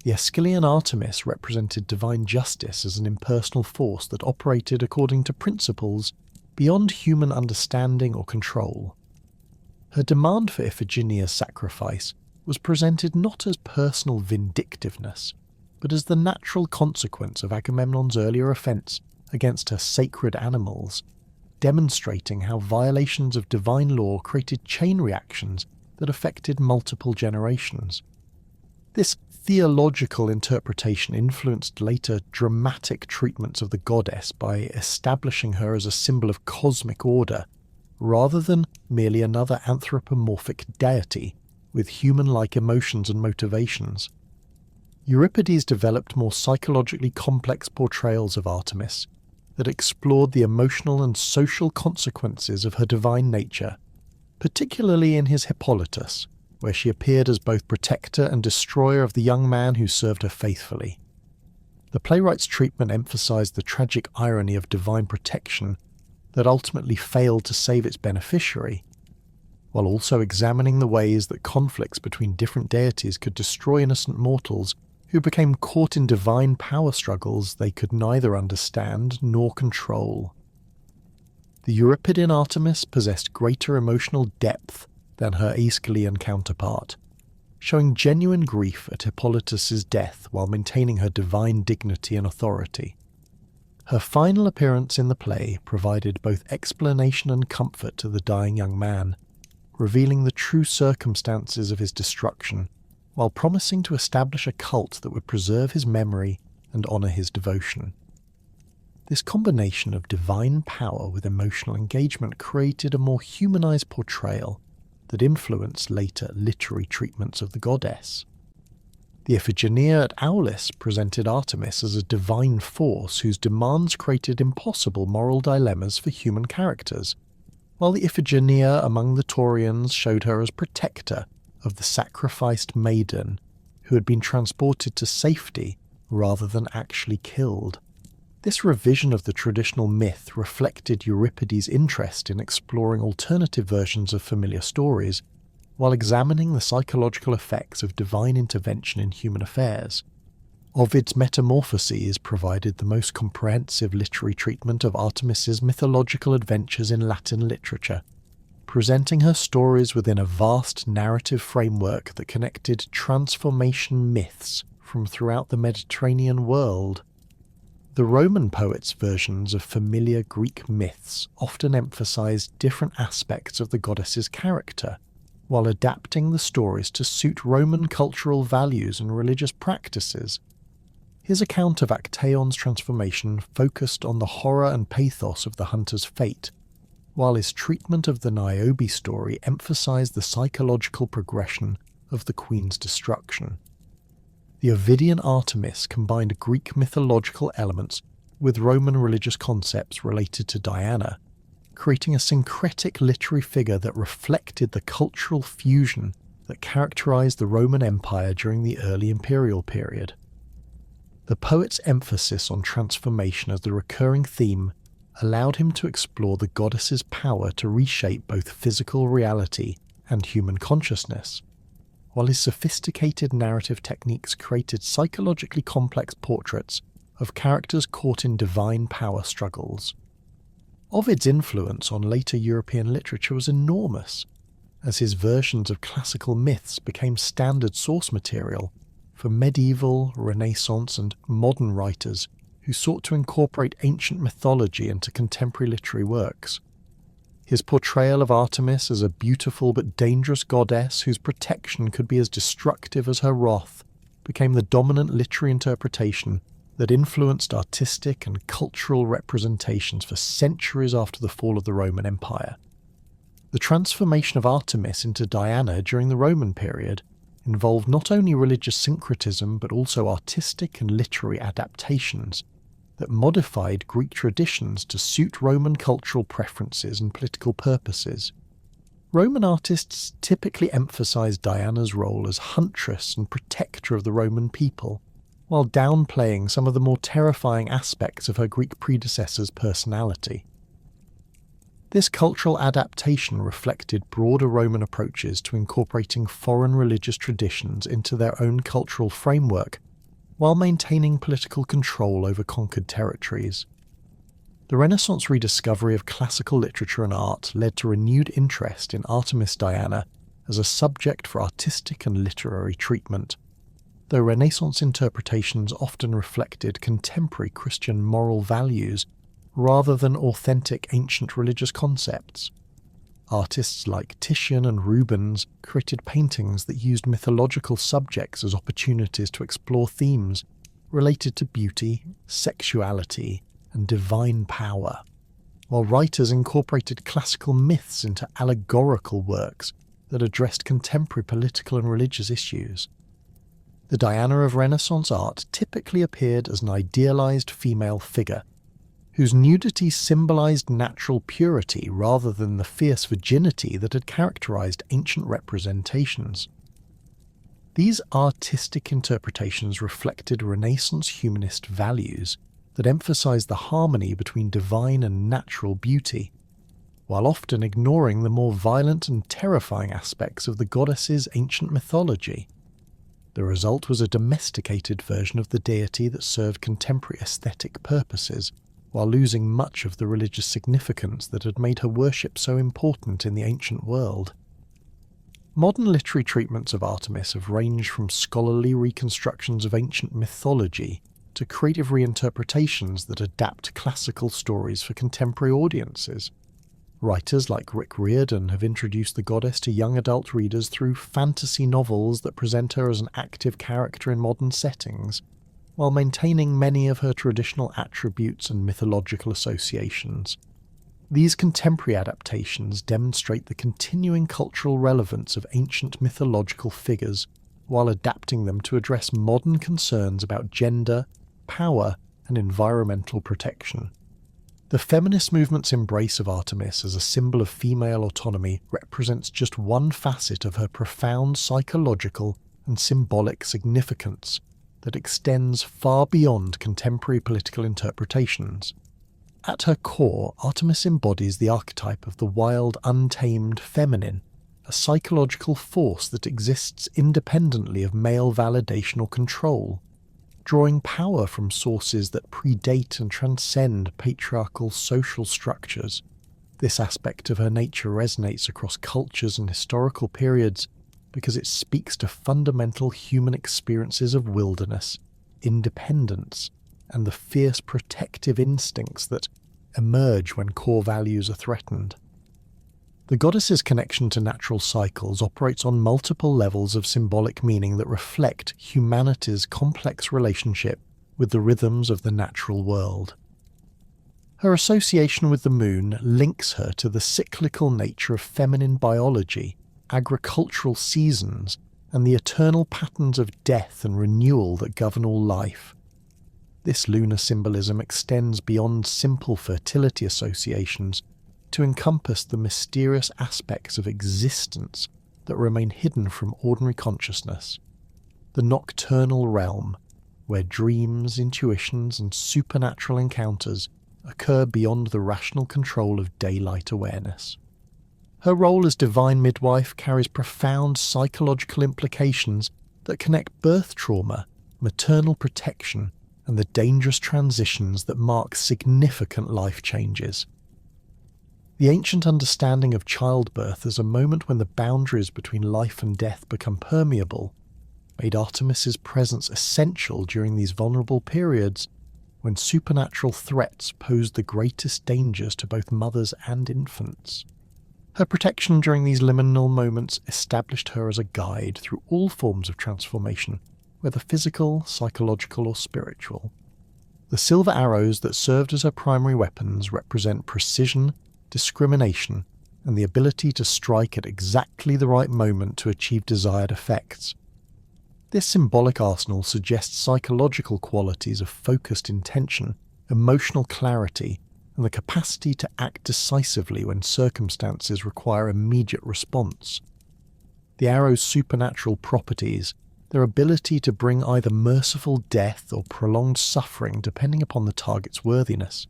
The Aeschylean Artemis represented divine justice as an impersonal force that operated according to principles beyond human understanding or control. Her demand for Iphigenia's sacrifice was presented not as personal vindictiveness, but as the natural consequence of Agamemnon's earlier offence against her sacred animals, demonstrating how violations of divine law created chain reactions that affected multiple generations. This theological interpretation influenced later dramatic treatments of the goddess by establishing her as a symbol of cosmic order, rather than merely another anthropomorphic deity with human-like emotions and motivations. Euripides developed more psychologically complex portrayals of Artemis that explored the emotional and social consequences of her divine nature, particularly in his Hippolytus, where she appeared as both protector and destroyer of the young man who served her faithfully. The playwright's treatment emphasized the tragic irony of divine protection that ultimately failed to save its beneficiary, while also examining the ways that conflicts between different deities could destroy innocent mortals who became caught in divine power struggles they could neither understand nor control. The Euripidean Artemis possessed greater emotional depth than her Aeschylean counterpart, showing genuine grief at Hippolytus's death while maintaining her divine dignity and authority. Her final appearance in the play provided both explanation and comfort to the dying young man, revealing the true circumstances of his destruction, while promising to establish a cult that would preserve his memory and honour his devotion. This combination of divine power with emotional engagement created a more humanized portrayal that influenced later literary treatments of the goddess. The Iphigenia at Aulis presented Artemis as a divine force whose demands created impossible moral dilemmas for human characters, while the Iphigenia among the Taurians showed her as protector of the sacrificed maiden who had been transported to safety rather than actually killed. This revision of the traditional myth reflected Euripides' interest in exploring alternative versions of familiar stories, while examining the psychological effects of divine intervention in human affairs. Ovid's Metamorphoses provided the most comprehensive literary treatment of Artemis's mythological adventures in Latin literature, presenting her stories within a vast narrative framework that connected transformation myths from throughout the Mediterranean world. The Roman poets' versions of familiar Greek myths often emphasized different aspects of the goddess's character, while adapting the stories to suit Roman cultural values and religious practices. His account of Actaeon's transformation focused on the horror and pathos of the hunter's fate, while his treatment of the Niobe story emphasized the psychological progression of the queen's destruction. The Ovidian Artemis combined Greek mythological elements with Roman religious concepts related to Diana, creating a syncretic literary figure that reflected the cultural fusion that characterized the Roman Empire during the early imperial period. The poet's emphasis on transformation as the recurring theme allowed him to explore the goddess's power to reshape both physical reality and human consciousness, while his sophisticated narrative techniques created psychologically complex portraits of characters caught in divine power struggles. Ovid's influence on later European literature was enormous, as his versions of classical myths became standard source material for medieval, Renaissance, and modern writers who sought to incorporate ancient mythology into contemporary literary works. His portrayal of Artemis as a beautiful but dangerous goddess whose protection could be as destructive as her wrath became the dominant literary interpretation that influenced artistic and cultural representations for centuries after the fall of the Roman Empire. The transformation of Artemis into Diana during the Roman period involved not only religious syncretism but also artistic and literary adaptations that modified Greek traditions to suit Roman cultural preferences and political purposes. Roman artists typically emphasized Diana's role as huntress and protector of the Roman people, while downplaying some of the more terrifying aspects of her Greek predecessor's personality. This cultural adaptation reflected broader Roman approaches to incorporating foreign religious traditions into their own cultural framework, while maintaining political control over conquered territories. The Renaissance rediscovery of classical literature and art led to renewed interest in Artemis Diana as a subject for artistic and literary treatment, though Renaissance interpretations often reflected contemporary Christian moral values rather than authentic ancient religious concepts. Artists like Titian and Rubens created paintings that used mythological subjects as opportunities to explore themes related to beauty, sexuality, and divine power, while writers incorporated classical myths into allegorical works that addressed contemporary political and religious issues. The Diana of Renaissance art typically appeared as an idealized female figure, whose nudity symbolized natural purity rather than the fierce virginity that had characterized ancient representations. These artistic interpretations reflected Renaissance humanist values that emphasized the harmony between divine and natural beauty, while often ignoring the more violent and terrifying aspects of the goddess's ancient mythology. The result was a domesticated version of the deity that served contemporary aesthetic purposes, while losing much of the religious significance that had made her worship so important in the ancient world. Modern literary treatments of Artemis have ranged from scholarly reconstructions of ancient mythology to creative reinterpretations that adapt classical stories for contemporary audiences. Writers like Rick Riordan have introduced the goddess to young adult readers through fantasy novels that present her as an active character in modern settings, while maintaining many of her traditional attributes and mythological associations. These contemporary adaptations demonstrate the continuing cultural relevance of ancient mythological figures, while adapting them to address modern concerns about gender, power, and environmental protection. The feminist movement's embrace of Artemis as a symbol of female autonomy represents just one facet of her profound psychological and symbolic significance that extends far beyond contemporary political interpretations. At her core, Artemis embodies the archetype of the wild, untamed feminine, a psychological force that exists independently of male validation or control, drawing power from sources that predate and transcend patriarchal social structures. This aspect of her nature resonates across cultures and historical periods because it speaks to fundamental human experiences of wilderness, independence, and the fierce protective instincts that emerge when core values are threatened. The goddess's connection to natural cycles operates on multiple levels of symbolic meaning that reflect humanity's complex relationship with the rhythms of the natural world. Her association with the moon links her to the cyclical nature of feminine biology, agricultural seasons, and the eternal patterns of death and renewal that govern all life. This lunar symbolism extends beyond simple fertility associations to encompass the mysterious aspects of existence that remain hidden from ordinary consciousness. The nocturnal realm, where dreams, intuitions, and supernatural encounters occur beyond the rational control of daylight awareness. Her role as divine midwife carries profound psychological implications that connect birth trauma, maternal protection, and the dangerous transitions that mark significant life changes. The ancient understanding of childbirth as a moment when the boundaries between life and death become permeable made Artemis's presence essential during these vulnerable periods when supernatural threats posed the greatest dangers to both mothers and infants. Her protection during these liminal moments established her as a guide through all forms of transformation, whether physical, psychological, or spiritual. The silver arrows that served as her primary weapons represent precision, discrimination, and the ability to strike at exactly the right moment to achieve desired effects. This symbolic arsenal suggests psychological qualities of focused intention, emotional clarity, and the capacity to act decisively when circumstances require immediate response. The arrow's supernatural properties, their ability to bring either merciful death or prolonged suffering depending upon the target's worthiness,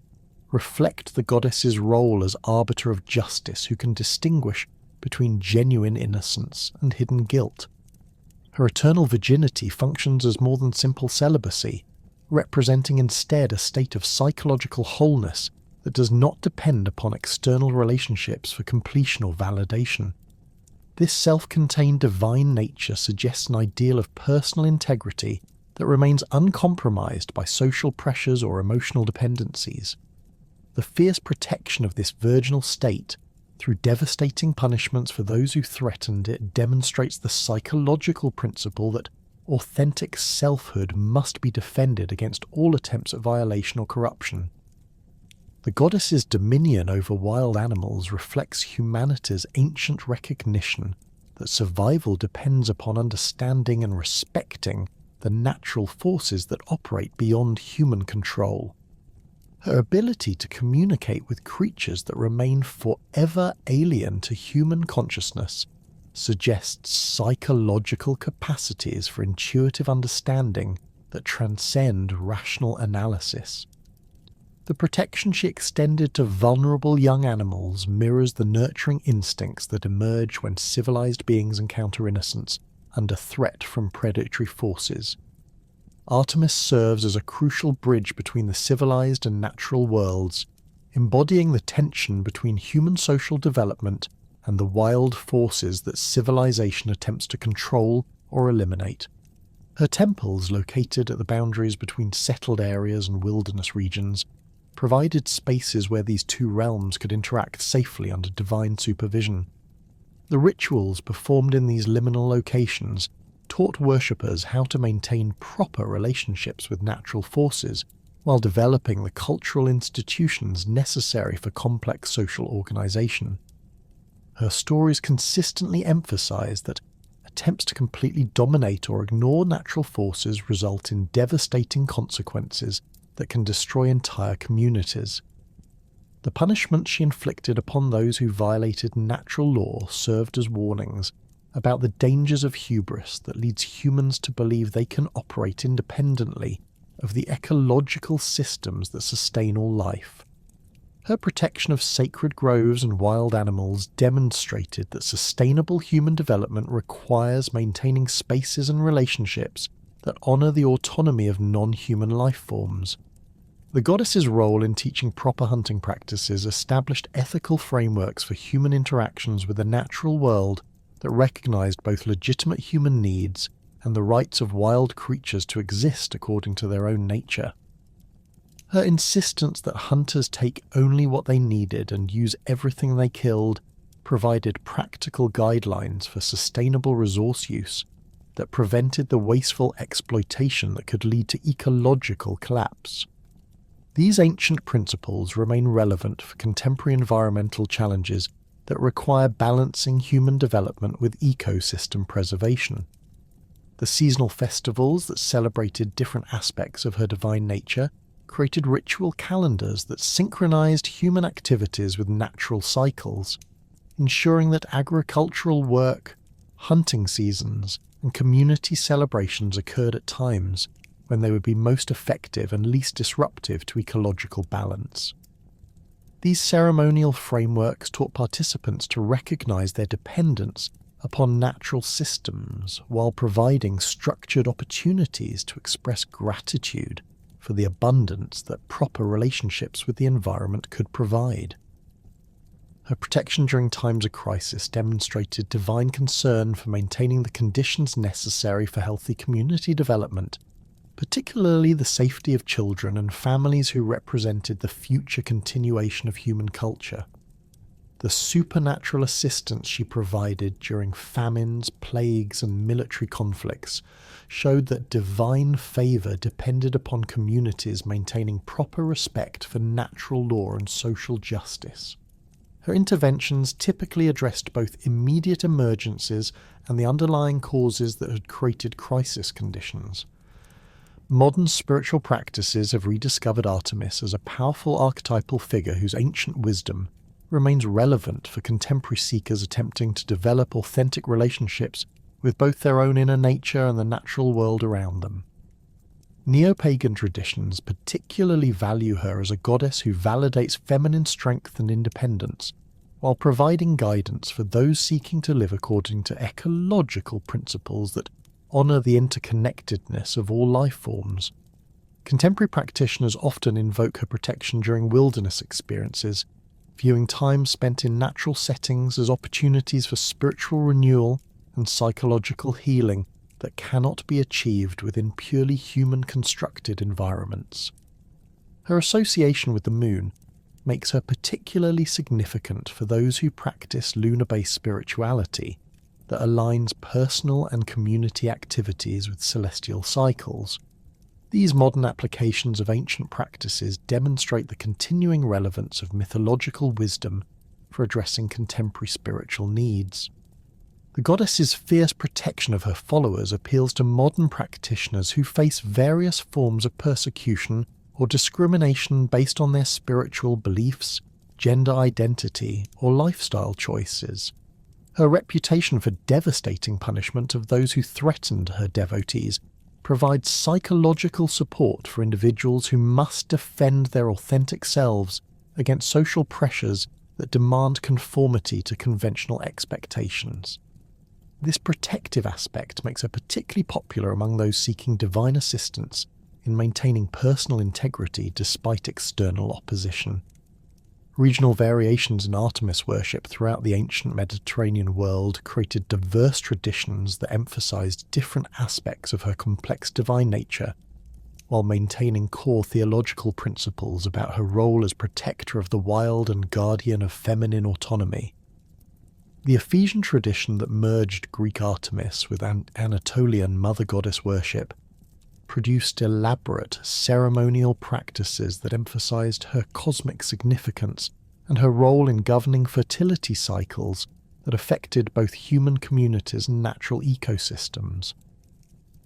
reflect the goddess's role as arbiter of justice who can distinguish between genuine innocence and hidden guilt. Her eternal virginity functions as more than simple celibacy, representing instead a state of psychological wholeness that does not depend upon external relationships for completion or validation. This self-contained divine nature suggests an ideal of personal integrity that remains uncompromised by social pressures or emotional dependencies. The fierce protection of this virginal state, through devastating punishments for those who threatened it, demonstrates the psychological principle that authentic selfhood must be defended against all attempts at violation or corruption. The goddess's dominion over wild animals reflects humanity's ancient recognition that survival depends upon understanding and respecting the natural forces that operate beyond human control. Her ability to communicate with creatures that remain forever alien to human consciousness suggests psychological capacities for intuitive understanding that transcend rational analysis. The protection she extended to vulnerable young animals mirrors the nurturing instincts that emerge when civilized beings encounter innocence under threat from predatory forces. Artemis serves as a crucial bridge between the civilized and natural worlds, embodying the tension between human social development and the wild forces that civilization attempts to control or eliminate. Her temples, located at the boundaries between settled areas and wilderness regions, provided spaces where these two realms could interact safely under divine supervision. The rituals performed in these liminal locations taught worshippers how to maintain proper relationships with natural forces while developing the cultural institutions necessary for complex social organization. Her stories consistently emphasize that attempts to completely dominate or ignore natural forces result in devastating consequences that can destroy entire communities. The punishment she inflicted upon those who violated natural law served as warnings about the dangers of hubris that leads humans to believe they can operate independently of the ecological systems that sustain all life. Her protection of sacred groves and wild animals demonstrated that sustainable human development requires maintaining spaces and relationships that honour the autonomy of non-human life forms. The goddess's role in teaching proper hunting practices established ethical frameworks for human interactions with the natural world that recognised both legitimate human needs and the rights of wild creatures to exist according to their own nature. Her insistence that hunters take only what they needed and use everything they killed provided practical guidelines for sustainable resource use that prevented the wasteful exploitation that could lead to ecological collapse. These ancient principles remain relevant for contemporary environmental challenges that require balancing human development with ecosystem preservation. The seasonal festivals that celebrated different aspects of her divine nature created ritual calendars that synchronized human activities with natural cycles, ensuring that agricultural work, hunting seasons, and community celebrations occurred at times when they would be most effective and least disruptive to ecological balance. These ceremonial frameworks taught participants to recognize their dependence upon natural systems while providing structured opportunities to express gratitude for the abundance that proper relationships with the environment could provide. Her protection during times of crisis demonstrated divine concern for maintaining the conditions necessary for healthy community development, particularly the safety of children and families who represented the future continuation of human culture. The supernatural assistance she provided during famines, plagues, and military conflicts showed that divine favour depended upon communities maintaining proper respect for natural law and social justice. Her interventions typically addressed both immediate emergencies and the underlying causes that had created crisis conditions. Modern spiritual practices have rediscovered Artemis as a powerful archetypal figure whose ancient wisdom remains relevant for contemporary seekers attempting to develop authentic relationships with both their own inner nature and the natural world around them. Neo-pagan traditions particularly value her as a goddess who validates feminine strength and independence, while providing guidance for those seeking to live according to ecological principles that honour the interconnectedness of all life forms. Contemporary practitioners often invoke her protection during wilderness experiences, viewing time spent in natural settings as opportunities for spiritual renewal and psychological healing that cannot be achieved within purely human-constructed environments. Her association with the moon makes her particularly significant for those who practice lunar-based spirituality that aligns personal and community activities with celestial cycles. These modern applications of ancient practices demonstrate the continuing relevance of mythological wisdom for addressing contemporary spiritual needs. The goddess's fierce protection of her followers appeals to modern practitioners who face various forms of persecution or discrimination based on their spiritual beliefs, gender identity, or lifestyle choices. Her reputation for devastating punishment of those who threatened her devotees provides psychological support for individuals who must defend their authentic selves against social pressures that demand conformity to conventional expectations. This protective aspect makes her particularly popular among those seeking divine assistance in maintaining personal integrity despite external opposition. Regional variations in Artemis worship throughout the ancient Mediterranean world created diverse traditions that emphasized different aspects of her complex divine nature, while maintaining core theological principles about her role as protector of the wild and guardian of feminine autonomy. The Ephesian tradition that merged Greek Artemis with Anatolian mother goddess worship produced elaborate ceremonial practices that emphasized her cosmic significance and her role in governing fertility cycles that affected both human communities and natural ecosystems.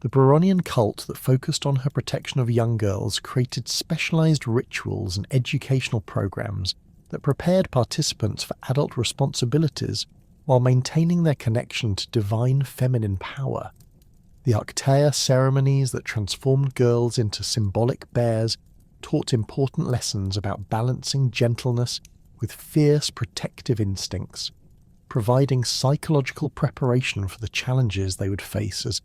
The Baronian cult that focused on her protection of young girls created specialized rituals and educational programs that prepared participants for adult responsibilities while maintaining their connection to divine feminine power. The Actaeon ceremonies that transformed girls into symbolic bears taught important lessons about balancing gentleness with fierce protective instincts, providing psychological preparation for the challenges they would face as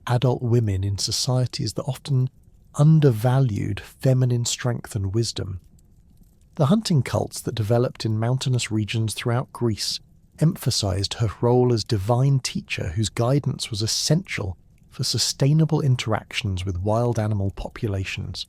adult women in societies that often undervalued feminine strength and wisdom. The hunting cults that developed in mountainous regions throughout Greece emphasized her role as divine teacher whose guidance was essential for sustainable interactions with wild animal populations.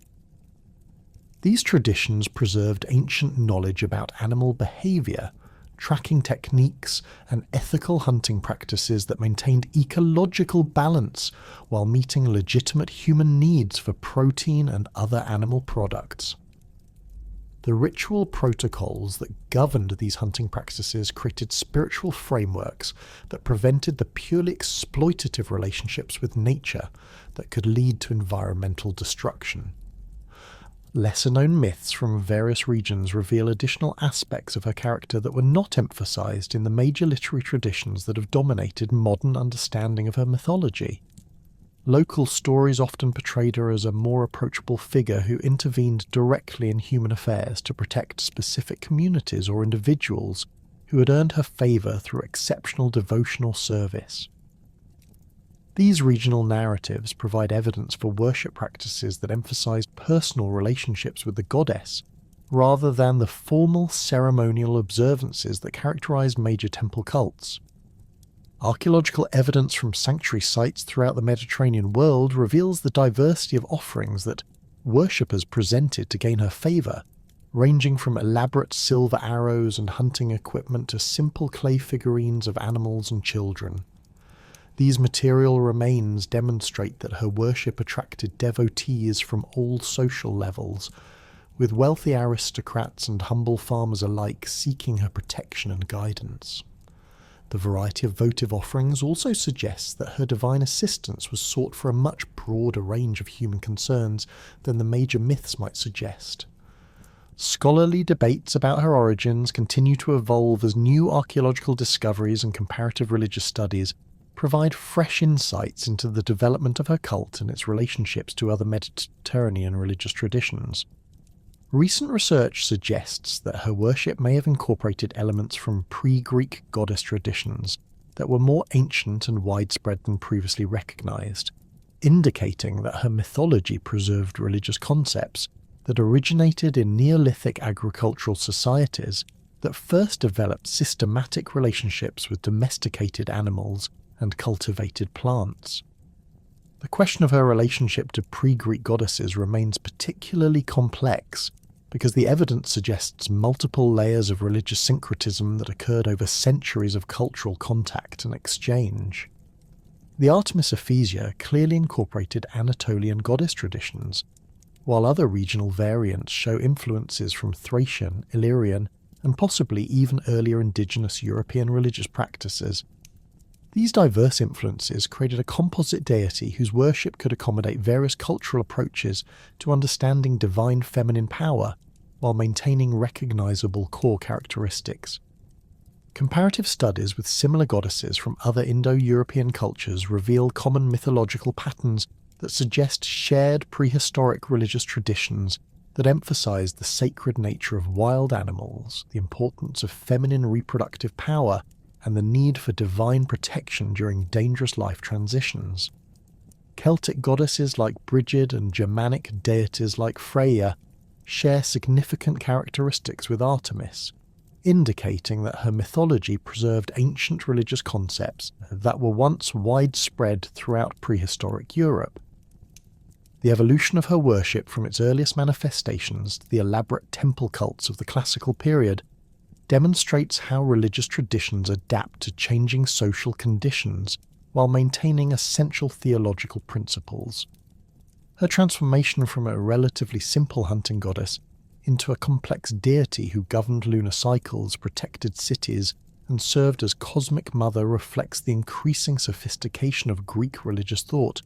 These traditions preserved ancient knowledge about animal behavior, tracking techniques, and ethical hunting practices that maintained ecological balance while meeting legitimate human needs for protein and other animal products. The ritual protocols that governed these hunting practices created spiritual frameworks that prevented the purely exploitative relationships with nature that could lead to environmental destruction. Lesser-known myths from various regions reveal additional aspects of her character that were not emphasized in the major literary traditions that have dominated modern understanding of her mythology. Local stories often portrayed her as a more approachable figure who intervened directly in human affairs to protect specific communities or individuals who had earned her favour through exceptional devotional service. These regional narratives provide evidence for worship practices that emphasize personal relationships with the goddess, rather than the formal ceremonial observances that characterized major temple cults. Archaeological evidence from sanctuary sites throughout the Mediterranean world reveals the diversity of offerings that worshippers presented to gain her favour, ranging from elaborate silver arrows and hunting equipment to simple clay figurines of animals and children. These material remains demonstrate that her worship attracted devotees from all social levels, with wealthy aristocrats and humble farmers alike seeking her protection and guidance. The variety of votive offerings also suggests that her divine assistance was sought for a much broader range of human concerns than the major myths might suggest. Scholarly debates about her origins continue to evolve as new archaeological discoveries and comparative religious studies provide fresh insights into the development of her cult and its relationships to other Mediterranean religious traditions. Recent research suggests that her worship may have incorporated elements from pre-Greek goddess traditions that were more ancient and widespread than previously recognized, indicating that her mythology preserved religious concepts that originated in Neolithic agricultural societies that first developed systematic relationships with domesticated animals and cultivated plants. The question of her relationship to pre-Greek goddesses remains particularly complex because the evidence suggests multiple layers of religious syncretism that occurred over centuries of cultural contact and exchange. The Artemis Ephesia clearly incorporated Anatolian goddess traditions, while other regional variants show influences from Thracian, Illyrian, and possibly even earlier indigenous European religious practices. These diverse influences created a composite deity whose worship could accommodate various cultural approaches to understanding divine feminine power while maintaining recognizable core characteristics. Comparative studies with similar goddesses from other Indo-European cultures reveal common mythological patterns that suggest shared prehistoric religious traditions that emphasize the sacred nature of wild animals, the importance of feminine reproductive power, and the need for divine protection during dangerous life transitions. Celtic goddesses like Brigid and Germanic deities like Freyja share significant characteristics with Artemis, indicating that her mythology preserved ancient religious concepts that were once widespread throughout prehistoric Europe. The evolution of her worship from its earliest manifestations to the elaborate temple cults of the classical period demonstrates how religious traditions adapt to changing social conditions while maintaining essential theological principles. Her transformation from a relatively simple hunting goddess into a complex deity who governed lunar cycles, protected cities, and served as cosmic mother reflects the increasing sophistication of Greek religious thought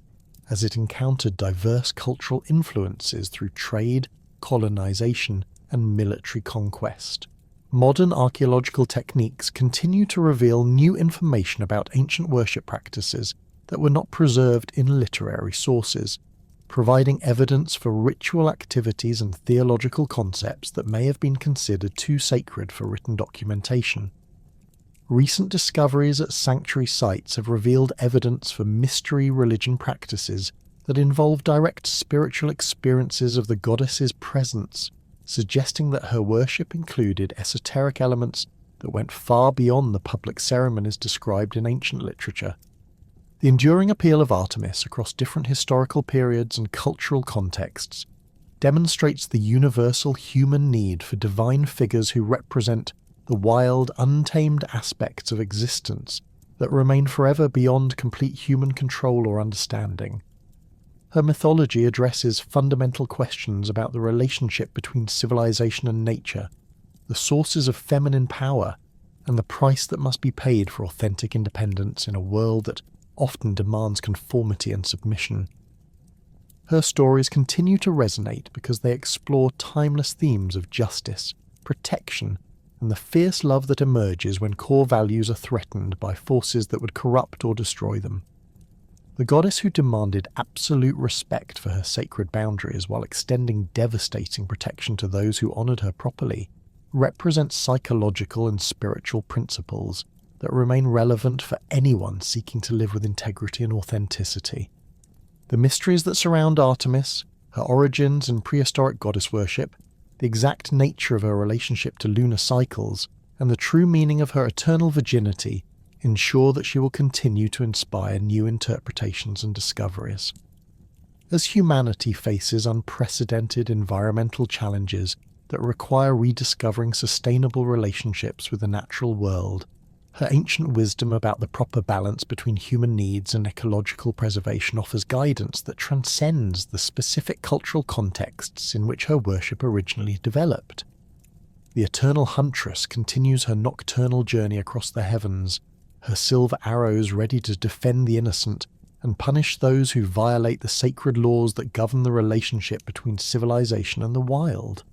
as it encountered diverse cultural influences through trade, colonization, and military conquest. Modern archaeological techniques continue to reveal new information about ancient worship practices that were not preserved in literary sources, providing evidence for ritual activities and theological concepts that may have been considered too sacred for written documentation. Recent discoveries at sanctuary sites have revealed evidence for mystery religion practices that involve direct spiritual experiences of the goddess's presence, suggesting that her worship included esoteric elements that went far beyond the public ceremonies described in ancient literature. The enduring appeal of Artemis across different historical periods and cultural contexts demonstrates the universal human need for divine figures who represent the wild, untamed aspects of existence that remain forever beyond complete human control or understanding. Her mythology addresses fundamental questions about the relationship between civilization and nature, the sources of feminine power, and the price that must be paid for authentic independence in a world that often demands conformity and submission. Her stories continue to resonate because they explore timeless themes of justice, protection, and the fierce love that emerges when core values are threatened by forces that would corrupt or destroy them. The goddess who demanded absolute respect for her sacred boundaries while extending devastating protection to those who honoured her properly represents psychological and spiritual principles that remain relevant for anyone seeking to live with integrity and authenticity. The mysteries that surround Artemis, her origins and prehistoric goddess worship, the exact nature of her relationship to lunar cycles, and the true meaning of her eternal virginity ensure that she will continue to inspire new interpretations and discoveries. As humanity faces unprecedented environmental challenges that require rediscovering sustainable relationships with the natural world, her ancient wisdom about the proper balance between human needs and ecological preservation offers guidance that transcends the specific cultural contexts in which her worship originally developed. The eternal huntress continues her nocturnal journey across the heavens, her silver arrows ready to defend the innocent and punish those who violate the sacred laws that govern the relationship between civilization and the wild.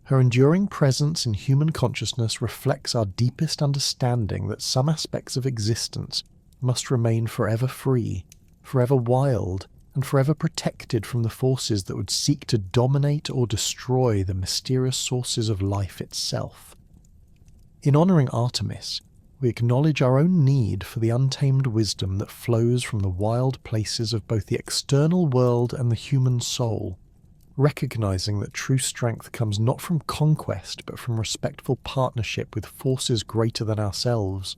Her enduring presence in human consciousness reflects our deepest understanding that some aspects of existence must remain forever free, forever wild, and forever protected from the forces that would seek to dominate or destroy the mysterious sources of life itself. In honouring Artemis, we acknowledge our own need for the untamed wisdom that flows from the wild places of both the external world and the human soul, recognizing that true strength comes not from conquest but from respectful partnership with forces greater than ourselves.